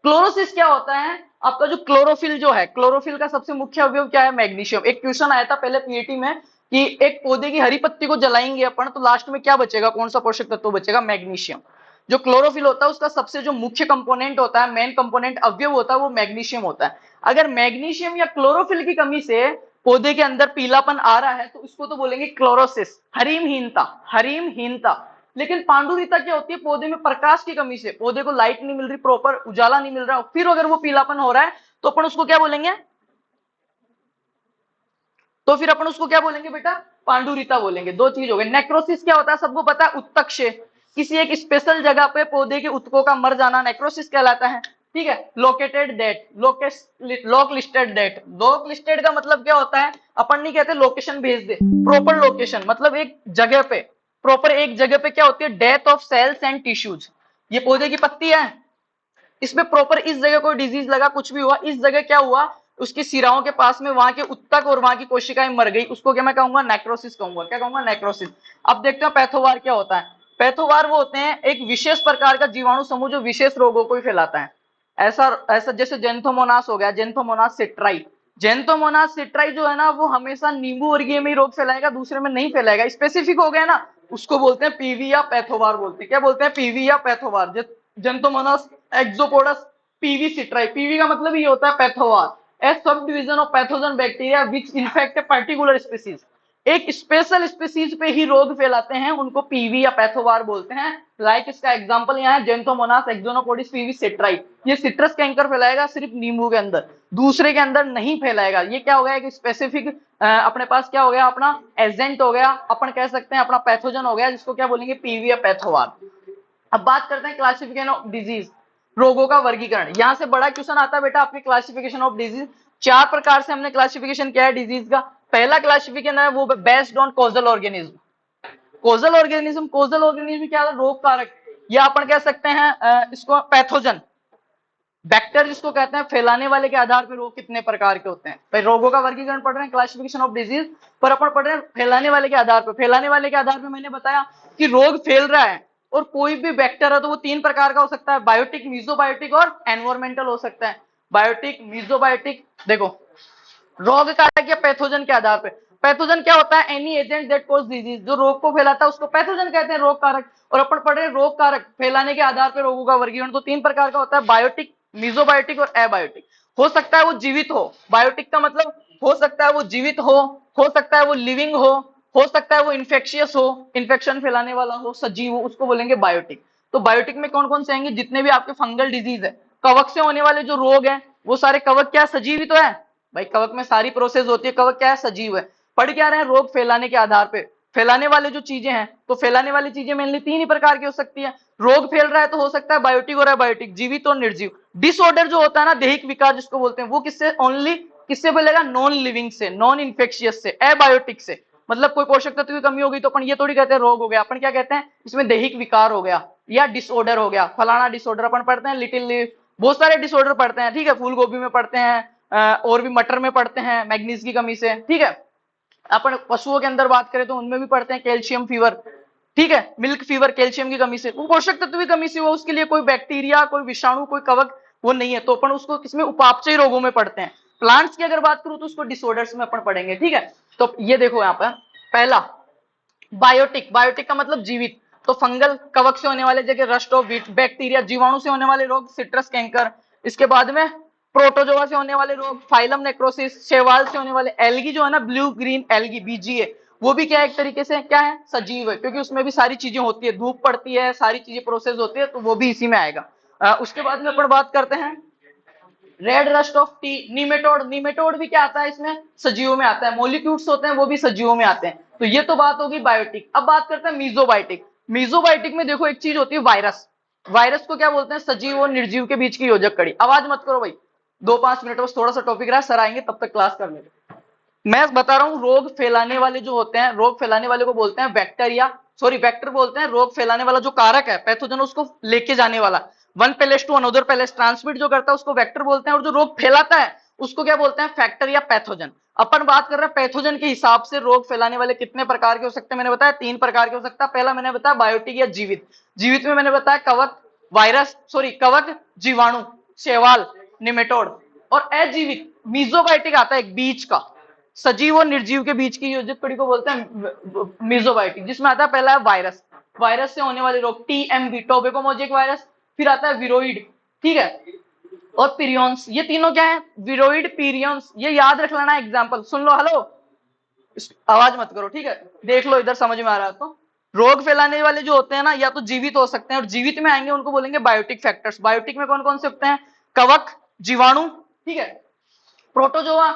क्लोरोसिस क्या होता है, आपका जो क्लोरोफिल जो है, क्लोरोफिल का सबसे मुख्य अवयव क्या है, मैग्नीशियम। एक क्वेश्चन आया था पहले पीएटी में कि एक पौधे की हरी पत्ती को जलाएंगे अपन तो लास्ट में क्या बचेगा, कौन सा पोषक तत्व बचेगा, मैग्नीशियम। जो क्लोरोफिल होता है उसका सबसे जो मुख्य कंपोनेंट होता है, मेन कंपोनेंट अवयव होता है, वो मैग्नीशियम होता है। अगर मैग्नीशियम या क्लोरोफिल की कमी से पौधे के अंदर पीलापन आ रहा है तो इसको तो बोलेंगे क्लोरोसिस, हरीमहीनता, हरीमहीनता। लेकिन पांडुरिता क्या होती है, पौधे में प्रकाश की कमी से, पौधे को लाइट नहीं मिल रही, प्रॉपर उजाला नहीं मिल रहा, फिर अगर वो पीलापन हो रहा है तो अपन उसको क्या बोलेंगे, तो फिर अपन उसको क्या बोलेंगे बेटा, पांडुरिता बोलेंगे। दो चीज हो गए। नेक्रोसिस क्या होता है, सबको पता है, उत्तक्षय, किसी एक स्पेशल जगह पे पौधे के उत्तकों का मर जाना नेक्रोसिस कहलाता है, ठीक है। Located date, lock listed date, lock listed का मतलब क्या होता है, अपन नहीं कहते लोकेशन भेज दे, प्रॉपर लोकेशन मतलब एक जगह पे, प्रॉपर एक जगह पे क्या होती है, death of cells and tissues. ये पौधे की पत्ती है, इसमें प्रॉपर इस जगह कोई डिजीज लगा, कुछ भी हुआ, इस जगह क्या हुआ, उसकी सिराओं के पास में वहां के उत्तक और वहां की कोशिकाएं मर गई, उसको क्या मैं कहूंगा, नेक्रोसिस कहूंगा। क्या कहूंगा, नेक्रोसिस। अब देखते हैं पैथोवार क्या होता है। पैथोवार वो होते हैं एक विशेष प्रकार का जीवाणु समूह जो विशेष रोगों को ही फैलाता है। ऐसा ऐसा जैसे जेंथोमोनास हो गया, जेंथोमोनास सिट्राई, जेंथोमोनास सिट्राई जो है ना वो हमेशा नींबू वर्गीय में ही रोग फैलाएगा, दूसरे में नहीं फैलाएगा। स्पेसिफिक हो गया ना, उसको बोलते हैं पीवी या पैथोवार बोलते हैं। क्या बोलते हैं? पीवी या pathovar. Xanthomonas axonopodis P V citri. P V का मतलब ये होता है pathovar. A subdivision of pathogen bacteria which infect a particular species. एक स्पेशल स्पीसीज पे ही रोग फैलाते हैं, उनको पीवी या पैथोवार बोलते हैं। लाइक इसका एग्जांपल यहाँ है जेंथोमोनास एक्सोनोपोडिस पीवी सिट्राई। ये सिट्रस कैंकर फैलाएगा सिर्फ नींबू के अंदर, दूसरे के अंदर नहीं फैलाएगा। ये क्या हो गया? एक स्पेसिफिक अपने पास क्या हो गया? अपना एजेंट हो गया, अपन कह सकते हैं अपना पैथोजन हो गया, जिसको क्या बोलेंगे? पीवी या पैथोवार। अब बात करते हैं क्लासिफिकेशन ऑफ डिजीज, रोगों का वर्गीकरण। यहां से बड़ा क्वेश्चन आता है बेटा आपके क्लासिफिकेशन ऑफ डिजीज। चार प्रकार से हमने क्लासिफिकेशन किया है डिजीज का। पहला क्लासिफिकेशन है वो based on causal organism. Causal organism क्या है? रोग कारक, या अपन कह सकते हैं इसको पैथोजन। वेक्टर जिसको कहते हैं, फैलाने वाले के आधार पर रोग कितने प्रकार के होते हैं। भाई रोगों का वर्गीकरण पढ़ रहे हैं, क्लासिफिकेशन ऑफ डिजीज, पर अपन पढ़ रहे हैं फैलाने वाले के आधार पर। फैलाने वाले के आधार पर मैंने बताया कि रोग फैल रहा है और कोई भी वेक्टर है तो वो तीन प्रकार का हो सकता है, बायोटिक, मीजोबायोटिक और एनवायरमेंटल हो सकता है। Biotic, mesobiotic. देखो रोग कारक या पैथोजन के आधार पर। पैथोजन क्या होता है? Any agent that cause disease, जो रोग को फैलाता है उसको पैथोजन कहते हैं, रोग कारक। और अपन पढ़ रहे हैं रोग कारक, फैलाने के आधार पर रोगों का वर्गीकरण तो तीन प्रकार का होता है, बायोटिक, मीजोबायोटिक और एबायोटिक। हो सकता है वो जीवित हो, बायोटिक का मतलब हो सकता है वो जीवित हो सकता है वो लिविंग हो सकता है वो इन्फेक्शियस हो, इन्फेक्शन फैलाने वाला हो, सजीव हो, उसको बोलेंगे बायोटिक। तो बायोटिक में कौन कौन से आएंगे? जितने भी आपके फंगल डिजीज है, कवक से होने वाले जो रोग हैं, वो सारे कवक क्या सजीव ही तो है भाई। कवक में सारी प्रोसेस होती है, कवक क्या है? सजीव है। पढ़ क्या रहे हैं? रोग फैलाने के आधार पे। फैलाने वाले जो चीजें हैं, तो फैलाने वाली चीजें मेनली तीन ही प्रकार की हो सकती है। रोग फैल रहा है तो हो सकता है बायोटिक और एबायोटिक, जीवित और निर्जीव। डिसऑर्डर जो होता है ना, दैहिक विकार जिसको बोलते हैं, वो किससे? ओनली किससे फैलेगा? नॉन लिविंग से, नॉन इन्फेक्शियस से, एबायोटिक से। मतलब कोई पोषक तत्व की कमी हो गई तो अपन ये थोड़ी कहते हैं रोग हो गया, अपन क्या कहते हैं? इसमें दैहिक विकार हो गया या डिसऑर्डर हो गया, फलाना डिसऑर्डर। अपन पढ़ते हैं लिटिल लीफ, बहुत सारे डिसऑर्डर पढ़ते हैं, ठीक है। फूल गोभी में पढ़ते हैं, और भी मटर में पढ़ते हैं मैग्नीज की कमी से, ठीक है। अपन पशुओं के अंदर बात करें तो उनमें भी पढ़ते हैं कैल्शियम फीवर, ठीक है, मिल्क फीवर, कैल्शियम की कमी से, वो पोषक तत्व की कमी से हुआ, उसके लिए कोई बैक्टीरिया, कोई विषाणु, कोई कवक वो नहीं है, तो अपन उसको किसमें? उपापचयी रोगों में पढ़ते हैं। प्लांट्स की अगर बात करूं तो उसको डिसऑर्डर्स में अपन पढ़ेंगे, ठीक है। तो ये देखो यहाँ पर पहला बायोटिक, बायोटिक का मतलब जीवित, तो फंगल कवक से होने वाले जगह रस्ट ऑफ व्हीट, बैक्टीरिया जीवाणु से होने वाले रोग सिट्रस कैंकर, इसके बाद में प्रोटोजोआ से होने वाले रोग फाइलम नेक्रोसिस, शैवाल से होने वाले एल्गी जो है ना, ब्लू ग्रीन एल्गी बीजीए, वो भी क्या है? एक तरीके से क्या है? सजीव है, क्योंकि उसमें भी सारी चीजें होती है, धूप पड़ती है, सारी चीजें प्रोसेस होती है, तो वो भी इसी में आएगा। उसके बाद में अपन बात करते हैं red rust of T, nematode. Nematode भी क्या आता है? इसमें सजीवों में आता है। मॉलिक्यूल्स होते हैं वो भी सजीवों में आते हैं। तो ये तो बात होगी बायोटिक। अब बात करते हैं मीजोबायोटिक। मीजोबायोटिक में देखो एक चीज होती है वायरस। वायरस को क्या बोलते हैं? सजीव और निर्जीव के बीच की योजक कड़ी। आवाज मत करो भाई, 2-5 मिनट बस, थोड़ा सा टॉपिक रहा, सर आएंगे तब तक क्लास कर लेंगे। मैं बता रहा हूं रोग फैलाने वाले जो होते हैं, रोग फैलाने वाले को बोलते हैं बैक्टीरिया, सॉरी वेक्टर बोलते हैं। रोग फैलाने वाला जो कारक है पैथोजन, उसको लेके जाने वाला, one place to another place transmit जो करता है उसको वेक्टर बोलते हैं, और जो रोग फैलाता है उसको क्या बोलते हैं? फैक्टर या पैथोजन। अपन बात कर रहे हैं पैथोजन के हिसाब से रोग फैलाने वाले कितने प्रकार के हो सकते हैं। मैंने बताया 3 प्रकार के हो सकता है। पहला मैंने बताया बायोटिक या जीवित। जीवित में मैंने बताया कवक, वायरस, सॉरी कवक, जीवाणु, शैवाल, निमेटोड। और अजीवित मीजोबायोटिक आता है एक बीच का, सजीव और निर्जीव के बीच की योजित कड़ी को बोलते हैं मीजोबायोटिक, जिसमें आता है पहला है वायरस। वायरस से होने वाले रोग टीएमवी, टोबैकोमोजेक वायरस। फिर आता है विरोइड, ठीक है, और पीरियंस। ये तीनों क्या है? विरोइड, पीरियंस। ये याद रख लेना, एग्जांपल सुन लो। हेलो, आवाज मत करो, ठीक है, देख लो इधर, समझ में आ रहा है तो। रोग फैलाने वाले जो होते हैं ना, या तो जीवित हो सकते हैं, और जीवित में आएंगे उनको बोलेंगे बायोटिक फैक्टर्स। बायोटिक में कौन कौन से होते हैं? कवक, जीवाणु, ठीक है, प्रोटोजोआ,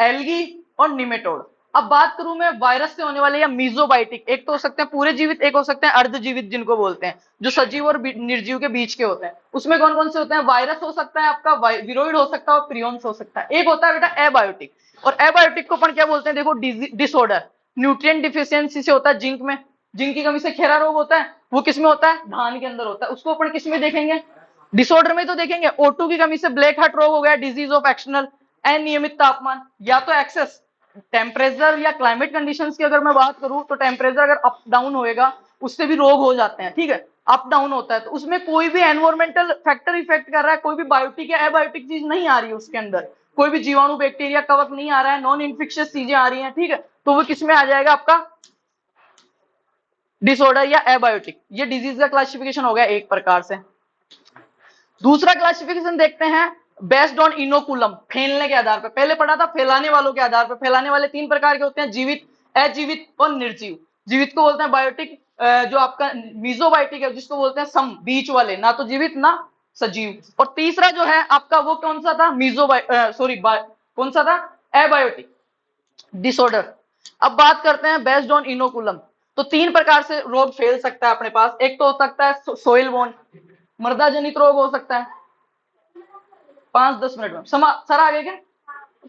एल्गी और निमेटोड। अब बात करूं मैं वायरस से होने वाले या मीजोबायोटिक, एक तो हो सकते हैं पूरे जीवित, एक हो सकते हैं अर्धजीवित जिनको बोलते हैं, जो सजीव और निर्जीव के बीच के होते हैं। उसमें कौन कौन से होते हैं? वायरस हो सकता है आपका, विरोइड हो सकता है और प्रियंस हो सकता है। एक होता है बेटा एबायोटिक, और एबायोटिक को अपन क्या बोलते हैं? देखो डिसऑर्डर, न्यूट्रिएंट डिफिशियंसी से होता है, जिंक में, जिंक की कमी से खेरा रोग होता है, वो किसमें होता है? धान के अंदर होता है। उसको अपन किसमें देखेंगे? डिसऑर्डर में तो देखेंगे। O2 की कमी से ब्लैक हार्ट रोग हो गया, डिजीज ऑफ एक्सटर्नल, अनियमित तापमान, या तो एक्सेस टेम्परेचर या क्लाइमेट कंडीशंस की अगर मैं बात करूं तो टेम्परेचर अगर अप डाउन होएगा उससे भी रोग हो जाते हैं, ठीक है, अप डाउन होता है। तो उसमें कोई भी एनवायरमेंटल फैक्टर इफेक्ट कर रहा है, कोई भी बायोटिक या एबायोटिक चीज नहीं आ रही है उसके अंदर, कोई भी जीवाणु, बैक्टीरिया, कवक नहीं आ रहा है, नॉन इन्फेक्शियस चीजें आ रही हैं, ठीक है, तो वो किसमें आ जाएगा? आपका डिसऑर्डर या एबायोटिक, ये डिजीज का क्लासिफिकेशन हो गया एक प्रकार से। दूसरा क्लासिफिकेशन देखते हैं बेस्ड ऑन इनोकुलम, फैलने के आधार पर। पहले पढ़ा था फैलाने वालों के आधार पर। फैलाने वाले तीन प्रकार के होते हैं, जीवित, अजीवित और निर्जीव। जीवित को बोलते हैं बायोटिक, जो आपका मीजोबायोटिक है जिसको बोलते हैं सम, बीच वाले, ना तो जीवित ना सजीव। और तीसरा जो है आपका वो कौन सा था, कौन सा था, एबायोटिक, डिसऑर्डर। अब बात करते हैं बेस्ड ऑन इनोकुलम। तो तीन प्रकार से रोग फैल सकता है अपने पास। एक तो हो सकता है सोइल बोर्न, मृदा जनित रोग हो सकता है। 5-10 मिनट में सर आगे क्या,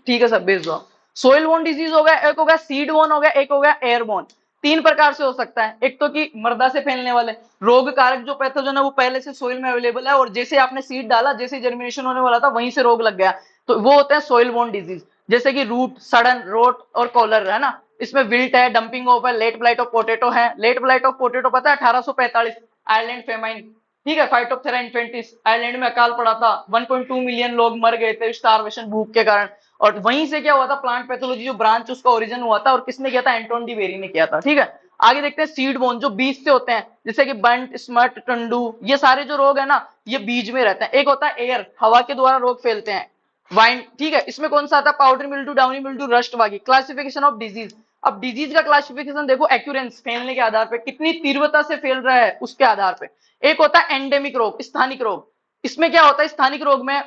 ठीक है सर भेज दो। सोइल बोर्न डिजीज हो गया, एक हो गया सीड बोर्न हो गया, एक हो गया एयरबोर्न। तीन प्रकार से हो सकता है। एक तो कि मृदा से फैलने वाले रोग कारक जो पैथोजन है वो पहले से सोइल में अवेलेबल है, और जैसे आपने सीड डाला, जैसे जर्मिनेशन होने वाला था वहीं से रोग लग गया, तो वो होता है सोइल बोर्न डिजीज। जैसे कि रूट, सड़न, रोट और कॉलर है ना। इसमें विल्ट है, डंपिंग ऑफ है, लेट ब्लाइट ऑफ पोटैटो है। लेट ब्लाइट ऑफ पोटैटो पता है 1845, आयरलैंड फेमाइन, ठीक है, फाइटोप्थेरा इन्फेंटिस, आयरलैंड में अकाल पड़ा था, 1.2 मिलियन लोग मर गए थे स्टारवेशन, भूख के कारण। और वहीं से क्या हुआ था, प्लांट पैथोलॉजी जो ब्रांच उसका ओरिजिन हुआ था, और किसने किया था, एंटोन डी बेरी ने किया था, ठीक है। आगे देखते हैं सीड बोन, जो बीज से होते हैं, जैसे कि बंट, स्मट, टंडू, ये सारे जो रोग है ना ये बीज में रहते हैं। एक होता है एयर, हवा के द्वारा रोग फैलते हैं, वाइन, ठीक है। इसमें कौन सा आता है, powder mildew, downy mildew, rust बागी। क्लासिफिकेशन ऑफ डिजीज, अब डिजीज का क्लासिफिकेशन देखो एक्यूरेंस, फैलने के आधार पे, कितनी तीव्रता से फैल रहा है उसके आधार पे। एक होता है एंडेमिक रोग, स्थानिक रोग। इसमें क्या होता है, स्थानिक रोग में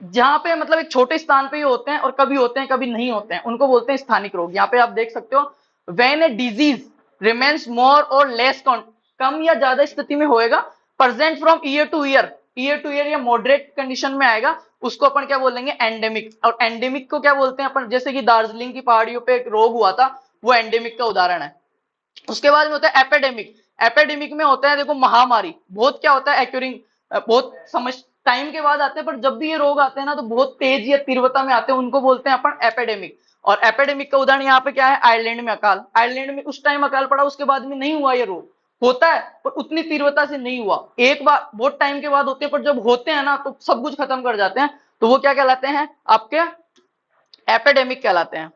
जहां पे मतलब एक छोटे स्थान पे ही होते हैं और कभी होते हैं कभी नहीं होते हैं, उनको बोलते हैं स्थानिक रोग। यहाँ पे आप देख सकते हो, व्हेन ए डिजीज रिमेन्स मोर और लेस, कम या ज्यादा स्थिति में होएगा, present from year two year, year two year या मॉडरेट कंडीशन में आएगा, उसको अपन क्या बोलेंगे, एंडेमिक। और एंडेमिक को क्या बोलते हैं अपन, जैसे कि दार्जिलिंग की पहाड़ियों पे एक रोग हुआ था, वो एंडेमिक का उदाहरण है। उसके बाद में होता है एपिडेमिक। एपिडेमिक में होता है देखो महामारी, बहुत क्या होता है एक्यूरिंग, बहुत समझ टाइम के बाद आते हैं, पर जब भी ये रोग आते हैं ना तो बहुत तेज या तीव्रता में आते हैं, उनको बोलते हैं अपन एपिडेमिक। और एपिडेमिक का उदाहरण यहाँ पे क्या है, आयरलैंड में अकाल। आयरलैंड में उस टाइम अकाल पड़ा, उसके बाद में नहीं हुआ ये रोग, होता है पर उतनी तीव्रता से नहीं हुआ, एक बार बहुत टाइम के बाद होते हैं, पर जब होते हैं ना तो सब कुछ खत्म कर जाते हैं, तो वो क्या कहलाते हैं आपके, एपिडेमिक कहलाते हैं।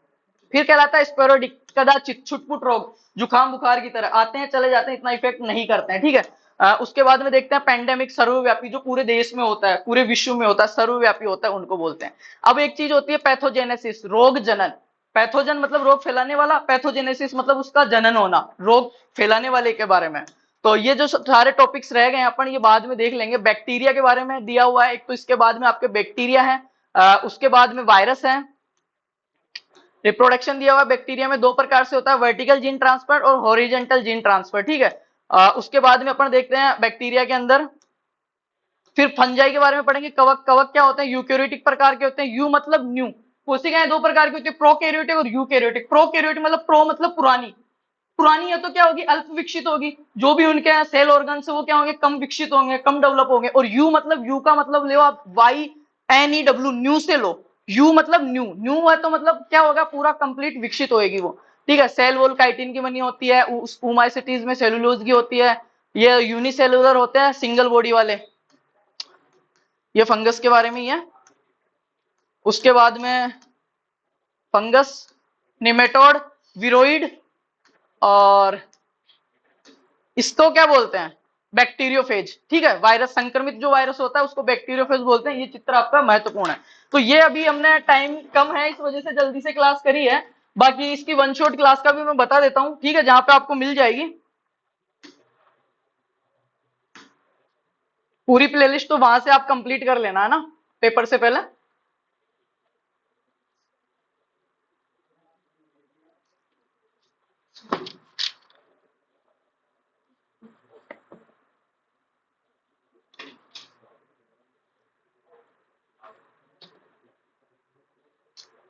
फिर कहलाता है स्पोरेडिक, कदाचित, छुटपुट रोग, जुकाम बुखार की तरह आते हैं चले जाते हैं, इतना इफेक्ट नहीं करते हैं, ठीक है। उसके बाद में देखते हैं पेंडेमिक, सर्वव्यापी, जो पूरे देश में होता है, पूरे विश्व में होता है, सर्वव्यापी होता है, उनको बोलते हैं। अब एक चीज होती है पैथोजेनेसिस, रोग जनन। पैथोजन मतलब रोग फैलाने वाला, पैथोजेनेसिस मतलब उसका जनन होना, रोग फैलाने वाले के बारे में। तो ये जो सारे टॉपिक्स रह गए अपन ये बाद में देख लेंगे। बैक्टीरिया के बारे में दिया हुआ है एक, तो इसके बाद में आपके बैक्टीरिया है, उसके बाद में वायरस है। रिप्रोडक्शन दिया हुआ बैक्टीरिया में दो प्रकार से होता है, वर्टिकल जीन ट्रांसफर और हॉरिजेंटल जीन ट्रांसफर, ठीक है। उसके बाद में अपन देखते हैं बैक्टीरिया के अंदर, फिर फंजाई के बारे में पढ़ेंगे। कवक, कवक क्या होते हैं, यूकैरियोटिक प्रकार के होते हैं। यू मतलब न्यू, कोशिकाएं दो प्रकार की होती है, प्रोकैरियोटिक और यूकैरियोटिक। प्रोकैरियोटिक मतलब प्रो मतलब पुरानी, पुरानी है तो क्या होगी, अल्प विकसित होगी, जो भी उनके सेल ऑर्गन से वो क्या होंगे, कम विकसित होंगे, कम डेवलप होंगे। और यू मतलब, यू का मतलब ले आप YNEW, न्यू से लो, यू मतलब न्यू, न्यू है तो मतलब क्या होगा, पूरा कंप्लीट विकसित होएगी वो, ठीक है। सेल वॉल काइटिन की बनी होती है, ओमाइसिटीज में सेलुलोज की होती है। ये यूनिसेलुलर होते हैं, सिंगल बॉडी वाले। ये फंगस के बारे में ही है। उसके बाद में फंगस, निमेटोड, विरोइड, और इसको क्या बोलते हैं, बैक्टीरियोफेज, ठीक है। वायरस, संक्रमित जो वायरस होता है उसको बैक्टीरियोफेज बोलते हैं। ये चित्र आपका महत्वपूर्ण है। तो ये अभी हमने, टाइम कम है इस वजह से जल्दी से क्लास करी है, बाकी इसकी वन शॉट क्लास का भी मैं बता देता हूं, ठीक है, जहां पे आपको मिल जाएगी पूरी प्लेलिस्ट, तो वहां से आप कंप्लीट कर लेना है ना पेपर से पहले।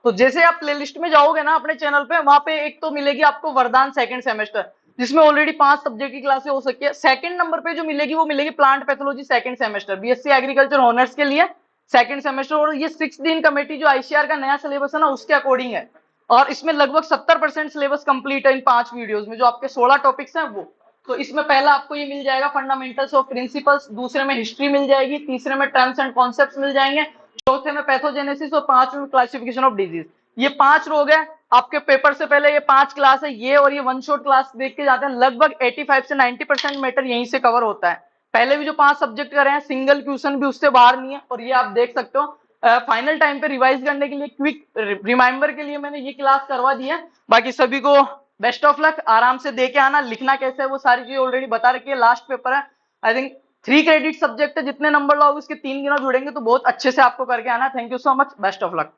तो जैसे आप प्लेलिस्ट में जाओगे ना अपने चैनल पे, वहां पे एक तो मिलेगी आपको वरदान सेकंड सेमेस्टर, जिसमें ऑलरेडी 5 सब्जेक्ट की क्लासें हो सकती है। सेकंड नंबर पे जो मिलेगी वो मिलेगी plant pathology second semester, BSc agriculture honours के लिए सेकंड सेमेस्टर। और ये 6 दिन कमेटी जो आईसीआर का नया सिलेबस है ना उसके अकॉर्डिंग है, और इसमें लगभग 70% सिलेबस कंप्लीट है इन 5 वीडियोस में, जो आपके 16 टॉपिक्स हैं वो। तो इसमें पहला आपको ये मिल जाएगा फंडामेंटल्स ऑफ प्रिंसिपल्स, दूसरे में हिस्ट्री मिल जाएगी, तीसरे में टर्म्स एंड कॉन्सेप्ट्स मिल जाएंगे, चौथे में पैथोजेनेसिस, और 5वें में क्लासिफिकेशन ऑफ डिजीज। ये 5 रोग है, आपके पेपर से पहले ये 5 क्लास है, ये और ये वन शॉट क्लास देख के जाते हैं, लगभग 85 से 90% मैटर यहीं से कवर होता है। पहले भी जो 5 सब्जेक्ट करे हैं, सिंगल क्वेश्चन भी उससे बाहर नहीं है। और ये आप देख सकते हो, फाइनल टाइम पे रिवाइज करने के लिए, क्विक रिमाइंडर के लिए मैंने ये क्लास करवा दी है। बाकी सभी को बेस्ट ऑफ लक, आराम से दे के आना। लिखना कैसे है वो सारी चीजें ऑलरेडी बता रखी है, लास्ट पेपर है। आई थिंक 3 क्रेडिट सब्जेक्ट है, जितने नंबर लाओगे उसके 3 गुना जुड़ेंगे, तो बहुत अच्छे से आपको करके आना। Thank you so much, best of luck.